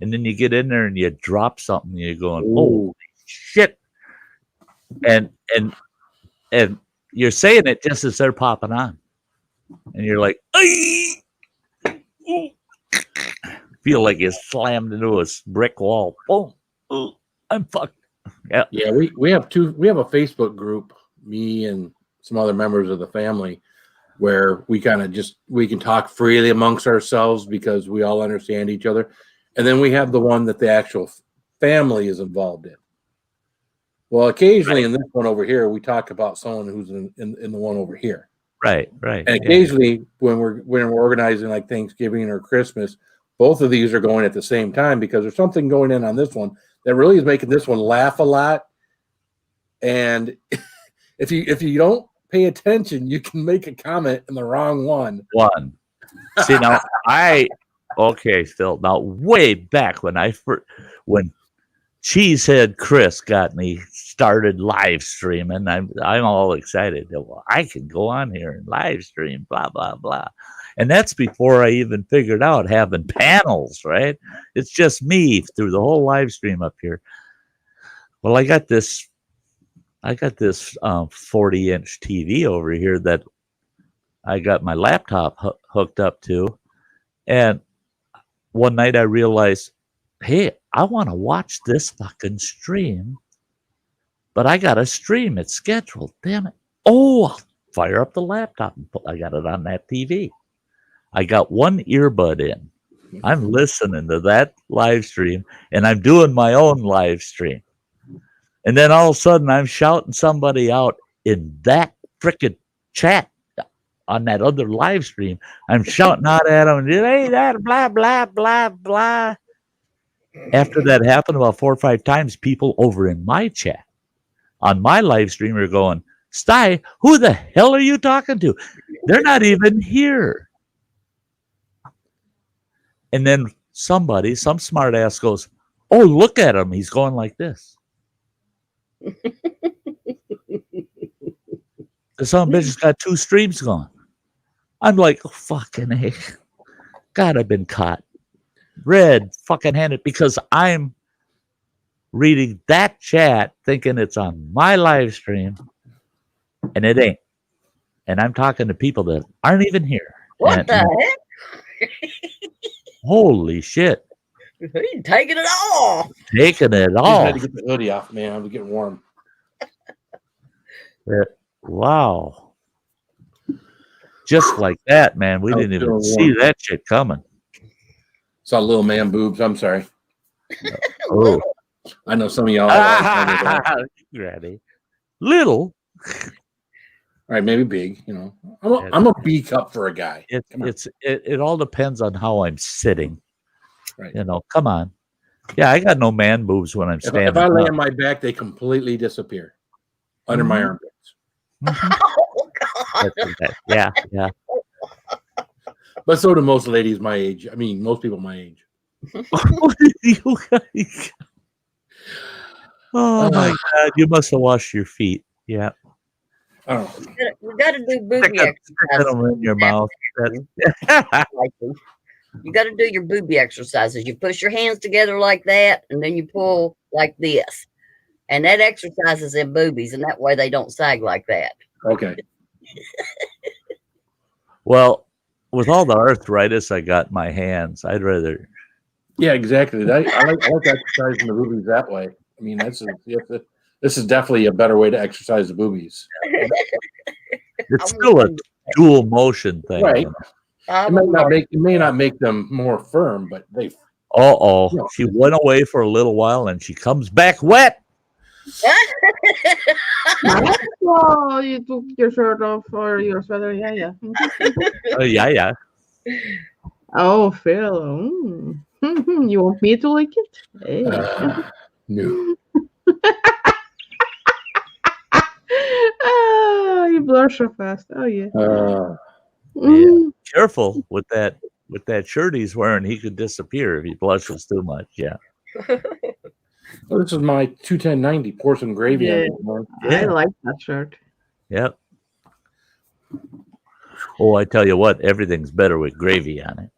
and then you get in there and you drop something, you're going, "Holy shit!" And you're saying it just as they're popping on, and you're like, "Ay!" Feel like you slammed into a brick wall. Boom! Ooh, I'm fucked. Yeah. We have a Facebook group, me and some other members of the family, where we can talk freely amongst ourselves because we all understand each other. And then we have the one that the actual family is involved in. Well, occasionally in this one over here, we talk about someone who's in the one over here. Right. And occasionally when we're organizing like Thanksgiving or Christmas, both of these are going at the same time because there's something going in on this one that really is making this one laugh a lot. And if you don't pay attention, you can make a comment in the wrong one. See, now Phil, now way back when Cheesehead Chris got me started live streaming, I'm all excited. Well, I can go on here and live stream, blah, blah, blah. And that's before I even figured out having panels, right? It's just me through the whole live stream up here. Well, I got this 40-inch TV over here that I got my laptop hooked up to. And one night I realized, hey, I want to watch this fucking stream, but I got to stream it scheduled. Damn it. Oh, I'll fire up the laptop. I got it on that TV. I got one earbud in. I'm listening to that live stream, and I'm doing my own live stream. And then all of a sudden, I'm shouting somebody out in that frickin' chat on that other live stream. I'm shouting out at them, hey, that blah, blah, blah, blah. After that happened about 4 or 5 times, people over in my chat on my live stream are going, Sty, who the hell are you talking to? They're not even here. And then some smart ass goes, oh, look at him. He's going like this. The son of a bitch has got 2 streams going. I'm like, oh, fucking A. God, I've been caught. Red fucking handed because I'm reading that chat thinking it's on my live stream and it ain't. And I'm talking to people that aren't even here. What the heck? Holy shit. He's taking it all. Taking it all. I had to get the hoodie off, man. I'm getting warm. Wow. Just like that, man. We didn't even see that shit coming. Saw little man boobs. I'm sorry. Oh. I know some of y'all. All Ready. Little. right, maybe big. You know, I'm a B cup for a guy. It all depends on how I'm sitting. Right. You know, come on. Yeah, I got no man boobs when I'm standing. If I lay up. on my back, they completely disappear under my armpits. Oh God. Yeah. But so do most ladies my age. I mean, most people my age. Oh my God! You must have washed your feet. Yeah. Oh. We got to do booby Stick exercises. them in your mouth. You got to do your booby exercises. You push your hands together like that, and then you pull like this, and that exercises in boobies, and that way they don't sag like that. Okay. Well, with all the arthritis I got in my hands, I'd rather. Yeah, exactly. I like exercising the boobies that way. I mean, this is definitely a better way to exercise the boobies. It's still a dual motion thing. Right. You know? It may not make them more firm, but they. She went away for a little while and she comes back wet. Oh, you took your shirt off or your sweater. Yeah. Yeah. Oh, Phil. You want me to lick it? Hey. No. Oh, you blush so fast. Oh, yeah. Yeah. Careful with that shirt he's wearing. He could disappear if he blushes too much. Yeah. Well, this is my 21090. Pour some gravy on it. I like that shirt. Yep. Oh, I tell you what, everything's better with gravy on it.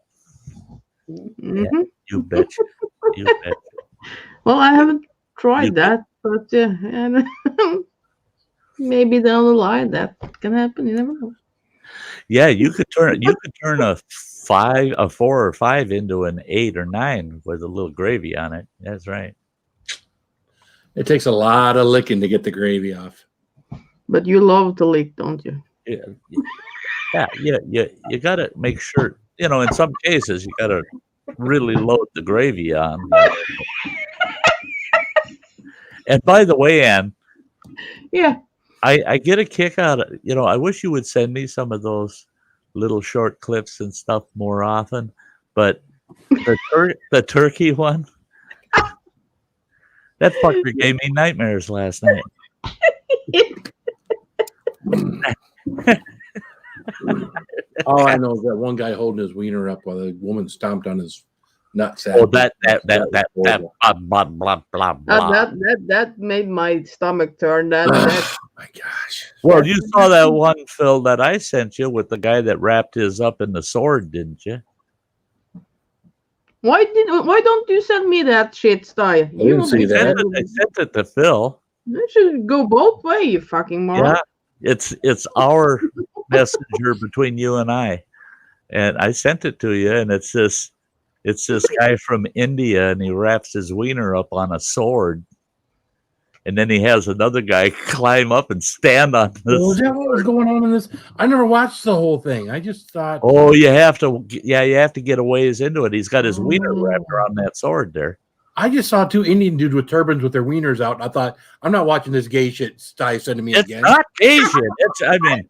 Mm-hmm. Yeah, you betcha. You betcha. Well, I haven't tried that, but and maybe down the line that can happen. You never know. Yeah, you could turn a 4 or 5 into an 8 or 9 with a little gravy on it. That's right. It takes a lot of licking to get the gravy off. But you love to lick, don't you? Yeah. You got to make sure. You know, in some cases, you got to really load the gravy on. And by the way, Ann. Yeah. I get a kick out of, I wish you would send me some of those little short clips and stuff more often. But the turkey one, that fucker gave me nightmares last night. All I know is that one guy holding his wiener up while the woman stomped on his nutsack. Oh, that blah blah blah blah. That made my stomach turn. That my gosh. Well, you saw that one, Phil, that I sent you with the guy that wrapped his up in the sword, didn't you? Why don't you send me that shit, Sty? I didn't see that. I sent it to Phil. You should go both ways, you fucking moron. Yeah, it's our messenger between you and I. And I sent it to you, and it's this guy from India, and he wraps his wiener up on a sword. And then he has another guy climb up and stand on this. Was that what was going on in this? I never watched the whole thing. I just thought. Oh, you have to get a ways into it. He's got his wiener wrapped around that sword there. I just saw 2 Indian dudes with turbans with their wieners out, and I thought, I'm not watching this gay shit Sty sending me again. It's not Asian.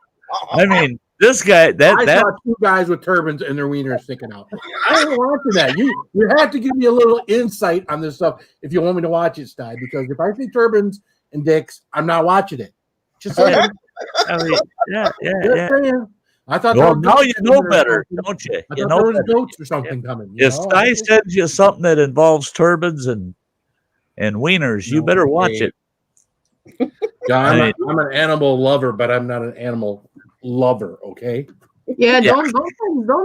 I mean, this guy I saw 2 guys with turbans and their wieners sticking out. I ain't watching that. You have to give me a little insight on this stuff if you want me to watch it, Sty, because if I see turbans and dicks, I'm not watching it. Just saying. Yeah. Saying. I thought. Well, now you know better, don't you? I thought there was goats or something coming. If Sty sends you something that involves turbans and wieners, you better watch it. Yeah, I'm an animal lover, but I'm not an animal lover. Okay. Yeah, don't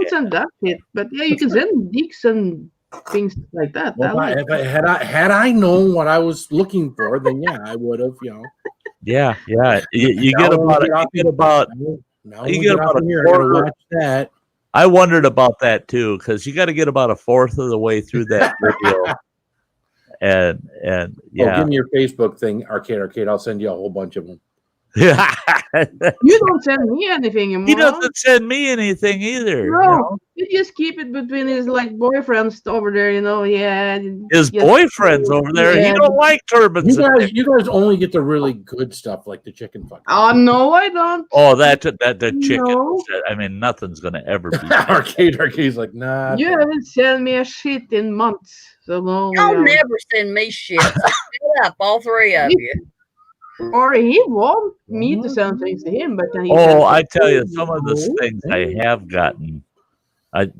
send that shit. But yeah, you can send dicks and things like that. Well, had I known what I was looking for, then yeah, I would have. Yeah. You get about a quarter. That. I wondered about that too, because you got to get about a fourth of the way through that video. And yeah. Give me your Facebook thing, Arcade. I'll send you a whole bunch of them. You don't send me anything, you He doesn't send me anything either. No, to just keep it between his like boyfriends over there, Yeah. His just- boyfriend's over there. He Yeah. don't like turbans. You guys only get the really good stuff like the chicken fuck. Oh no, I don't. Oh, that the chicken. No. I mean, nothing's gonna ever be. Arcade's like, nah. You haven't sent me a shit in months, so no. Y'all never send me shit. So shut up, all three of you. Or he want me to send things to him, but then he Oh, sends I it tell to you, some of the me. things I have gotten,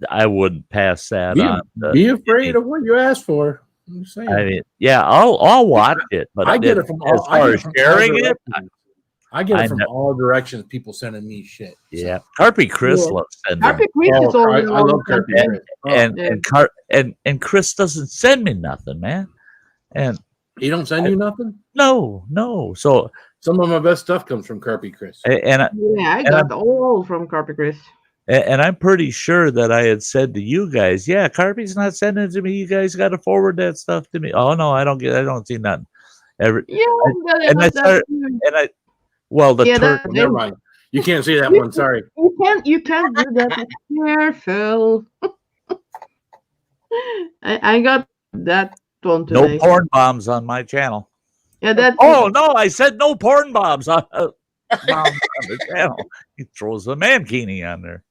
I wouldn't pass that on. Be afraid of what you ask for. I'm just saying. I mean, yeah, I'll watch it, but I get it from as all. far as sharing it, I get I it from know. all directions. People sending me shit. So. yeah. Carpy Chris Yeah. loves sending, Happy Chris is Oh, I always love Kirby. and Chris doesn't send me nothing, man. And He don't send you nothing. no. So Some of my best stuff comes from Carpy Chris. and Yeah, I got all from Carpy Chris. And I'm pretty sure that I had said to you guys, yeah, Carpy's not sending it to me. You guys got to forward that stuff to me. Oh no, I don't see nothing. Yeah, and I started, Yeah, Never mind. You can't see that one. Sorry. you can't do that. Careful. I got that one no today. porn bombs on my channel. Yeah, that. Oh no, I said no porn bombs on the channel. He throws the mankini on there.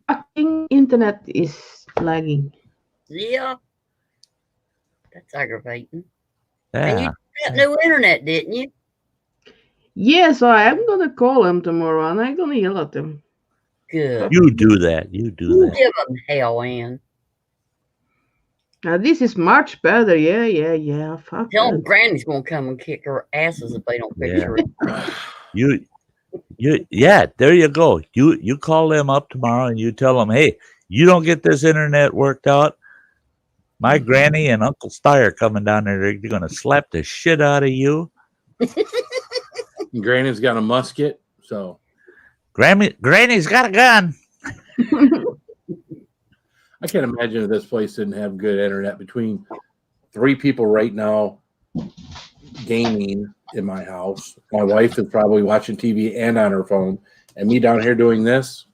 Fucking internet is lagging. Yeah. That's aggravating. And Yeah. you got new internet, didn't you? Yeah, so I'm gonna call him tomorrow and I'm gonna yell at him. Good. You do that. You do You that. give them hell, Ann. This is much better. Yeah. Fuck Tell them that. Granny's gonna come and kick her asses if they don't fix Yeah. her. Yeah, there you go. You call them up tomorrow and you tell them, hey, you don't get this internet worked out. My granny and Uncle Sty are coming down there. They're gonna slap the shit out of you. Granny's got a musket, so Granny's got a gun. I can't imagine if this place didn't have good internet. Between 3 people right now gaming in my house, my wife is probably watching TV and on her phone, and me down here doing this.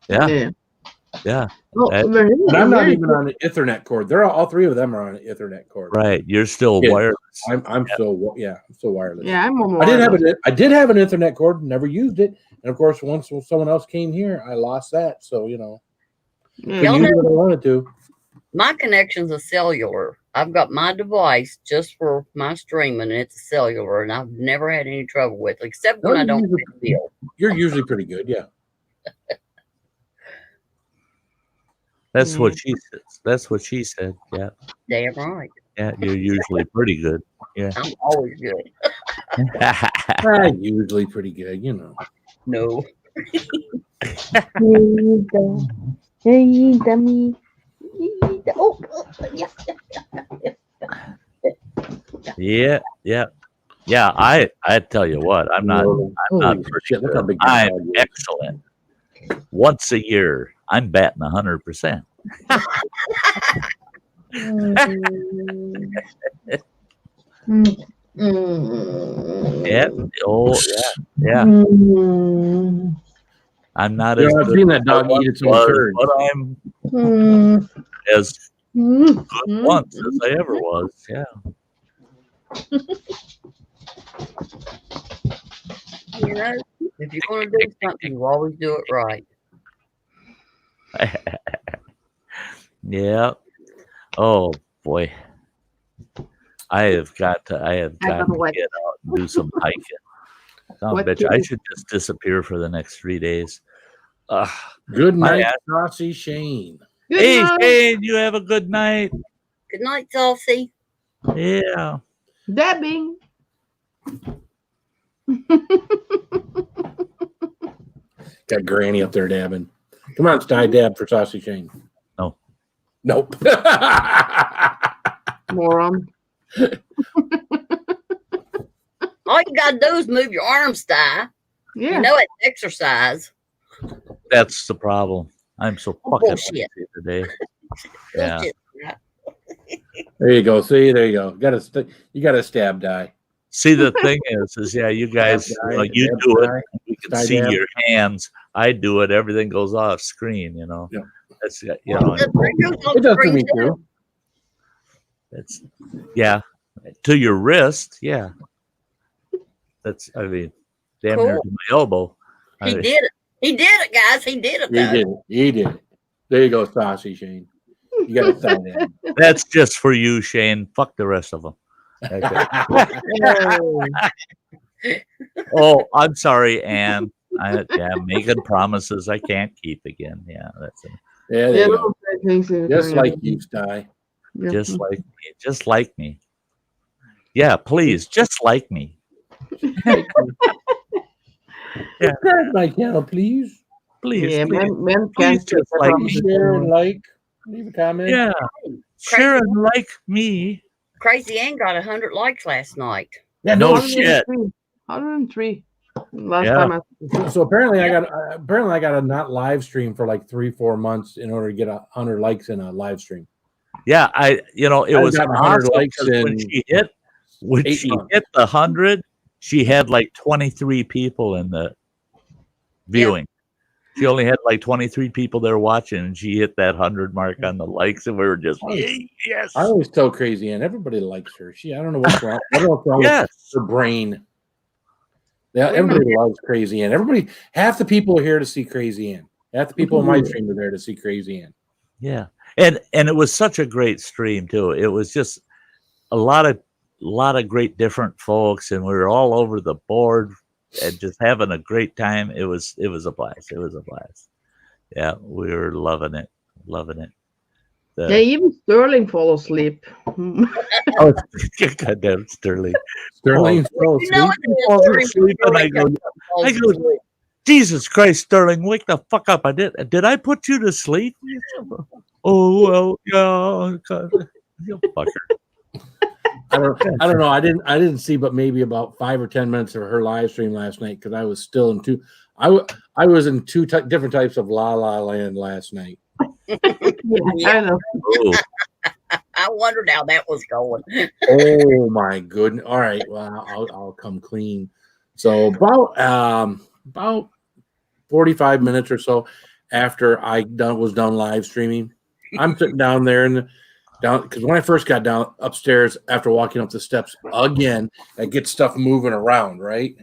Yeah. Oh, That- we're here, And I'm not we're even on an Ethernet cord. They're all 3 of them are on an Ethernet cord. Right. You're still Yeah. wireless. I'm still wireless. Yeah, I'm on I did wireless. I did have an Ethernet cord, never used it, and of course, once someone else came here, I lost that. So Yeah. couldn't use it if I wanted to. My connection's a cellular. I've got my device just for my streaming, and it's a cellular, and I've never had any trouble with it, except when I don't pay the bill. You're usually pretty good, yeah. That's what she said. That's what she said. Yeah. Damn right. Yeah. You're usually pretty good. Yeah. I'm always good. Usually pretty good, you know. No. Yeah. I tell you what, I'm not Holy shit, look how big that I'm dog is. excellent. Once a year, I'm batting 100%. Yeah. Oh, yeah. I'm not You as know, I've good seen that as I dog eat once its own was, turd. but I'm as good once as I ever was. Yeah. You know, if you're going to do something, you always do it right. Yeah. Oh boy. I have got to get out and do some hiking. Son of a bitch, I should just disappear for the next 3 days. Good My night, ass. Saucy Shane. Good Hey night. Shane, you have a good night. Good night, Saucy. Yeah. Dabbing. Got Granny up there dabbing. Come on, Sty, dab for Saucy Shane. No. Nope. Moron. All you got to do is move your arms, Sty. Yeah. You know it's exercise. That's the problem. I'm so fucking Bullshit. lazy today. Yeah. Bullshit. There you go. See, there you go. You got a stab die. See, the thing is yeah, you guys, you do it. We can Sty see dab. your hands. I do it. Everything goes off screen, Yeah. That's you know, It does for me too. it's yeah, to your wrist. Yeah, that's I mean, damn near Cool. to my elbow. He did it. He did it, guys. He did it. He Though. did it. He did it. There you go, Saucy Shane. You got to sign in. That's just for you, Shane. Fuck the rest of them. Okay. Oh, I'm sorry, Anne. Making promises I can't keep again. Yeah, that's it. Yeah, there you go. Just like you, Sty. Just like me. Just like me. Yeah, please, just like me. Subscribe my channel, please. Please, Yeah, please, men please can't just like me. Share and like. Leave a comment. Yeah, share and like me. Crazy Ann got 100 likes last night. Yeah, No shit. 103. Last Yeah. time So apparently I got a not live stream for like 3-4 months in order to get 100 likes in a live stream. Yeah, it was got 100 awesome likes because when she hit the 100, she had like 23 people in the viewing. She only had like 23 people there watching, and she hit that 100 mark on the likes, and we were just yes. I always tell Crazy Ann, everybody likes her. I don't know what's wrong. I don't know what's wrong with her brain. Yeah, everybody loves Crazy Ann. Half the people are here to see Crazy Ann. Half the people in my stream are there to see Crazy Ann. Yeah, and it was such a great stream too. It was just a lot of great different folks, and we were all over the board and just having a great time. It was a blast. It was a blast. Yeah, we were loving it. yeah, even Sterling fall asleep. Oh, goddamn Sterling. Sterling fell asleep. And I go, Jesus Christ, Sterling, wake the fuck up! Did I put you to sleep? Oh well, yeah, you fucker. I don't know. I didn't see, but maybe about 5 or 10 minutes of her live stream last night because I was still in two. I was in two different types of La La Land last night. I know. Oh. I wondered how that was going. Oh my goodness! All right, well I'll come clean. So about 45 minutes or so after I was done live streaming, I'm sitting down there because when I first got down upstairs after walking up the steps again, I get stuff moving around, right?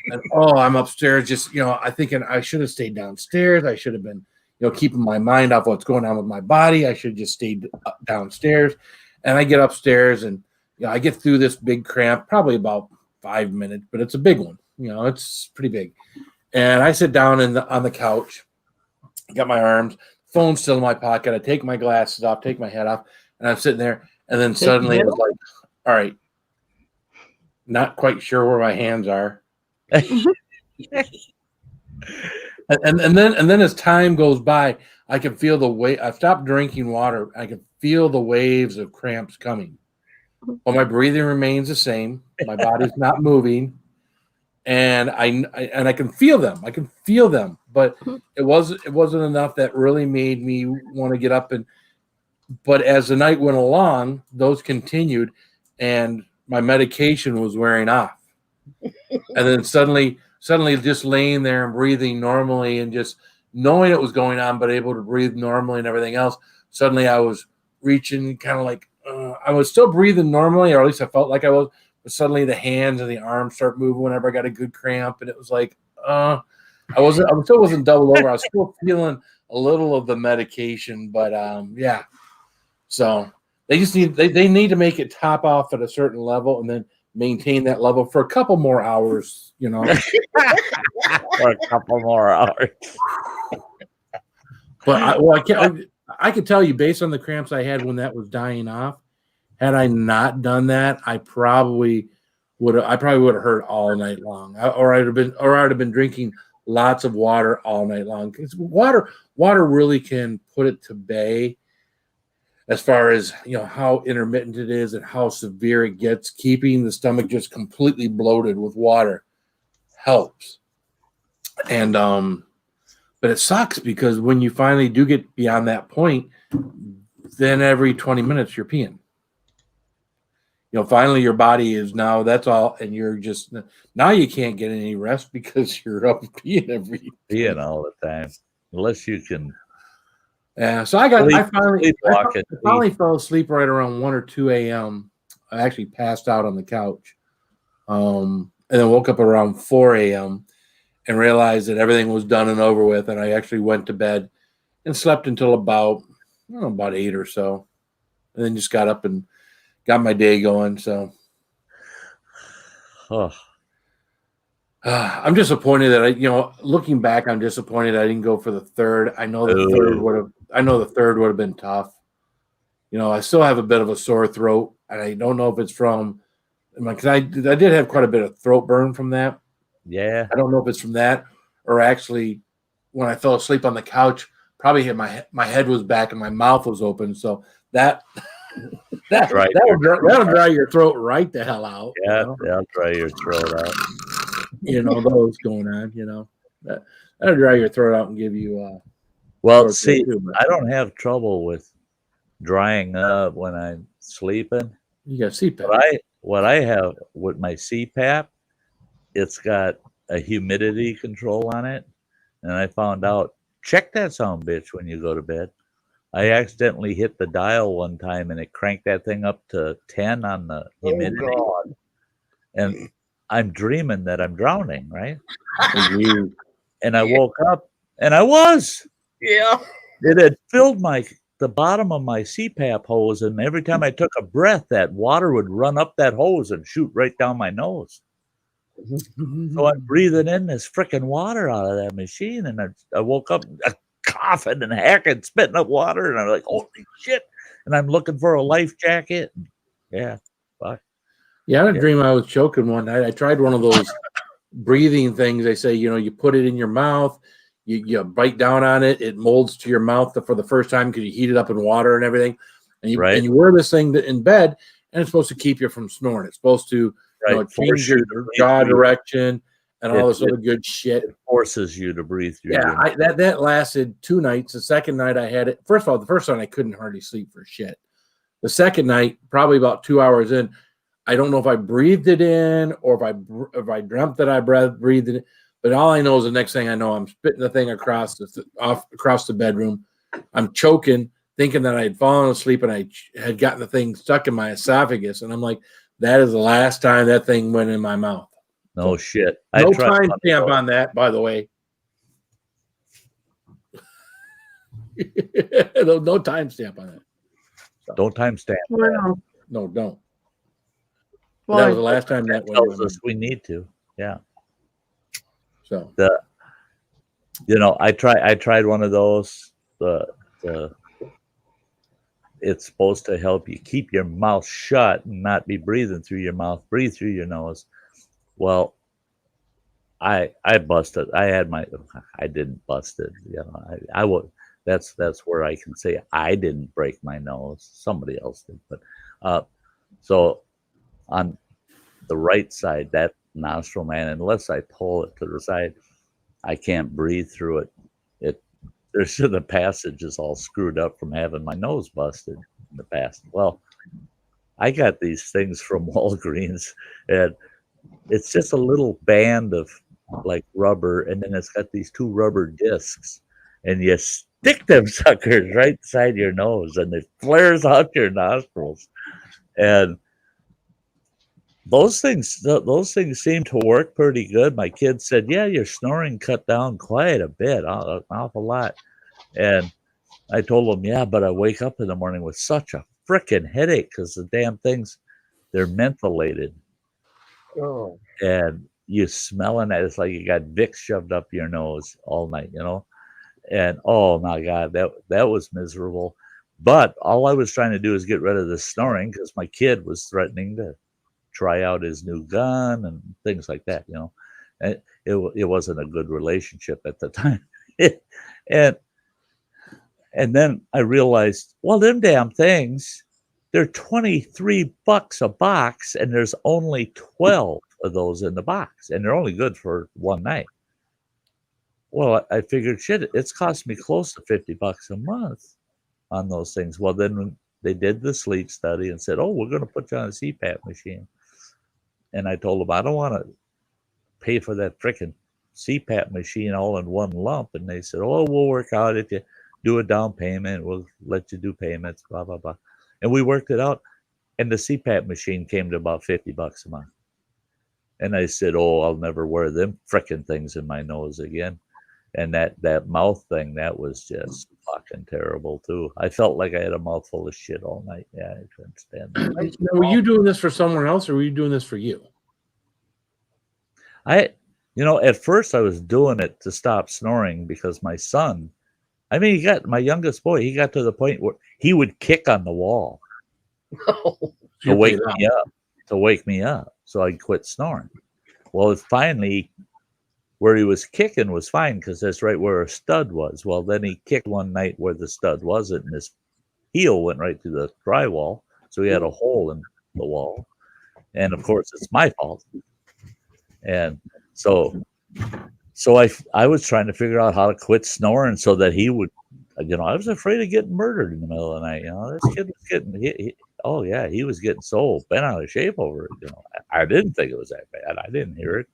And I'm upstairs just, I thinking I should have stayed downstairs. I should have been, keeping my mind off what's going on with my body. I should have just stayed downstairs. And I get upstairs and, I get through this big cramp, probably about 5 minutes, but it's a big one. It's pretty big. And I sit down on the couch, got my arms, phone still in my pocket. I take my glasses off, take my head off, and I'm sitting there. And then suddenly it was like, all right, not quite sure where my hands are. and then as time goes by, I can feel the weight. I stopped drinking water. I can feel the waves of cramps coming. Well, my breathing remains the same. My body's not moving. And I can feel them. I can feel them, but it wasn't enough that really made me want to get up. But as the night went along, those continued, and my medication was wearing off. And then suddenly, just laying there and breathing normally, and just knowing it was going on, but able to breathe normally and everything else. Suddenly, I was reaching, kind of like I was still breathing normally, or at least I felt like I was. But suddenly the hands and the arms start moving whenever I got a good cramp. And it was like, I still wasn't double over. I was still feeling a little of the medication, but yeah. So they just need to make it top off at a certain level and then maintain that level for a couple more hours, For a couple more hours. But I could tell you based on the cramps I had when that was dying off, had I not done that, I probably would have hurt all night long, or I'd have been drinking lots of water all night long. Because water really can put it to bay, as far as how intermittent it is and how severe it gets. Keeping the stomach just completely bloated with water helps, and but it sucks because when you finally do get beyond that point, then every 20 minutes you're peeing. Finally your body is now, that's all, and you're just, now you can't get any rest because you're up peeing peeing all the time. Unless you can Yeah, so I Sleepwalking. finally fell asleep right around 1 or 2 a.m. I actually passed out on the couch, and then woke up around 4 a.m. and realized that everything was done and over with, and I actually went to bed and slept until about 8 or so, and then just got up and got my day going. So Oh, I'm disappointed that looking back, I'm disappointed I didn't go for the third. I know the third would have been tough. I still have a bit of a sore throat, and I don't know if it's from because I did have quite a bit of throat burn from that. yeah. I don't know if it's from that or actually when I fell asleep on the couch, probably hit my head was back and my mouth was open. So that'll dry your throat right the hell out. Yeah, that'll dry your throat out. Those going on. That'll dry your throat out and give you. Well, see, I don't have trouble with drying up when I'm sleeping. You got CPAP. What I have with my CPAP, it's got a humidity control on it, and I found out check that sound bitch when you go to bed. I accidentally hit the dial one time and it cranked that thing up to 10 on the humidity. Oh, God. And I'm dreaming that I'm drowning, right? And I woke up and I was. Yeah. It had filled the bottom of my CPAP hose, and every time I took a breath, that water would run up that hose and shoot right down my nose. So I'm breathing in this freaking water out of that machine, and I woke up coughing and hacking, spitting up water, and I'm like, holy shit. And I'm looking for a life jacket. Yeah. Fuck. Yeah, I had a dream I was choking one night. I tried one of those breathing things. They say, you put it in your mouth, you bite down on it, it molds to your mouth for the first time because you heat it up in water and everything. And you wear this thing in bed, and it's supposed to keep you from snoring. It's supposed to change your jaw direction and all this other good shit. It forces you to breathe through. Yeah, that lasted 2 nights. The second night I had it. First of all, the first night I couldn't hardly sleep for shit. The second night, probably about 2 hours in, I don't know if I breathed it in or if I dreamt that I breathed it in. But all I know is the next thing I know, I'm spitting the thing across the bedroom. I'm choking, thinking that I had fallen asleep and I had gotten the thing stuck in my esophagus. And I'm like, that is the last time that thing went in my mouth. No shit. No time stamp on that, by the way. No time stamp on that. So. Don't time stamp. No, don't. Well, that was the last time that went. Tells us we need to. Yeah. So I tried one of those. It's supposed to help you keep your mouth shut and not be breathing through your mouth. Breathe through your nose. Well, I busted. I didn't bust it. I would. That's where I can say I didn't break my nose. Somebody else did. But so on the right side, that nostril, man, unless I pull it to the side, I can't breathe through it. The passage is all screwed up from having my nose busted in the past. Well, I got these things from Walgreens, and it's just a little band of like rubber, and then it's got these 2 rubber discs, and you stick them suckers right inside your nose, and it flares out your nostrils. And those things seem to work pretty good. My kid said, yeah, your snoring cut down quite a bit, an awful lot. And I told him, yeah, but I wake up in the morning with such a freaking headache because the damn things, they're mentholated. Oh. And you smelling it, it's like you got Vicks shoved up your nose all night, And oh my God, that was miserable. But all I was trying to do is get rid of the snoring because my kid was threatening to try out his new gun and things like that, And it wasn't a good relationship at the time. and then I realized, well, them damn things, they're $23 a box, and there's only 12 of those in the box, and they're only good for one night. Well, I figured, shit, it's cost me close to $50 a month on those things. Well, then when they did the sleep study and said, oh, we're going to put you on a CPAP machine. And I told them, I don't want to pay for that freaking CPAP machine all in one lump. And they said, oh, we'll work out if you do a down payment. We'll let you do payments, blah, blah, blah. And we worked it out. And the CPAP machine came to about $50 a month. And I said, oh, I'll never wear them frickin' things in my nose again. And that mouth thing, that was just fucking terrible too. I felt like I had a mouthful of shit all night. Yeah, I couldn't stand that. Now, were you doing this for someone else, or were you doing this for you? At first I was doing it to stop snoring because my son, my youngest boy, he got to the point where he would kick on the wall to wake me up so I quit snoring. Well, it finally, where he was kicking was fine because that's right where a stud was. Well, then he kicked one night where the stud wasn't, and his heel went right through the drywall, so he had a hole in the wall. And of course, it's my fault. And so I was trying to figure out how to quit snoring so that he would, I was afraid of getting murdered in the middle of the night. This kid was getting, he was getting so bent out of shape over it. I didn't think it was that bad. I didn't hear it,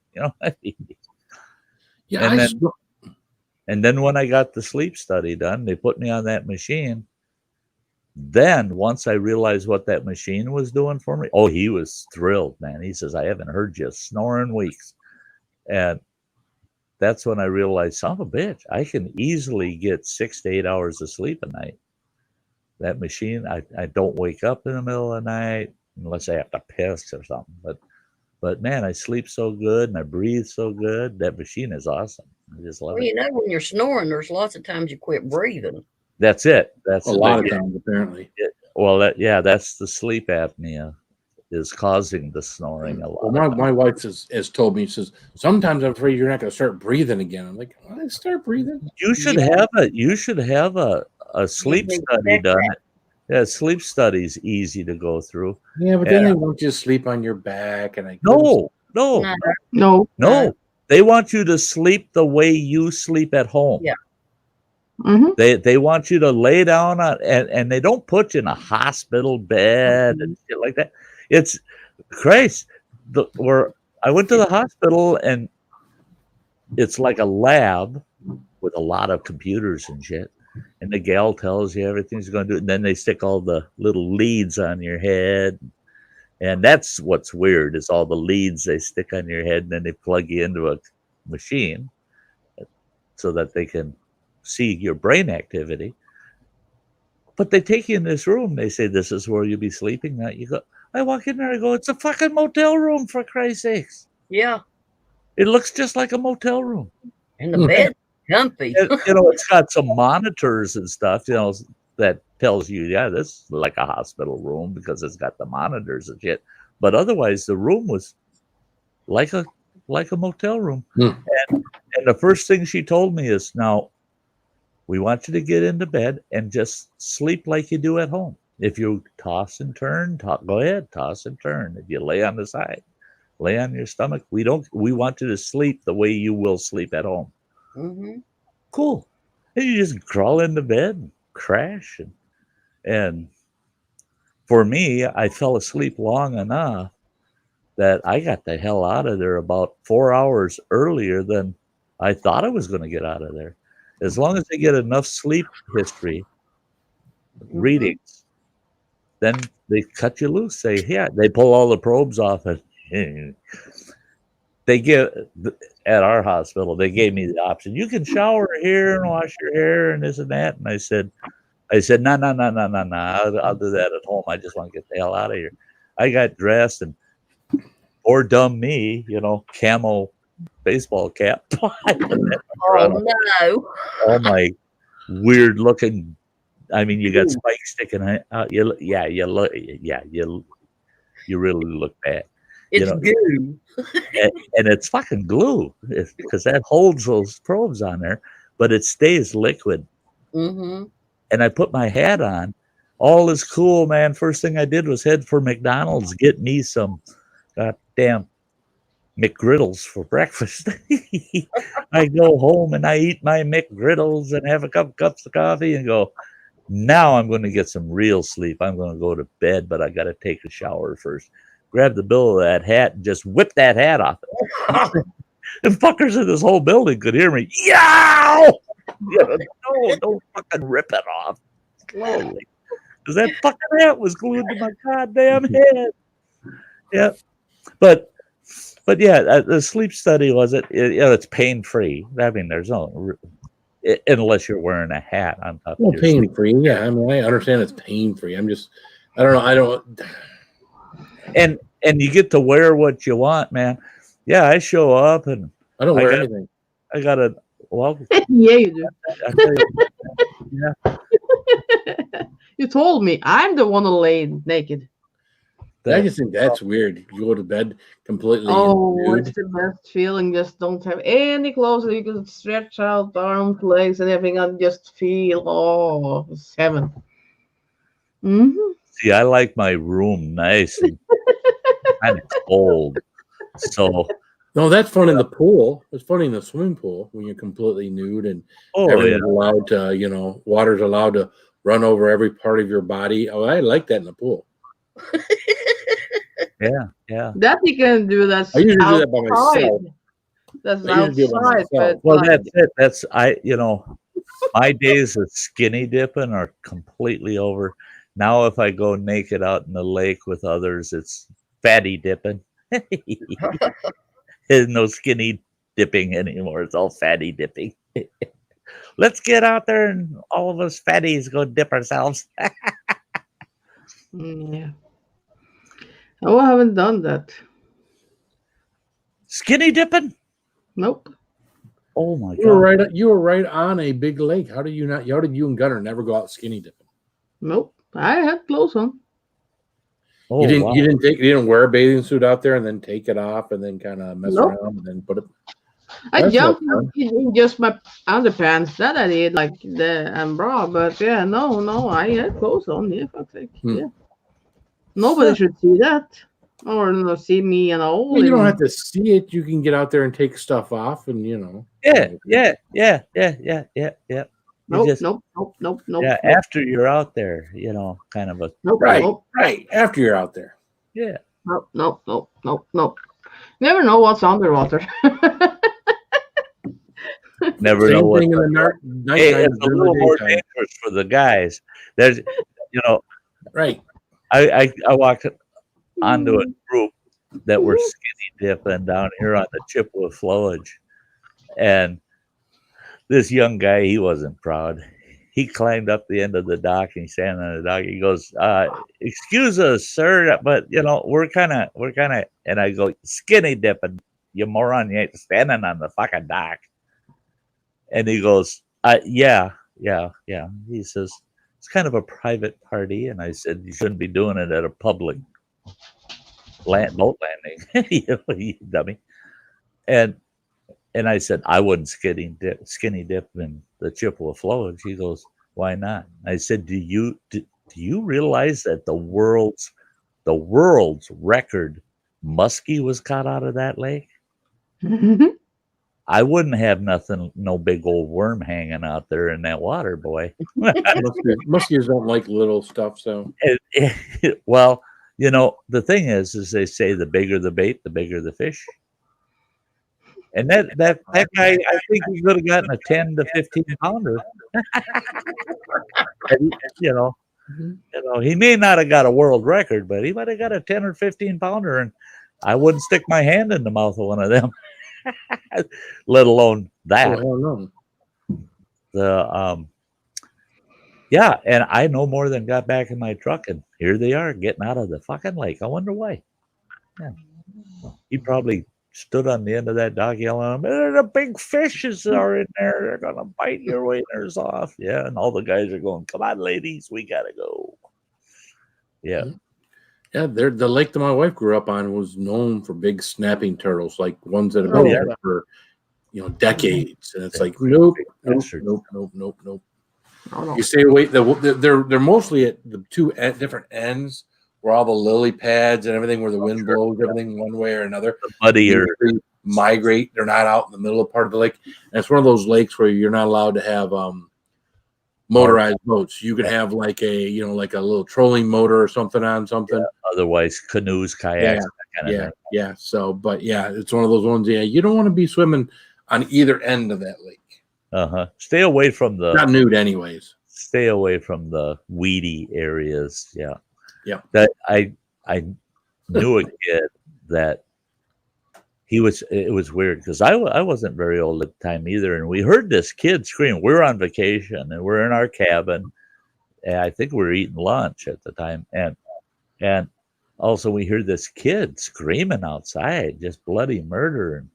Yeah. And then when I got the sleep study done, they put me on that machine. Then once I realized what that machine was doing for me, he was thrilled, man. He says, I haven't heard you snore in weeks. And that's when I realized, son of a bitch, I can easily get 6 to 8 hours of sleep a night. That machine, I don't wake up in the middle of the night unless I have to piss or something. But man, I sleep so good and I breathe so good. That machine is awesome. I just love it. When you're snoring, there's lots of times you quit breathing. That's it. That's a lot of times, apparently. That's the sleep apnea is causing the snoring a lot. Well, my wife has told me, she says, sometimes I'm afraid you're not going to start breathing again. I'm like, I start breathing. You should have a sleep study done. Yeah, sleep study's easy to go through. Yeah, but then they want you to sleep on your back, and no. They want you to sleep the way you sleep at home. Yeah. Mm-hmm. They want you to lay down on and they don't put you in a hospital bed and shit like that. It's Christ. Where I went to the hospital and it's like a lab with a lot of computers and shit. And the gal tells you everything's going to do. And then they stick all the little leads on your head. And that's what's weird is all the leads they stick on your head and then they plug you into a machine so that they can see your brain activity. But they take you in this room. They say, this is where you'll be sleeping. Now you go, I walk in there, I go, it's a fucking motel room, for Christ's sakes. Yeah. It looks just like a motel room. And the bed comfy. It's got some monitors and stuff, that tells you, this is like a hospital room because it's got the monitors and shit. But otherwise, the room was like a motel room. And the first thing she told me is, now, we want you to get into bed and just sleep like you do at home. If you toss and turn, go ahead, toss and turn. If you lay on the side, lay on your stomach. We want you to sleep the way you will sleep at home. Mm-hmm. Cool. And you just crawl into bed and crash. And for me, I fell asleep long enough that I got the hell out of there about 4 hours earlier than I thought I was going to get out of there. As long as they get enough sleep history readings, then they cut you loose. They pull all the probes off. And they at our hospital, they gave me the option. You can shower here and wash your hair and this and that. And I said, no. I'll do that at home. I just want to get the hell out of here. I got dressed and poor dumb me, camo baseball cap. Oh no! All my weird looking. You got spikes sticking out. You really look bad. It's glue, and it's fucking glue because that holds those probes on there, but it stays liquid. Mm-hmm. And I put my hat on. All is cool, man. First thing I did was head for McDonald's, get me some goddamn McGriddles for breakfast. I go home and I eat my McGriddles and have a couple cups of coffee and go, now I'm going to get some real sleep. I'm going to go to bed, but I got to take a shower first. Grab the bill of that hat and just whip that hat off. And fuckers in this whole building could hear me. Yow! No, don't fucking rip it off slowly. Because that fucking hat was glued to my goddamn head. Yeah. But yeah, the sleep study was it's pain free. I mean, there's no unless you're wearing a hat on top Well, of your pain free. Yeah, I mean, I understand it's pain free. I'm just, I don't know. I don't. And you get to wear what you want, man. Yeah, I show up and I don't wear anything. I got a well. Yeah, you do. I tell you, yeah. You told me I'm the one who laid naked. I just think that's weird. You go to bed completely It's nude. the best feeling. Just don't have any clothes. You can stretch out arms, legs, and everything, and just feel it's heaven. See, I like my room nice and kind of cold. So No, that's fun in the pool. It's funny in the swimming pool when you're completely nude and everyone's allowed to, water's allowed to run over every part of your body. Oh, I like that in the pool. Yeah. That you can do. That's I usually outside. do that by myself. That's I usually do it by outside. myself. But Well, like, that's it. My days of skinny dipping are completely over. Now, if I go naked out in the lake with others, it's fatty dipping. There's no skinny dipping anymore. It's all fatty dipping. Let's get out there and all of us fatties go dip ourselves. yeah. Oh, I haven't done that. Skinny dipping? Nope. Oh my You were god! right. You were right on a big lake. How did you not? How did you and Gunner never go out skinny dipping? Nope. I had clothes on. Oh, You didn't. wow. You didn't wear a bathing suit out there and then take it off and then kind of mess Nope. around and then put it. I That's jumped not fun. in just my underpants. That I did, like the bra. But yeah, no, I had clothes on. Yeah, fuck's sake. Yeah. Nobody should see that, or see me and all. Well, you don't have to see it. You can get out there and take stuff off, and Yeah. Nope. Yeah, after you're out there, kind of a Nope. Right, Nope. right. After you're out there. yeah. Nope. Never know what's underwater. Never Same know what. thing in the night. Hey, it's a little more dangerous for the guys. There's, Right. I walked onto a group that were skinny dipping down here on the Chippewa flowage, and this young guy, he wasn't proud. He climbed up the end of the dock and he's standing on the dock. He goes, "Excuse us, sir, but we're kind of," and I go, "Skinny dipping, you moron! You ain't standing on the fucking dock." And he goes, yeah. He says, "It's kind of a private party." And I said, "You shouldn't be doing it at a public boat landing, you dummy." And I said, "I wouldn't skinny dip in the Chippewa flowage." He goes, "Why not?" I said, do you realize that the world's record muskie was caught out of that lake? I wouldn't have no big old worm hanging out there in that water, boy. Muskies don't like little stuff, so. Well, the thing is they say the bigger the bait, the bigger the fish. And that guy, I think he could have gotten a 10 to 15 pounder. He may not have got a world record, but he might have got a 10 or 15 pounder, and I wouldn't stick my hand in the mouth of one of them. Let alone that. Oh, no. Yeah, and I no more than got back in my truck, and here they are getting out of the fucking lake. I wonder why. Yeah. He probably stood on the end of that dock yelling, "The big fishes are in there. They're gonna bite your wieners off." Yeah, and all the guys are going, "Come on, ladies, we gotta go." Yeah. Yeah, the lake that my wife grew up on was known for big snapping turtles, like ones that have been there for decades. And it's like, nope. You stay away. They're mostly at the two different ends where all the lily pads and everything, where the wind blows everything one way or another. They migrate. They're not out in the middle of part of the lake. And it's one of those lakes where you're not allowed to have motorized boats. You could have like a little trolling motor or something on something. Yeah, otherwise, canoes, kayaks, that kind of thing. Yeah. So, but yeah, it's one of those ones. Yeah, you don't want to be swimming on either end of that lake. Stay away from Not nude, anyways. stay away from the weedy areas. Yeah. Yeah. That I knew a kid that it was weird because I wasn't very old at the time either. And we heard this kid scream. We were on vacation and we're in our cabin. And I think we were eating lunch at the time. And also we hear this kid screaming outside, just bloody murder. And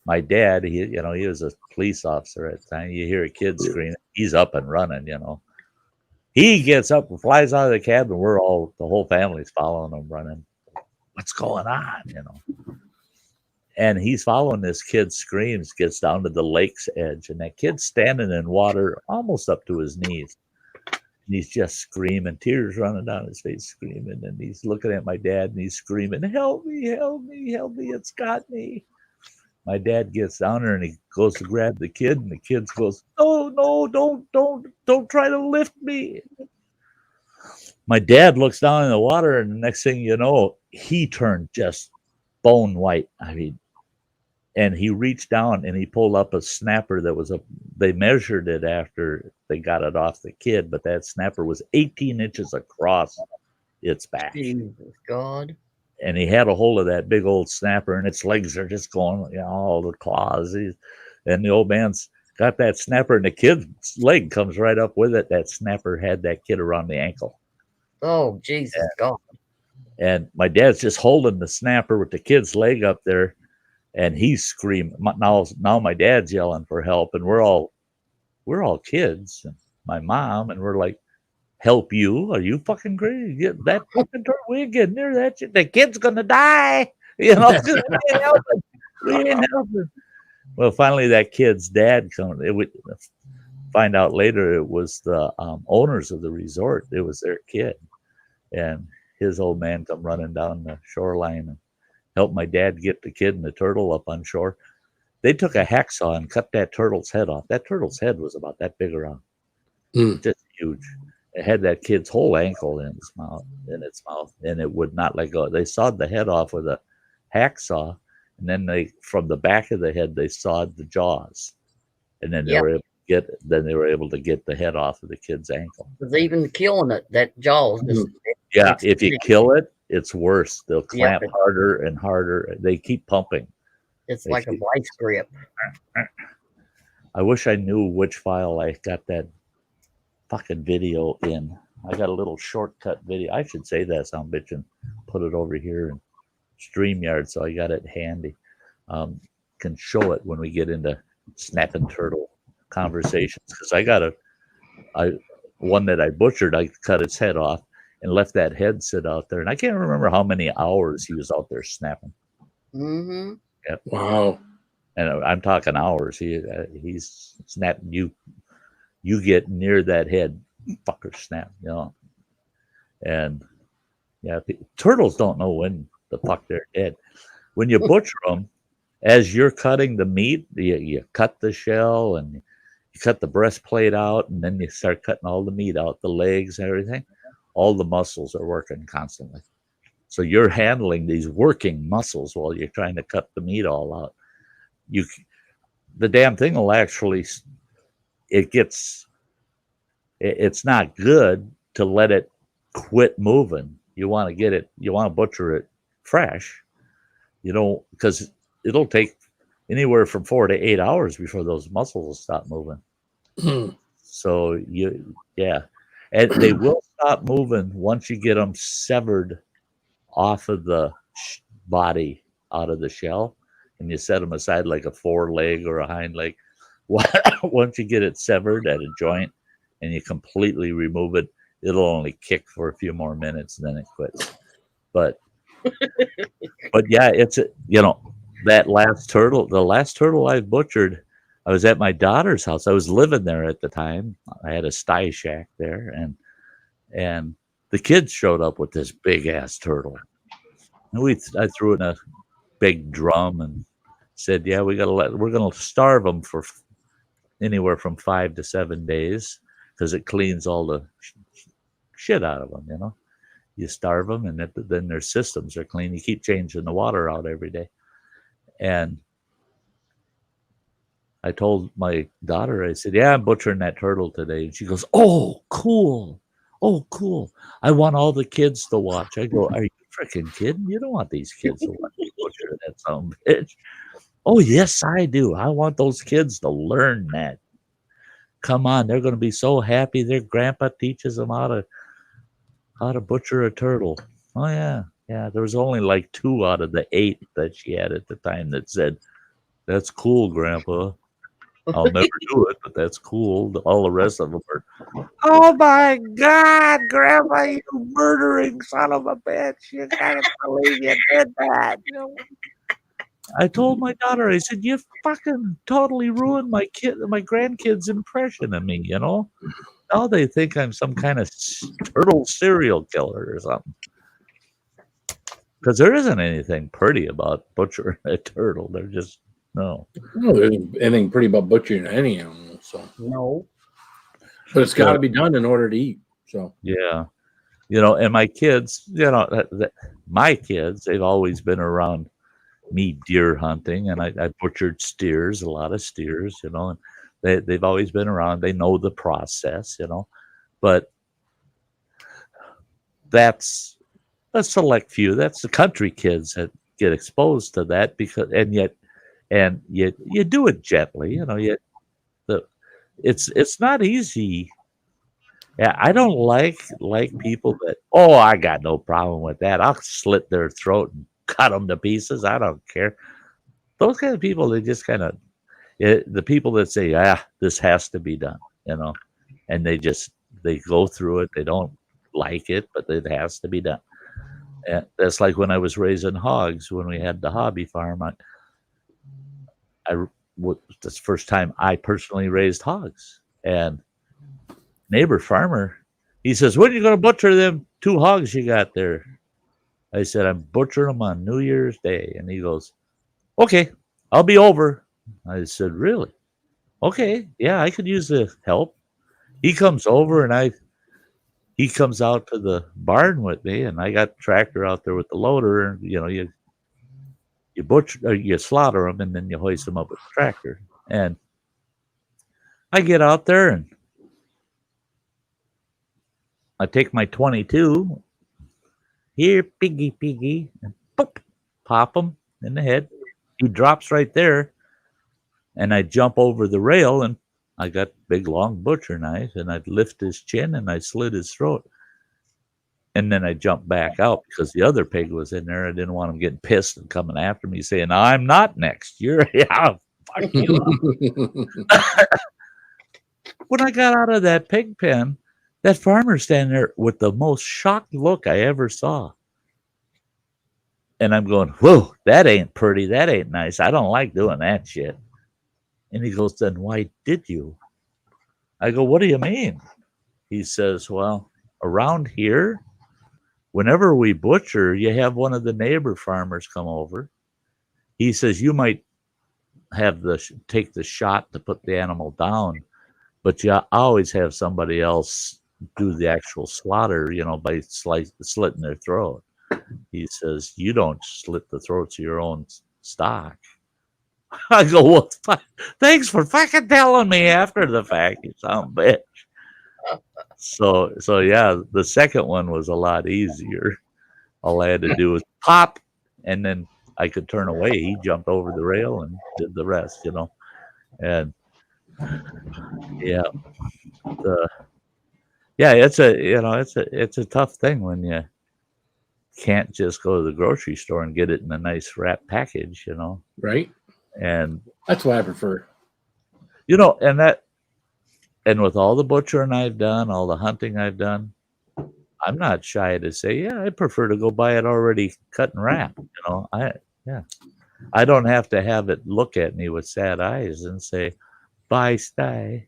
my dad, he was a police officer at the time. You hear a kid screaming, he's up and running, He gets up and flies out of the cabin. The whole family's following him, running. What's going on, And he's following this kid, screams, gets down to the lake's edge, and that kid's standing in water almost up to his knees. And he's just screaming, tears running down his face, screaming. And he's looking at my dad and he's screaming, help me, help me, help me, it's got me. My dad gets down there and he goes to grab the kid, and the kid goes, no, don't try to lift me. My dad looks down in the water, and the next thing you know, he turned just bone white. I mean, and he reached down and he pulled up a snapper that they measured it after they got it off the kid, but that snapper was 18 inches across its back. Jesus God. And he had a hold of that big old snapper, and its legs are just going, all the claws. And the old man's got that snapper, and the kid's leg comes right up with it. That snapper had that kid around the ankle. Oh, Jesus God. And my dad's just holding the snapper with the kid's leg up there, and he's screaming. Now my dad's yelling for help, and we're all kids, and my mom, and we're like, help you? Are you fucking crazy? Get that fucking turtle. We ain't getting near that shit. The kid's gonna die. We ain't helping. We ain't helping. Well, finally, that kid's dad comes. It would find out later it was the owners of the resort. It was their kid, and his old man come running down the shoreline and helped my dad get the kid and the turtle up on shore. They took a hacksaw and cut that turtle's head off. That turtle's head was about that big around, just huge. It had that kid's whole ankle in its mouth, and it would not let go. They sawed the head off with a hacksaw, and then from the back of the head, they sawed the jaws, and then they were able to get the head off of the kid's ankle. Because even killing it, that jaws. If you kill it, it's worse. They'll clamp harder and harder. They keep pumping. It's like a vice grip. I wish I knew which file I got that fucking video in. I got a little shortcut video. I should say that some bitch and put it over here in StreamYard, so I got it handy. Can show it when we get into snapping turtle conversations, because I got one that I butchered. I cut its head off and left that head sit out there, and I can't remember how many hours he was out there snapping. Mm-hmm. Yep. Wow. And I'm talking hours. He's snapping you. You get near that head, fucker snap, And turtles don't know when the fuck they're dead. When you butcher them, as you're cutting the meat, you cut the shell and you cut the breastplate out, and then you start cutting all the meat out, the legs and everything. All the muscles are working constantly. So you're handling these working muscles while you're trying to cut the meat all out. The damn thing will actually... It's not good to let it quit moving. You want to butcher it fresh, because it'll take anywhere from 4 to 8 hours before those muscles will stop moving. So and they will stop moving once you get them severed off of the body, out of the shell, and you set them aside like a foreleg or a hind leg. Once you get it severed at a joint and you completely remove it, it'll only kick for a few more minutes and then it quits. But it's that last turtle, the last turtle I butchered, I was at my daughter's house. I was living there at the time. I had a Sty Shack there, and the kids showed up with this big ass turtle. And I threw it in a big drum and said, we're gonna starve them for anywhere from 5 to 7 days, because it cleans all the shit out of them. You starve them, and then their systems are clean. You keep changing the water out every day. And I told my daughter, I said, "Yeah, I'm butchering that turtle today." And she goes, "Oh, cool. Oh, cool. I want all the kids to watch." I go, "Are you freaking kidding? You don't want these kids to watch you butcher that son of a bitch." "Oh, yes, I do. I want those kids to learn that. Come on, they're going to be so happy. Their grandpa teaches them how to butcher a turtle." "Oh, yeah. Yeah." There was only like 2 out of the 8 that she had at the time that said, "That's cool, Grandpa. I'll never do it, but that's cool." All the rest of them are, "Oh my God, Grandpa, you murdering son of a bitch! You can't believe you did that." I told my daughter, I said, "You fucking totally ruined my grandkids' impression of me. Now they think I'm some kind of turtle serial killer or something." Because there isn't anything pretty about butchering a turtle. They're just no. No, there isn't anything pretty about butchering any animal. So No. but it's got to be done in order to eat. So Yeah. And my kids, my kids, they've always been around me deer hunting, and I butchered steers, a lot of steers, and they've always been around. They know the process, but that's a select few. That's the country kids that get exposed to that and yet you do it gently, it's not easy. Yeah, I don't like people that, "Oh, I got no problem with that. I'll slit their throat and cut them to pieces. I don't care." Those kind of people, they just kind of, the people that say, "Yeah, this has to be done," and they go through it. They don't like it, but it has to be done. And that's like when I was raising hogs, when we had the hobby farm. That's the first time I personally raised hogs, and neighbor farmer, he says, "When are you going to butcher them 2 hogs you got there?" I said, "I'm butchering them on New Year's Day." And he goes, "Okay, I'll be over." I said, "Really? Okay, yeah, I could use the help." He comes over, and he comes out to the barn with me, and I got the tractor out there with the loader. And you butcher, or you slaughter them, and then you hoist them up with the tractor. And I get out there, and I take my 22, "Here, piggy," and pop him in the head. He drops right there, and I jump over the rail, and I got big long butcher knife, and I'd lift his chin, and I slit his throat. And then I jumped back out because the other pig was in there. I didn't want him getting pissed and coming after me, saying, "I'm not next. You're yeah, fuck you." When I got out of that pig pen, that farmer standing there with the most shocked look I ever saw. And I'm going, "Whoa, that ain't pretty. That ain't nice. I don't like doing that shit." And he goes, "Then why did you?" I go, "What do you mean?" He says, "Well, around here, whenever we butcher, you have one of the neighbor farmers come over." He says, "You might have take the shot to put the animal down, but you always have somebody else do the actual slaughter, by slitting their throat." He says, "You don't slit the throats of your own stock." I go, "Well, thanks for fucking telling me after the fact, you son of a bitch." So yeah, the second one was a lot easier. All I had to do was pop, and then I could turn away. He jumped over the rail and did the rest, And yeah, it's a tough thing when you can't just go to the grocery store and get it in a nice wrap package, right. And That's what I prefer. And with all the butchering I've done, all the hunting I've done, I'm not shy to say, yeah, I prefer to go buy it already cut and wrapped. I don't have to have it look at me with sad eyes and say, "Bye, Sty."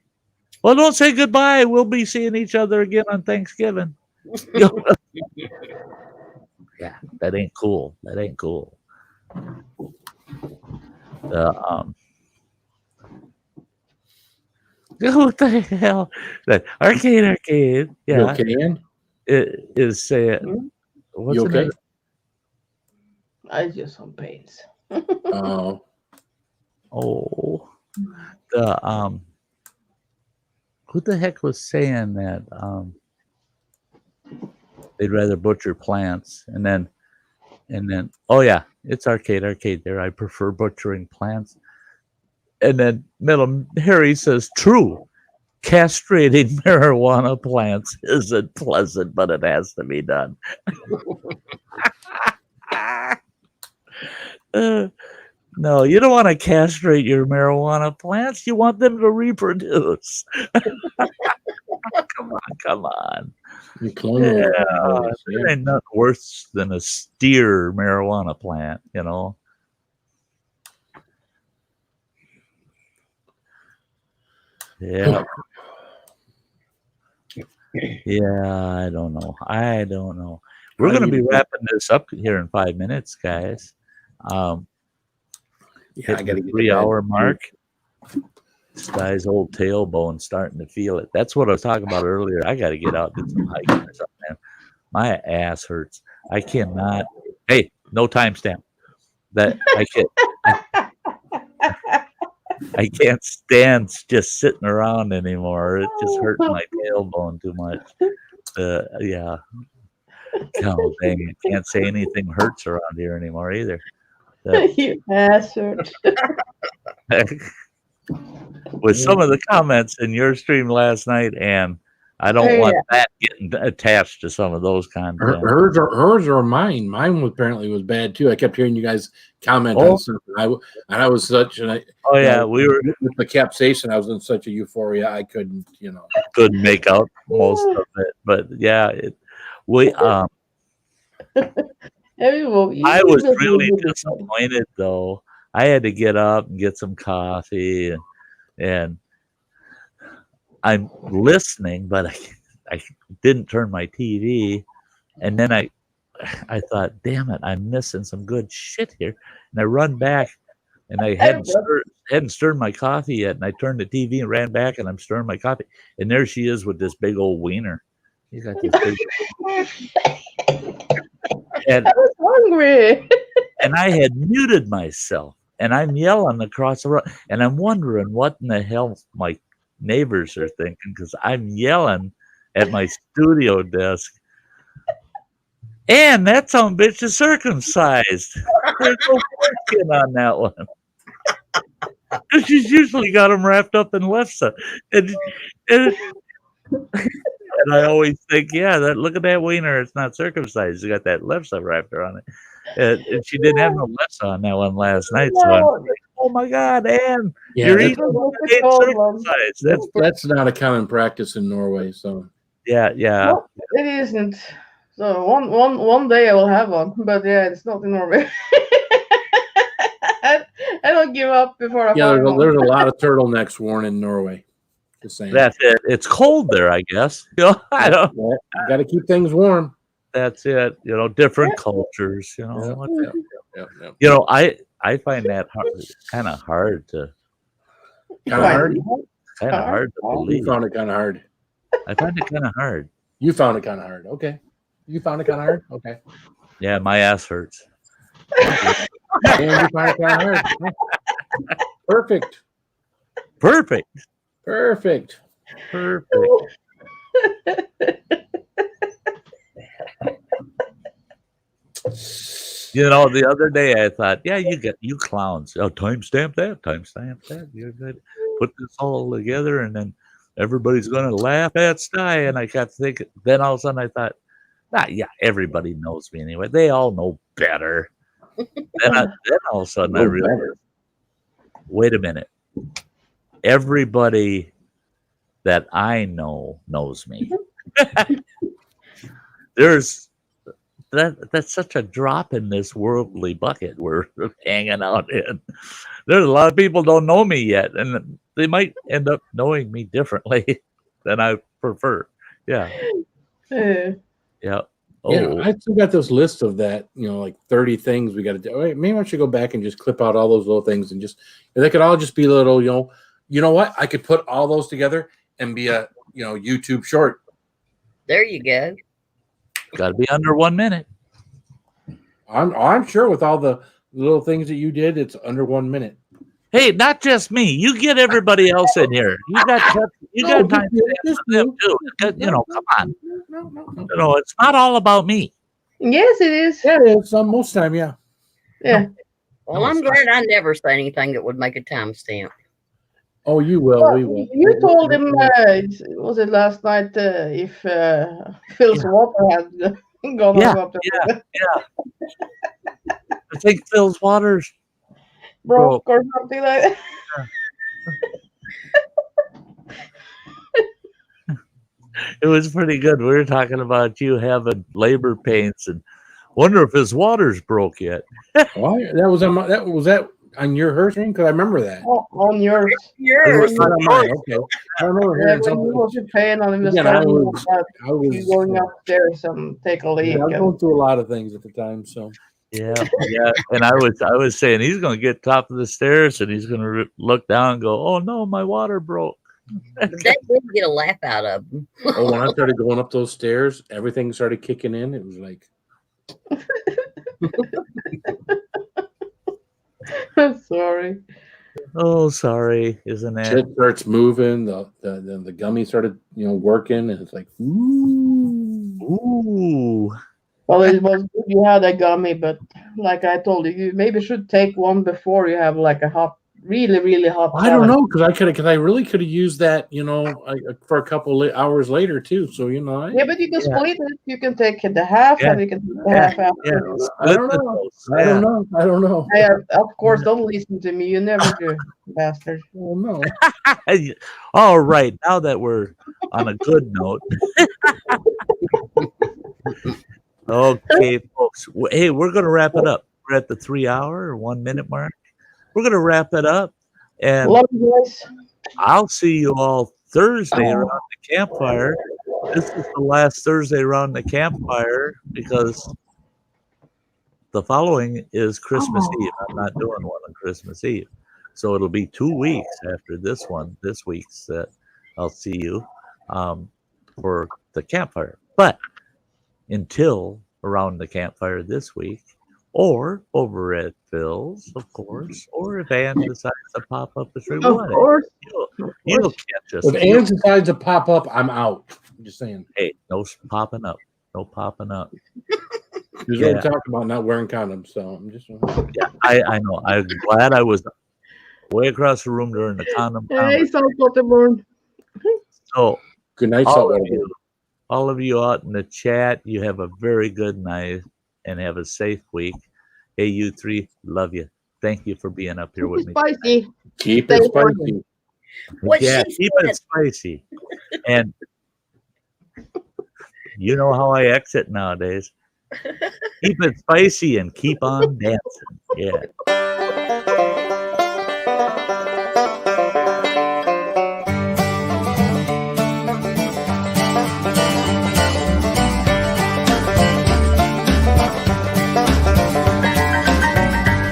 Well, don't say goodbye. We'll be seeing each other again on Thanksgiving. Yeah, that ain't cool. That ain't cool. What the hell? That arcade. Yeah. You okay, Ian? It is saying, what's You okay? I just some pains. Oh. The who the heck was saying that they'd rather butcher plants and then oh yeah, it's arcade there. I prefer butchering plants. And then Middle Harry says, true. Castrating marijuana plants isn't pleasant, but it has to be done. No, you don't want to castrate your marijuana plants. You want them to reproduce. Come on. You clone them. There ain't nothing worse than a steer marijuana plant, you know. Yeah. Yeah, I don't know. We're going to be wrapping this up here in 5 minutes, guys. Yeah, I got to get 3-hour mark. Sty's old tailbone starting to feel it. That's what I was talking about earlier. I got to get out and do some hiking or something, man. My ass hurts. I cannot. Hey, no timestamp. That I can't. I can't stand just sitting around anymore. It just hurts my tailbone too much. Yeah. God dang it. Can't say anything hurts around here anymore either. You bastard. With some of the comments in your stream last night, and I don't want that getting attached to some of those content. Hers or mine. Mine apparently was bad too. I kept hearing you guys comment on something. I was such we were with the capsaicin. I was in such a euphoria. I couldn't, couldn't make out most of it. But yeah, I was really disappointed though. I had to get up and get some coffee, and I'm listening, but I didn't turn my TV, and then I thought, damn it, I'm missing some good shit here, and I run back, and I hadn't stirred my coffee yet, and I turned the TV and ran back, and I'm stirring my coffee, and there she is with this big old wiener. She's got this big. And I was hungry. And I had muted myself, and I'm yelling across the road, and I'm wondering what in the hell my neighbors are thinking, because I'm yelling at my studio desk. And that some bitch is circumcised. There's no question on that one. Because she's usually got them wrapped up in lefse. And I always think, look at that wiener. It's not circumcised. It's got that lefse wrapped around it. And she didn't have no lefse on that one last night. So I'm like, oh my God, Ann, you're eating circumcised. That's not a common practice in Norway. So yeah. No, it isn't. So one day I will have one, but it's not in Norway. I don't give up before I there's a lot of turtlenecks worn in Norway. Just saying. That's it. It's cold there, I guess. I don't. You got to keep things warm. That's it. Different cultures. Yeah. I find that kind of hard to. Kind of hard to believe. You found it kind of hard. I find it kind of hard. You found it kind of hard. Okay. You found it kind of hard. Okay. Yeah, my ass hurts. And you find it kind of hard. Perfect. The other day I thought, you clowns. Oh, timestamp that. You're good. Put this all together, and then everybody's going to laugh at Sty. And I kept thinking, then all of a sudden I thought, everybody knows me anyway. They all know better. then all of a sudden I realized, wait a minute. Everybody that I know knows me. That's such a drop in this worldly bucket we're hanging out in. There's a lot of people don't know me yet, and they might end up knowing me differently than I prefer. Yeah. Yeah. Oh. Yeah, I still got this list of that, like 30 things we got to do. Right, maybe I should go back and just clip out all those little things and they could all just be little, you know what? I could put all those together and be a, YouTube short. There you go. Got to be under 1 minute. I'm sure with all the little things that you did, it's under 1 minute. Hey, not just me. You get everybody else in here. You got time Just for them too. You know, come on. You know, it's not all about me. Yes, it is. Yeah, it is. Most time, yeah. Yeah. Well, No, I'm it's not. glad I never say anything that would make a timestamp. Oh, you will. Well, We will. you told him, was it last night, if Phil's Yeah. water had gone Yeah, up to I think Phil's waters broke or something like that. It was pretty good. We were talking about you having labor pains and wonder if his water's broke yet. Why? That was on that on your stream? Because I remember that. On yours. Yours. Not on mine. Okay. I remember Yeah, hearing when you something. was in pain on him, Again, I was you going upstairs and take a leak. I was going through a lot of things at the time. So Yeah. And I was saying he's going to get top of the stairs and he's going to look down and go, "Oh no, my water broke." But that did get a laugh out of them. when I started going up those stairs, everything started kicking in. It was like, Sorry. Oh, sorry, isn't that? shit starts moving. The gummy started, working, and it's like, ooh. Ooh. Well, it was good you had a gummy, but like I told you, you maybe should take one before you have like a hot, really hot. I don't know because I really could have used that, for a couple hours later too. So Yeah, but you can split it. You can take the half, and you can take the half after. I don't know. Yeah, of course, don't listen to me. You never do, bastard. Oh no. All right, now that we're on a good note. Okay, folks. Hey, we're going to wrap it up. We're at the 3 hour or 1 minute mark. We're going to wrap it up. And Love you guys. I'll see you all Thursday around the campfire. This is the last Thursday around the campfire because the following is Christmas Eve. I'm not doing one on Christmas Eve. So it'll be 2 weeks after this one, this week's that I'll see you for the campfire. But until around the campfire this week, or over at Phil's, of course, or if Ann decides to pop up the tree, Of course. you'll catch us. If Ann decides to pop up, I'm out. I'm just saying. Hey, no popping up. No popping up. There's no talk about not wearing condoms, so I'm just. Yeah, I know. I'm glad I was way across the room during the condom. Hey, Saltwaterborn. So, Good night, all of you out in the chat, you have a very good night and have a safe week. Hey, you three, love you. Thank you for being up here with me. Spicy. Keep it spicy. Keep it spicy. And you know how I exit nowadays. Keep it spicy and keep on dancing. Yeah.